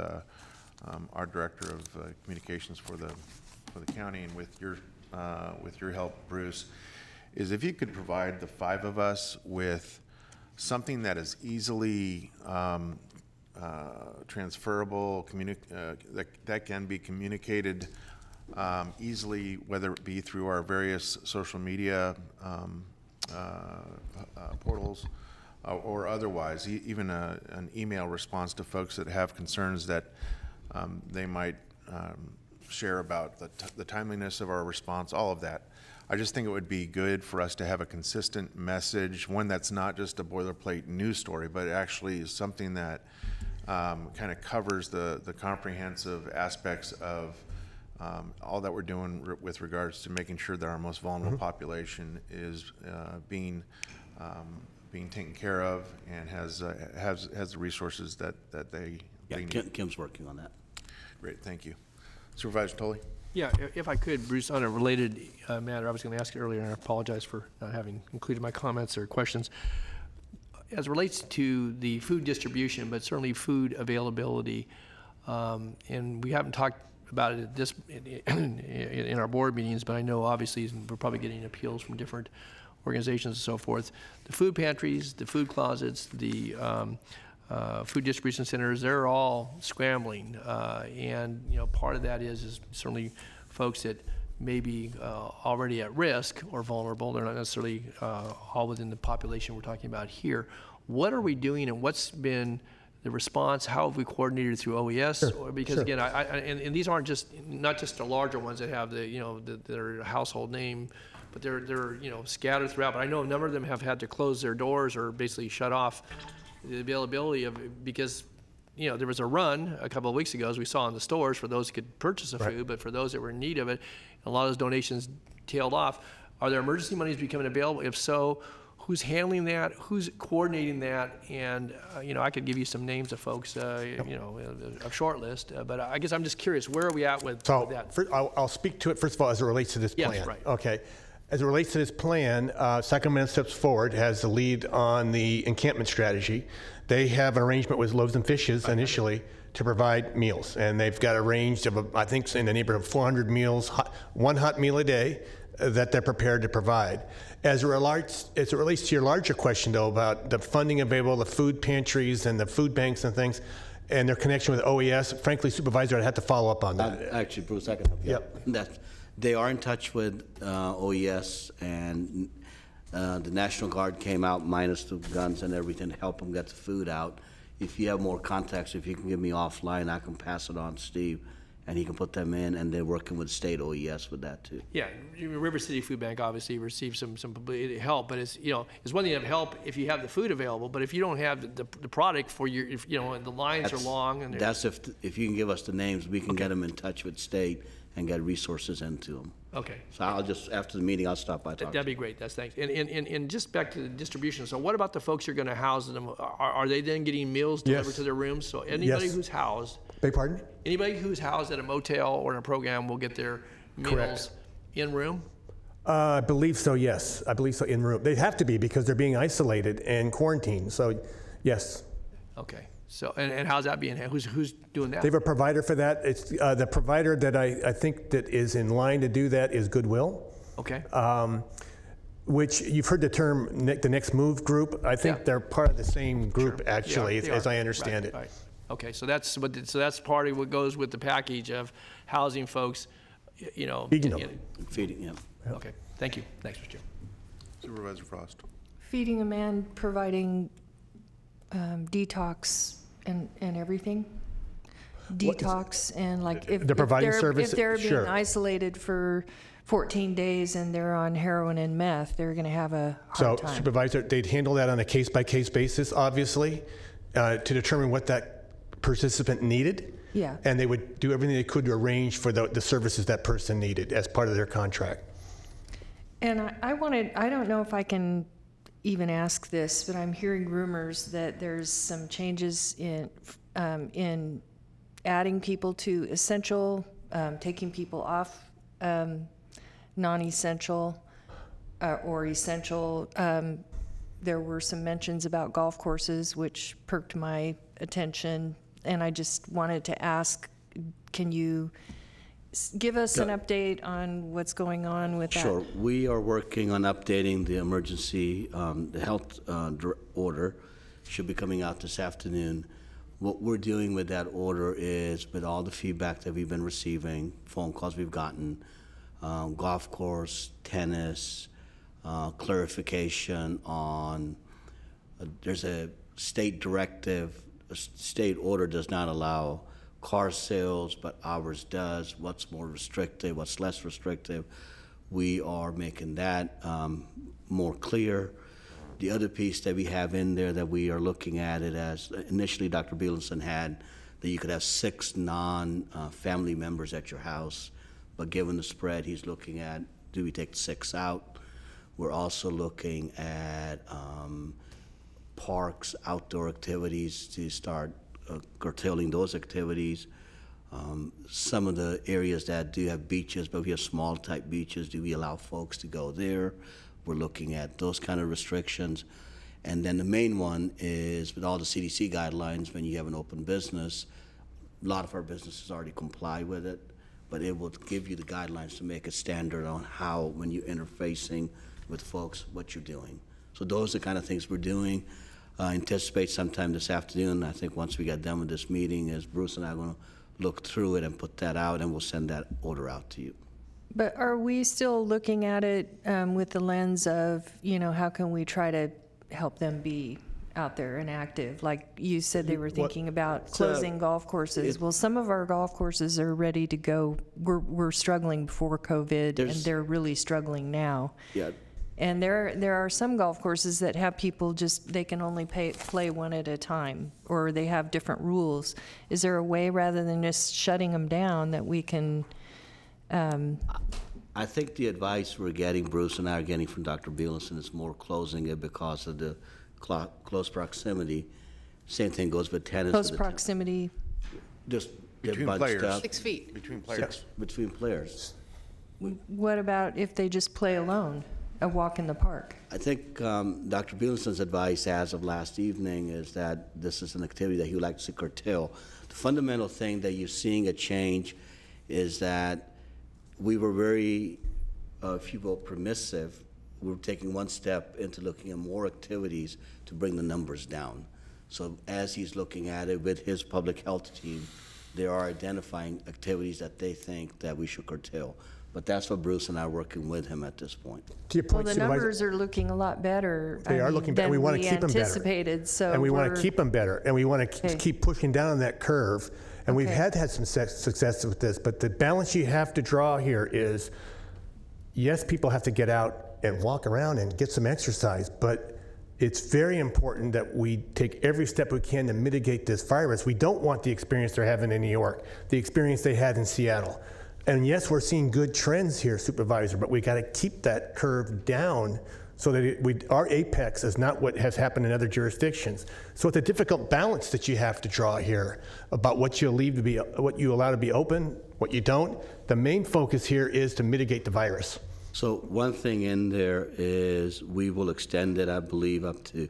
our Director of Communications for the county and with your help, Bruce, is if you could provide the five of us with something that is easily transferable, that can be communicated easily, whether it be through our various social media portals or otherwise, even an email response to folks that have concerns that they might share about the timeliness of our response, all of that. I just think it would be good for us to have a consistent message, one that's not just a boilerplate news story, but actually is something that kind of covers the comprehensive aspects of all that we're doing with regards to making sure that our most vulnerable population is being taken care of and has the resources that they need. Kim's working on that. Great, thank you. Supervisor Tolley? Yeah, if I could, Bruce, on a related matter, I was going to ask it earlier, and I apologize for not having included my comments or questions. As it relates to the food distribution, but certainly food availability, and we haven't talked about it in our board meetings, but I know obviously we're probably getting appeals from different organizations and so forth. The food pantries, the food closets, the food distribution centers, they're all scrambling, and part of that is certainly folks that may be already at risk or vulnerable. They're not necessarily all within the population we're talking about here. What are we doing, and what's been the response? How have we coordinated through OES? Sure, because again, and these aren't not just the larger ones that have their household name, but they're scattered throughout. But I know a number of them have had to close their doors or basically shut off the availability of, because there was a run a couple of weeks ago, as we saw in the stores, for those who could purchase the food, but for those that were in need of it, a lot of those donations tailed off. Are there emergency monies becoming available? If so, who's handling that? Who's coordinating that? And I could give you some names of folks, a short list, but I guess I'm just curious, where are we at with that? I'll speak to it first of all as it relates to this plan. Yes, right. Okay. As it relates to this plan, Sacramento steps forward, has the lead on the encampment strategy. They have an arrangement with Loaves and Fishes initially to provide meals. And they've got a range of, I think, in the neighborhood of 400 meals, one hot meal a day that they're prepared to provide. As it relates to your larger question, though, about the funding available, the food pantries and the food banks and things, and their connection with OES, frankly, Supervisor, I'd have to follow up on that. Actually, Bruce, I can help you. Yep. They are in touch with OES, and the National Guard came out minus the guns and everything to help them get the food out. If you have more contacts, if you can give me offline, I can pass it on to Steve, and he can put them in, and they're working with state OES with that too. Yeah, River City Food Bank obviously receives some help, but it's, it's one thing to have help if you have the food available, but if you don't have the product for your, the lines are long. And that's if you can give us the names, we can get them in touch with state and get resources into them. Okay. So I'll just, after the meeting, I'll stop by. That'd be great. That's thanks. And just back to the distribution. So what about the folks you're going to house them? Are they then getting meals delivered to their rooms? So anybody who's housed. Beg pardon? Anybody who's housed at a motel or in a program will get their meals in room? I believe so, yes. I believe so, in room. They have to be because they're being isolated and quarantined. So, yes. Okay. So, and how's that being? Who's doing that? They have a provider for that. It's the provider that I think that is in line to do that is Goodwill. Okay. Which you've heard the term the Next Move group. I think they're part of the same group actually, as I understand it. Right. Okay, so that's part of what goes with the package of housing folks, Feeding them. Feeding, yeah. Okay, thank you. Thanks, Mr. Chair. Supervisor Frost. Feeding them and providing detox and everything. Detox and like if they're providing service, if they're being isolated for 14 days and they're on heroin and meth, they're going to have a hard time. Supervisor, they'd handle that on a case-by-case basis, obviously, to determine what that participant needed. Yeah. And they would do everything they could to arrange for the services that person needed as part of their contract. And I don't know if I can even ask this, but I'm hearing rumors that there's some changes in adding people to essential, taking people off non-essential or essential. There were some mentions about golf courses, which perked my attention, and I just wanted to ask, can you give us an update on what's going on with that? Sure. We are working on updating the emergency, the health order. Should be coming out this afternoon. What we're doing with that order is, with all the feedback that we've been receiving, phone calls we've gotten, golf course, tennis, clarification on, there's a state directive, a state order does not allow car sales, but ours does. What's more restrictive, what's less restrictive? We are making that more clear. The other piece that we have in there that we are looking at it as, initially Dr. Bielenson had, that you could have 6 non-family members at your house, but given the spread, he's looking at, do we take 6 out? We're also looking at parks, outdoor activities to start curtailing those activities. Some of the areas that do have beaches, but we have small type beaches, do we allow folks to go there? We're looking at those kind of restrictions. And then the main one is, with all the CDC guidelines, when you have an open business, a lot of our businesses already comply with it, but it will give you the guidelines to make a standard on how, when you're interfacing with folks, what you're doing. So those are the kind of things we're doing. Anticipate sometime this afternoon, I think once we get done with this meeting, is Bruce and I are going to look through it and put that out, and we'll send that order out to you. But are we still looking at it with the lens of, how can we try to help them be out there and active? Like you said, they were thinking about closing golf courses. Well, some of our golf courses are ready to go. We're struggling before COVID, and they're really struggling now. Yeah. And there are some golf courses that have people they can only play one at a time, or they have different rules. Is there a way, rather than just shutting them down, that we can? I think the advice we're getting, Bruce and I are getting from Dr. Bielenson, is more closing it because of the close proximity. Same thing goes with tennis. Close proximity. Just between players. 6 feet. Between players. Between players. What about if they just play alone? a walk in the park. I think Dr. Bielensen's advice as of last evening is that this is an activity that he would like to curtail. The fundamental thing that you're seeing a change is that we were very, if you will, permissive. We were taking one step into looking at more activities to bring the numbers down. So as he's looking at it with his public health team, they are identifying activities that they think that we should curtail. But that's what Bruce and I are working with him at this point. To your point, Well, the numbers are looking a lot better. They are looking better. We want to keep them better. Anticipated, so and we want to keep them better, and we want to keep pushing down on that curve. And we've had some success with this, but the balance you have to draw here is, yes, people have to get out and walk around and get some exercise, but it's very important that we take every step we can to mitigate this virus. We don't want the experience they're having in New York, the experience they had in Seattle. And yes, we're seeing good trends here, Supervisor, but we got to keep that curve down so that our apex is not what has happened in other jurisdictions. So it's a difficult balance that you have to draw here about what you leave to be, what you allow to be open, what you don't. The main focus here is to mitigate the virus. So one thing in there is we will extend it, I believe, up to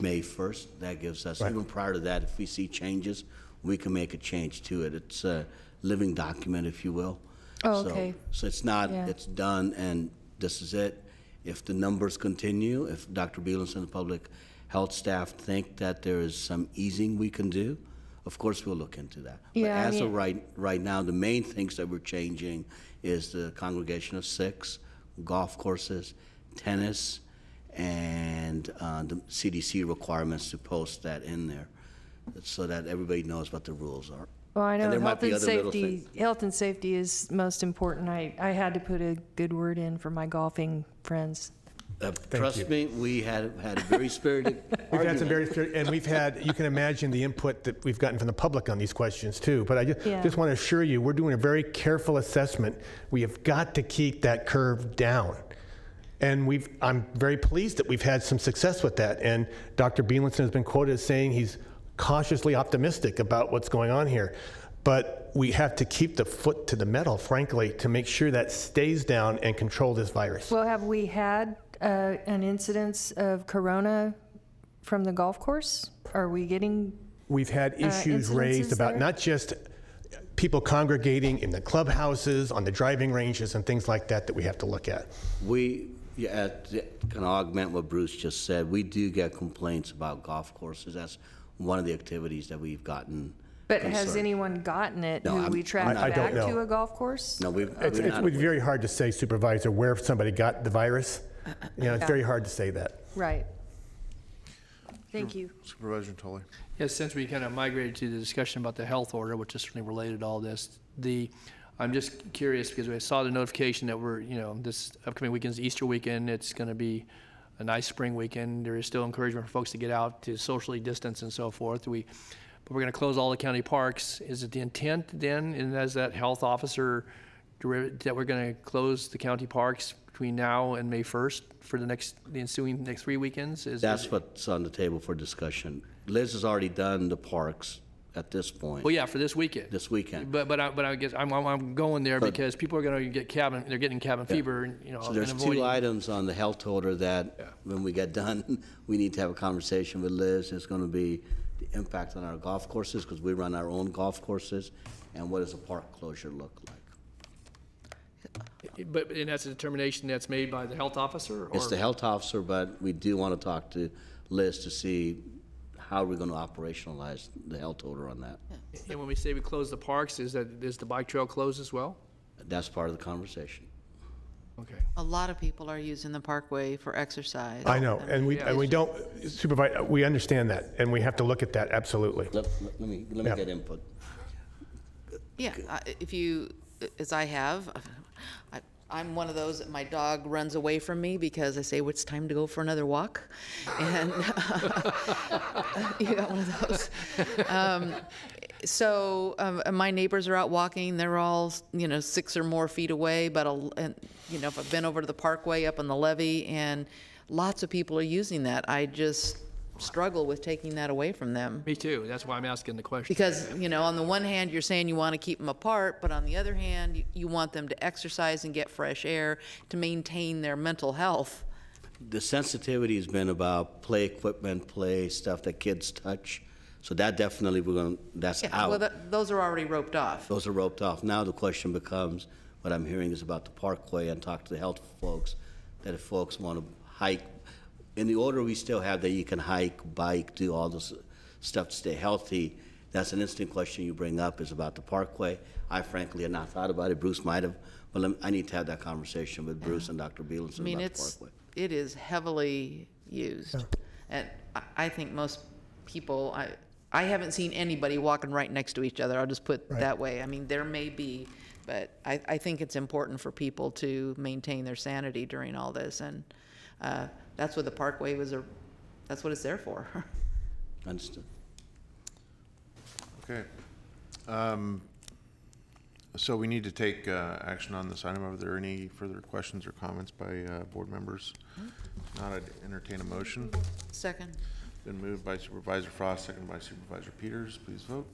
May 1st. That gives us, even prior to that, if we see changes, we can make a change to it. It's a living document, if you will. Oh, okay. So it's not, it's done and this is it. If the numbers continue, if Dr. Bielensen and the public health staff think that there is some easing we can do, of course we'll look into that. Yeah, but as of right now, the main things that we're changing is the congregation of 6, golf courses, tennis, and the CDC requirements to post that in there so that everybody knows what the rules are. Well, I know health and safety is most important. I had to put a good word in for my golfing friends. Trust me, we had a very spirited We've had some very spirited, and we've had, you can imagine the input that we've gotten from the public on these questions too. But I just want to assure you, we're doing a very careful assessment. We have got to keep that curve down. And I'm very pleased that we've had some success with that. And Dr. Bielensen has been quoted as saying he's cautiously optimistic about what's going on here. But we have to keep the foot to the metal, frankly, to make sure that stays down and control this virus. Well, have we had an incidence of corona from the golf course? Are we getting We've had issues raised about not just people congregating in the clubhouses, on the driving ranges, and things like that we have to look at. Can augment what Bruce just said, we do get complaints about golf courses. That's one of the activities that we've gotten. But has anyone gotten it who we track back to a golf course? No, it's very hard to say, Supervisor, where somebody got the virus. You know, it's very hard to say that. Right. Thank you. Supervisor Tully. Yes, since we kind of migrated to the discussion about the health order, which is certainly related to all this, I'm just curious because I saw the notification that this upcoming weekend is Easter weekend. It's going to be a nice spring weekend. There is still encouragement for folks to get out to socially distance and so forth. But we're going to close all the county parks. Is it the intent then, and as that health officer, that we're going to close the county parks between now and May 1st for the ensuing next 3 weekends? That's what's on the table for discussion. Liz has already done the parks at this point. Well, yeah, for this weekend. This weekend. But I guess I'm going there because people are going to get they're getting cabin fever. So there's 2 items on the health order that when we get done, we need to have a conversation with Liz. It's going to be the impact on our golf courses because we run our own golf courses, and what does a park closure look like? And that's a determination that's made by the health officer? It's the health officer, but we do want to talk to Liz to see how we're going to operationalize the health order on that. And when we say we close the parks, is the bike trail closed as well? That's part of the conversation. Okay. A lot of people are using the parkway for exercise. I know, and we don't supervise. We understand that, and we have to look at that absolutely. Let me get input. Yeah, if you, as I have, I'm one of those that my dog runs away from me because I say, well, it's time to go for another walk. And you got one of those. My neighbors are out walking. They're all, 6 or more feet away. But, if I've been over to the parkway up on the levee, and lots of people are using that. I just struggle with taking that away from them. Me too. That's why I'm asking the question. Because, on the one hand, you're saying you want to keep them apart, but on the other hand, you want them to exercise and get fresh air to maintain their mental health. The sensitivity has been about play equipment, play stuff that kids touch. So that definitely that's Yeah, out. well, those are already roped off. Those are roped off. Now the question becomes, what I'm hearing is about the parkway, and talk to the health folks, that if folks want to hike, in the order we still have that you can hike, bike, do all this stuff to stay healthy, that's an instant question you bring up, is about the parkway. I frankly had not thought about it. Bruce might have, but I need to have that conversation with Bruce and Dr. Bielenson about the parkway. It is heavily used. And I think most people, I haven't seen anybody walking right next to each other. I'll just put it that way. I mean, there may be, but I think it's important for people to maintain their sanity during all this. And that's what the parkway that's what it's there for. Understood. Okay. So we need to take action on this item. Are there any further questions or comments by board members? If not, I'd entertain a motion. Second. Been moved by Supervisor Frost, second by Supervisor Peters. Please vote.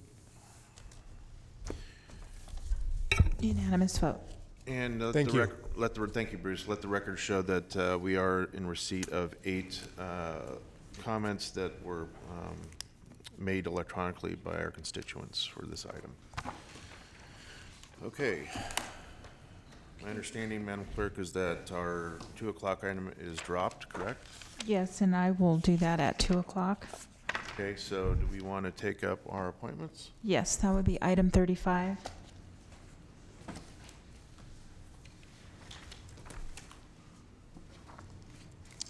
Unanimous vote. And Thank you. Thank you, Bruce. Let the record show that we are in receipt of 8 comments that were made electronically by our constituents for this item. Okay. My understanding, Madam Clerk, is that our 2 o'clock item is dropped, correct? Yes, and I will do that at 2 o'clock. Okay, so do we want to take up our appointments? Yes, that would be item 35.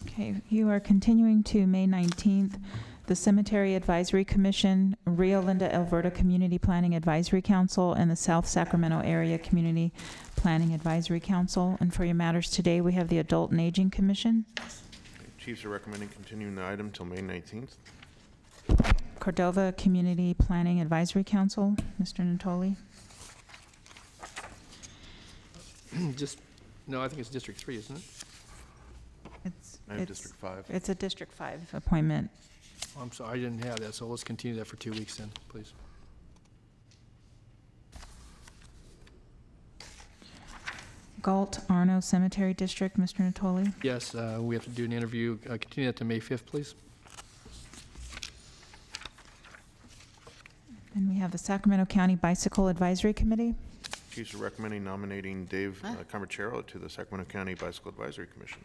Okay, you are continuing to May 19th. The Cemetery Advisory Commission, Rio Linda Alberta Community Planning Advisory Council, and the South Sacramento Area Community Planning Advisory Council. And for your matters today, we have the Adult and Aging Commission. Okay, Chiefs are recommending continuing the item till May 19th. Cordova Community Planning Advisory Council, Mr. Natoli. No, I think it's District 3, isn't it? I have District 5. It's a District 5 appointment. Oh, I'm sorry, I didn't have that, so let's continue that for 2 weeks then, please. Galt Arno Cemetery District, Mr. Natoli. Yes, we have to do an interview. Continue that to May 5th, please. And we have the Sacramento County Bicycle Advisory Committee. Chiefs are recommending nominating Dave Camarchero to the Sacramento County Bicycle Advisory Commission.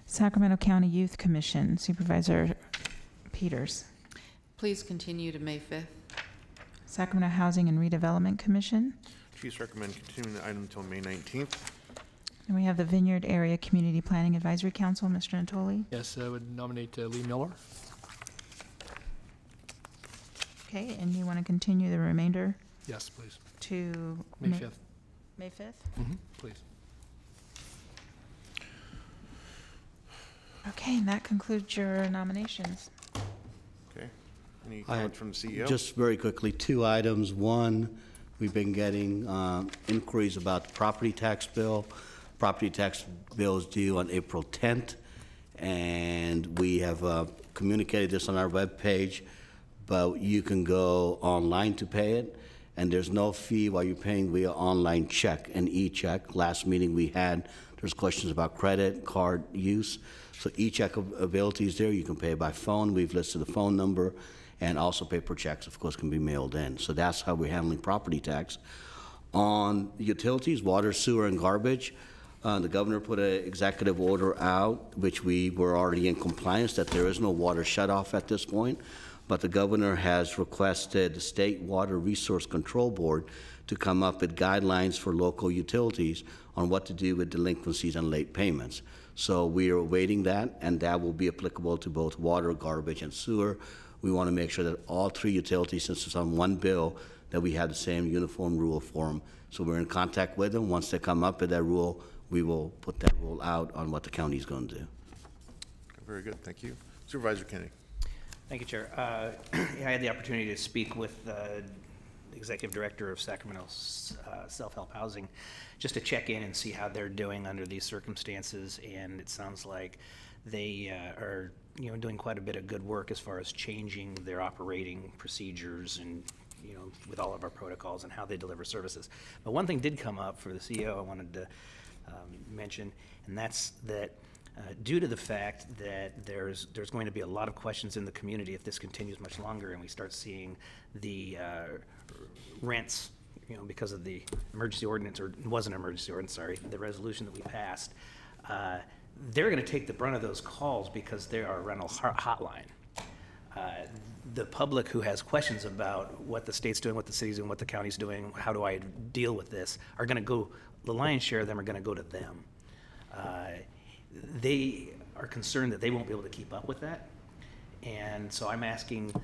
Sacramento County Youth Commission, Supervisor Peters. Please continue to May 5th. Sacramento Housing and Redevelopment Commission. Chiefs recommend continuing the item until May 19th. And we have the Vineyard Area Community Planning Advisory Council, Mr. Natoli. Yes, I would nominate Lee Miller. Okay, and you want to continue the remainder Yes, please. to May 5th. May 5th? Please. Okay, and that concludes your nominations. Okay. Any comments from the CEO? Just very quickly, 2 items. One, we've been getting inquiries about the property tax bill. Property tax bill is due on April 10th, and we have communicated this on our webpage, but you can go online to pay it, and there's no fee while you're paying via online check and e-check. Last meeting we had, there's questions about credit card use. So e-check ability is there. You can pay by phone. We've listed the phone number, and also paper checks, of course, can be mailed in. So that's how we're handling property tax. On utilities, water, sewer, and garbage, the governor put an executive order out, which we were already in compliance, that there is no water shutoff at this point. But the governor has requested the State Water Resource Control Board to come up with guidelines for local utilities on what to do with delinquencies and late payments. So we are awaiting that, and that will be applicable to both water, garbage, and sewer. We want to make sure that all 3 utilities, since it's on one bill, that we have the same uniform rule for them. So we're in contact with them. Once they come up with that rule, we will put that rule out on what the county is going to do. Very good. Thank you. Supervisor Kennedy. Thank you, Chair. I had the opportunity to speak with the Executive Director of Sacramento's Self-Help Housing just to check in and see how they're doing under these circumstances, and it sounds like they are doing quite a bit of good work as far as changing their operating procedures and with all of our protocols and how they deliver services. But one thing did come up for the CEO I wanted to mention, and that's that due to the fact that there's going to be a lot of questions in the community if this continues much longer and we start seeing the rents, because of the emergency ordinance, or it wasn't an emergency ordinance, sorry, the resolution that we passed. They're going to take the brunt of those calls because they are a rental hotline. The public who has questions about what the state's doing, what the city's doing, what the county's doing, how do I deal with this, are going to go, the lion's share of them are going to go to them. They are concerned that they won't be able to keep up with that. And so I'm asking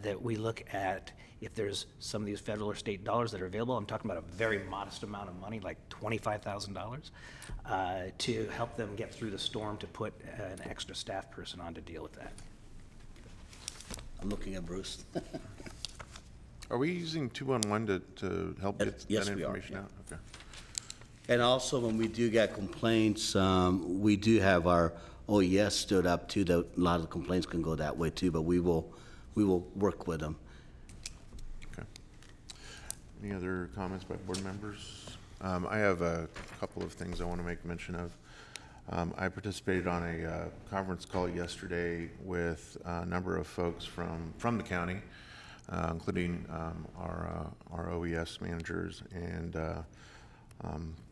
that we look at if there's some of these federal or state dollars that are available. I'm talking about a very modest amount of money, like $25,000, to help them get through the storm, to put an extra staff person on to deal with that. I'm looking at Bruce. Are we using 211 to help get Yes, that we are, information out? Okay. And also, when we do get complaints, we do have our OES stood up too. That a lot of the complaints can go that way too, but we will work with them. Okay. Any other comments by board members? I have a couple of things I want to make mention of. I participated on a conference call yesterday with a number of folks from the county, including our OES managers and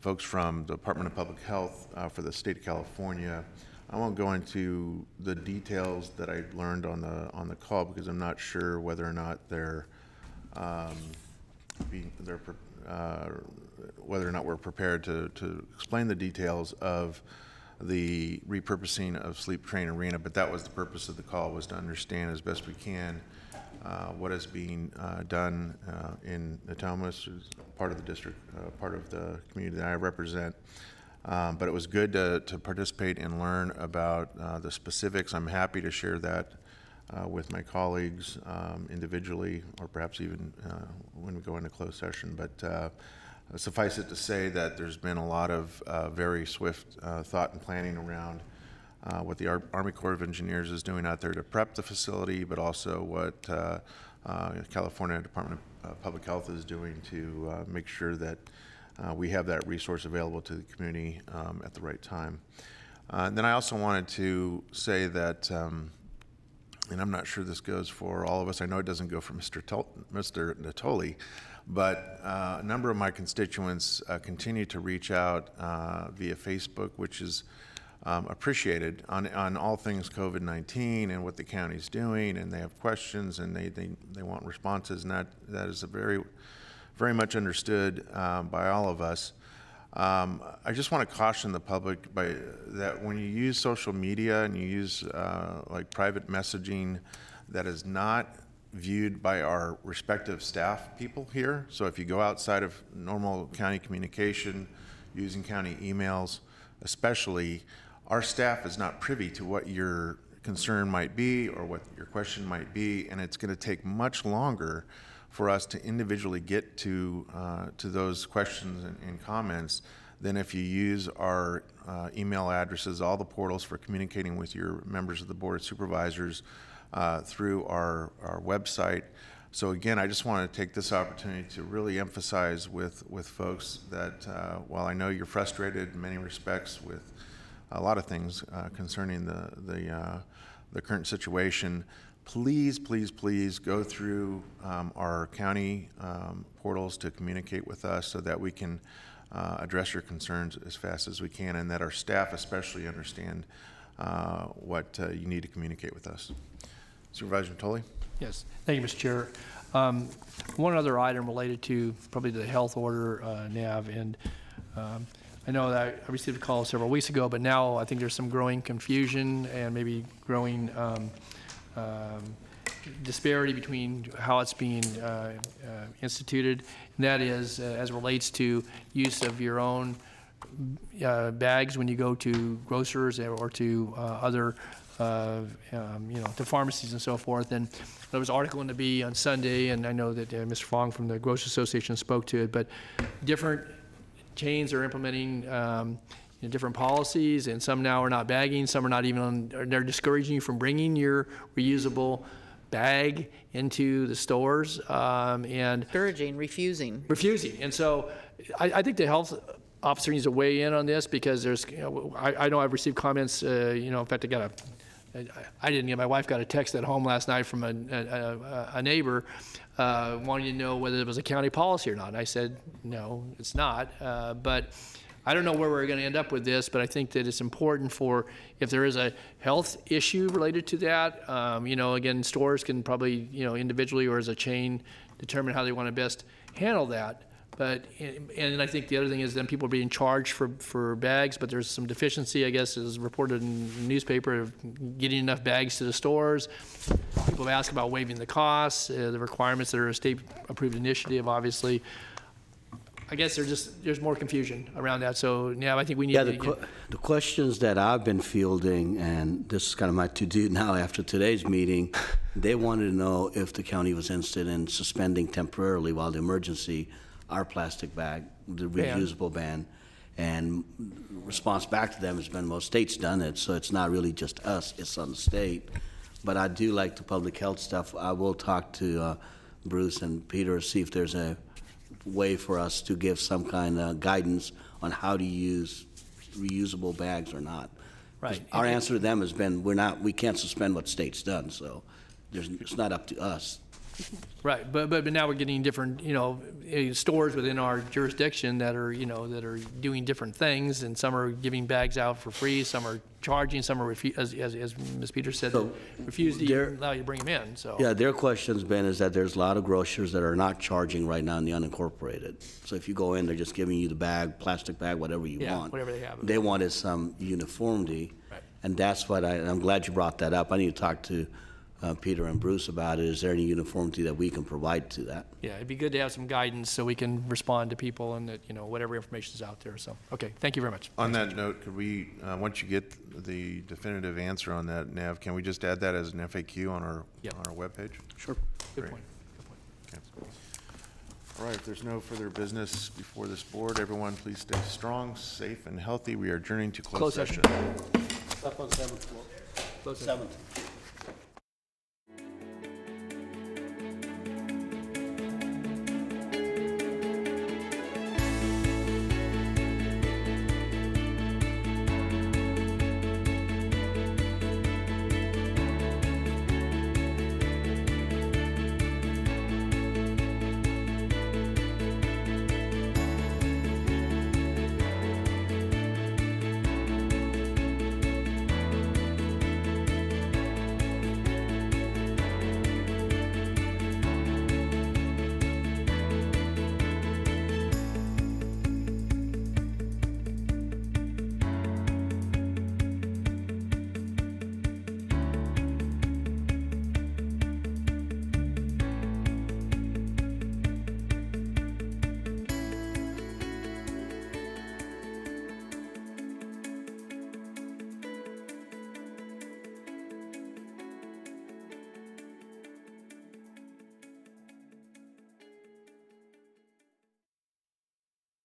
folks from the Department of Public Health for the state of California. I won't go into the details that I learned on the call because I'm not sure whether or not whether or not we're prepared to explain the details of the repurposing of Sleep Train Arena, but that was the purpose of the call, was to understand as best we can what is being done in Natomas, which is part of the district, part of the community that I represent. But it was good to participate and learn about the specifics. I'm happy to share that with my colleagues individually, or perhaps even when we go into closed session. But suffice it to say that there's been a lot of very swift thought and planning around what the Army Corps of Engineers is doing out there to prep the facility, but also what California Department of Public Health is doing to make sure that we have that resource available to the community at the right time. And then I also wanted to say that, and I'm not sure this goes for all of us, I know it doesn't go for Mr. Natoli, but a number of my constituents continue to reach out via Facebook, which is appreciated on all things COVID-19 and what the county's doing, and they have questions and they want responses, and that is a very much understood by all of us. I just want to caution the public that when you use social media and you use like private messaging that is not viewed by our respective staff people here. So if you go outside of normal county communication, using county emails, especially, our staff is not privy to what your concern might be or what your question might be, and it's going to take much longer for us to individually get to those questions and comments than if you use our email addresses, all the portals for communicating with your members of the Board of Supervisors through our website. So again, I just want to take this opportunity to really emphasize with folks that while I know you're frustrated in many respects with a lot of things concerning the current situation, please go through our county portals to communicate with us so that we can address your concerns as fast as we can, and that our staff especially understand what you need to communicate with us. Supervisor Natoli? Yes, thank you, Mr. Chair. One other item related to probably the health order, Nav, and I know that I received a call several weeks ago, but now I think there's some growing confusion and maybe growing disparity between how it's being instituted, and that is as it relates to use of your own bags when you go to grocers or to other to pharmacies and so forth. And there was an article in the Bee on Sunday, and I know that Mr. Fong from the Grocers Association spoke to it, but different chains are implementing different policies, and some now are not bagging, some are not even they're discouraging you from bringing your reusable bag into the stores, and Discouraging, refusing. And so I think the health officer needs to weigh in on this, because there's, I know I've received comments, in fact, I didn't get, my wife got a text at home last night from a neighbor wanting to know whether it was a county policy or not. And I said, no, it's not. But I don't know where we're going to end up with this, but I think that it's important for, if there is a health issue related to that, again, stores can probably, individually or as a chain, determine how they want to best handle that. But, and I think the other thing is then people are being charged for bags, but there's some deficiency, I guess, as reported in the newspaper, of getting enough bags to the stores. People have asked about waiving the costs, the requirements that are a state-approved initiative, obviously. I guess there's more confusion around that. So now I think we need to the questions that I've been fielding, and this is kind of my to-do now after today's meeting, they wanted to know if the county was interested in suspending temporarily while the emergency our plastic bag, the reusable ban, and response back to them has been most states done it, so it's not really just us, it's on the state. But I do like the public health stuff. I will talk to Bruce and Peter, see if there's a way for us to give some kind of guidance on how to use reusable bags or not. Right. Our answer to them has been, we can't suspend what state's done, so it's not up to us. Right, but now we're getting different, stores within our jurisdiction that are, that are doing different things, and some are giving bags out for free, some are charging, some are as Ms. Peters said, refuse to even allow you to bring them in. So yeah, their question's been is that there's a lot of grocers that are not charging right now in the unincorporated. So if you go in, they're just giving you the bag, plastic bag, whatever you want. Whatever they have. They wanted some uniformity, right. And that's what I'm glad you brought that up. I need to talk to Peter and Bruce about it. Is there any uniformity that we can provide to that? Yeah, it'd be good to have some guidance so we can respond to people and that, whatever information is out there. So, okay, thank you very much. On that note, could we, once you get the definitive answer on that, Nav, can we just add that as an FAQ on our webpage? Sure. Good point. Okay. All right, if there's no further business before this board, everyone please stay strong, safe, and healthy. We are adjourning to closed session. Up on 7th floor. 7th.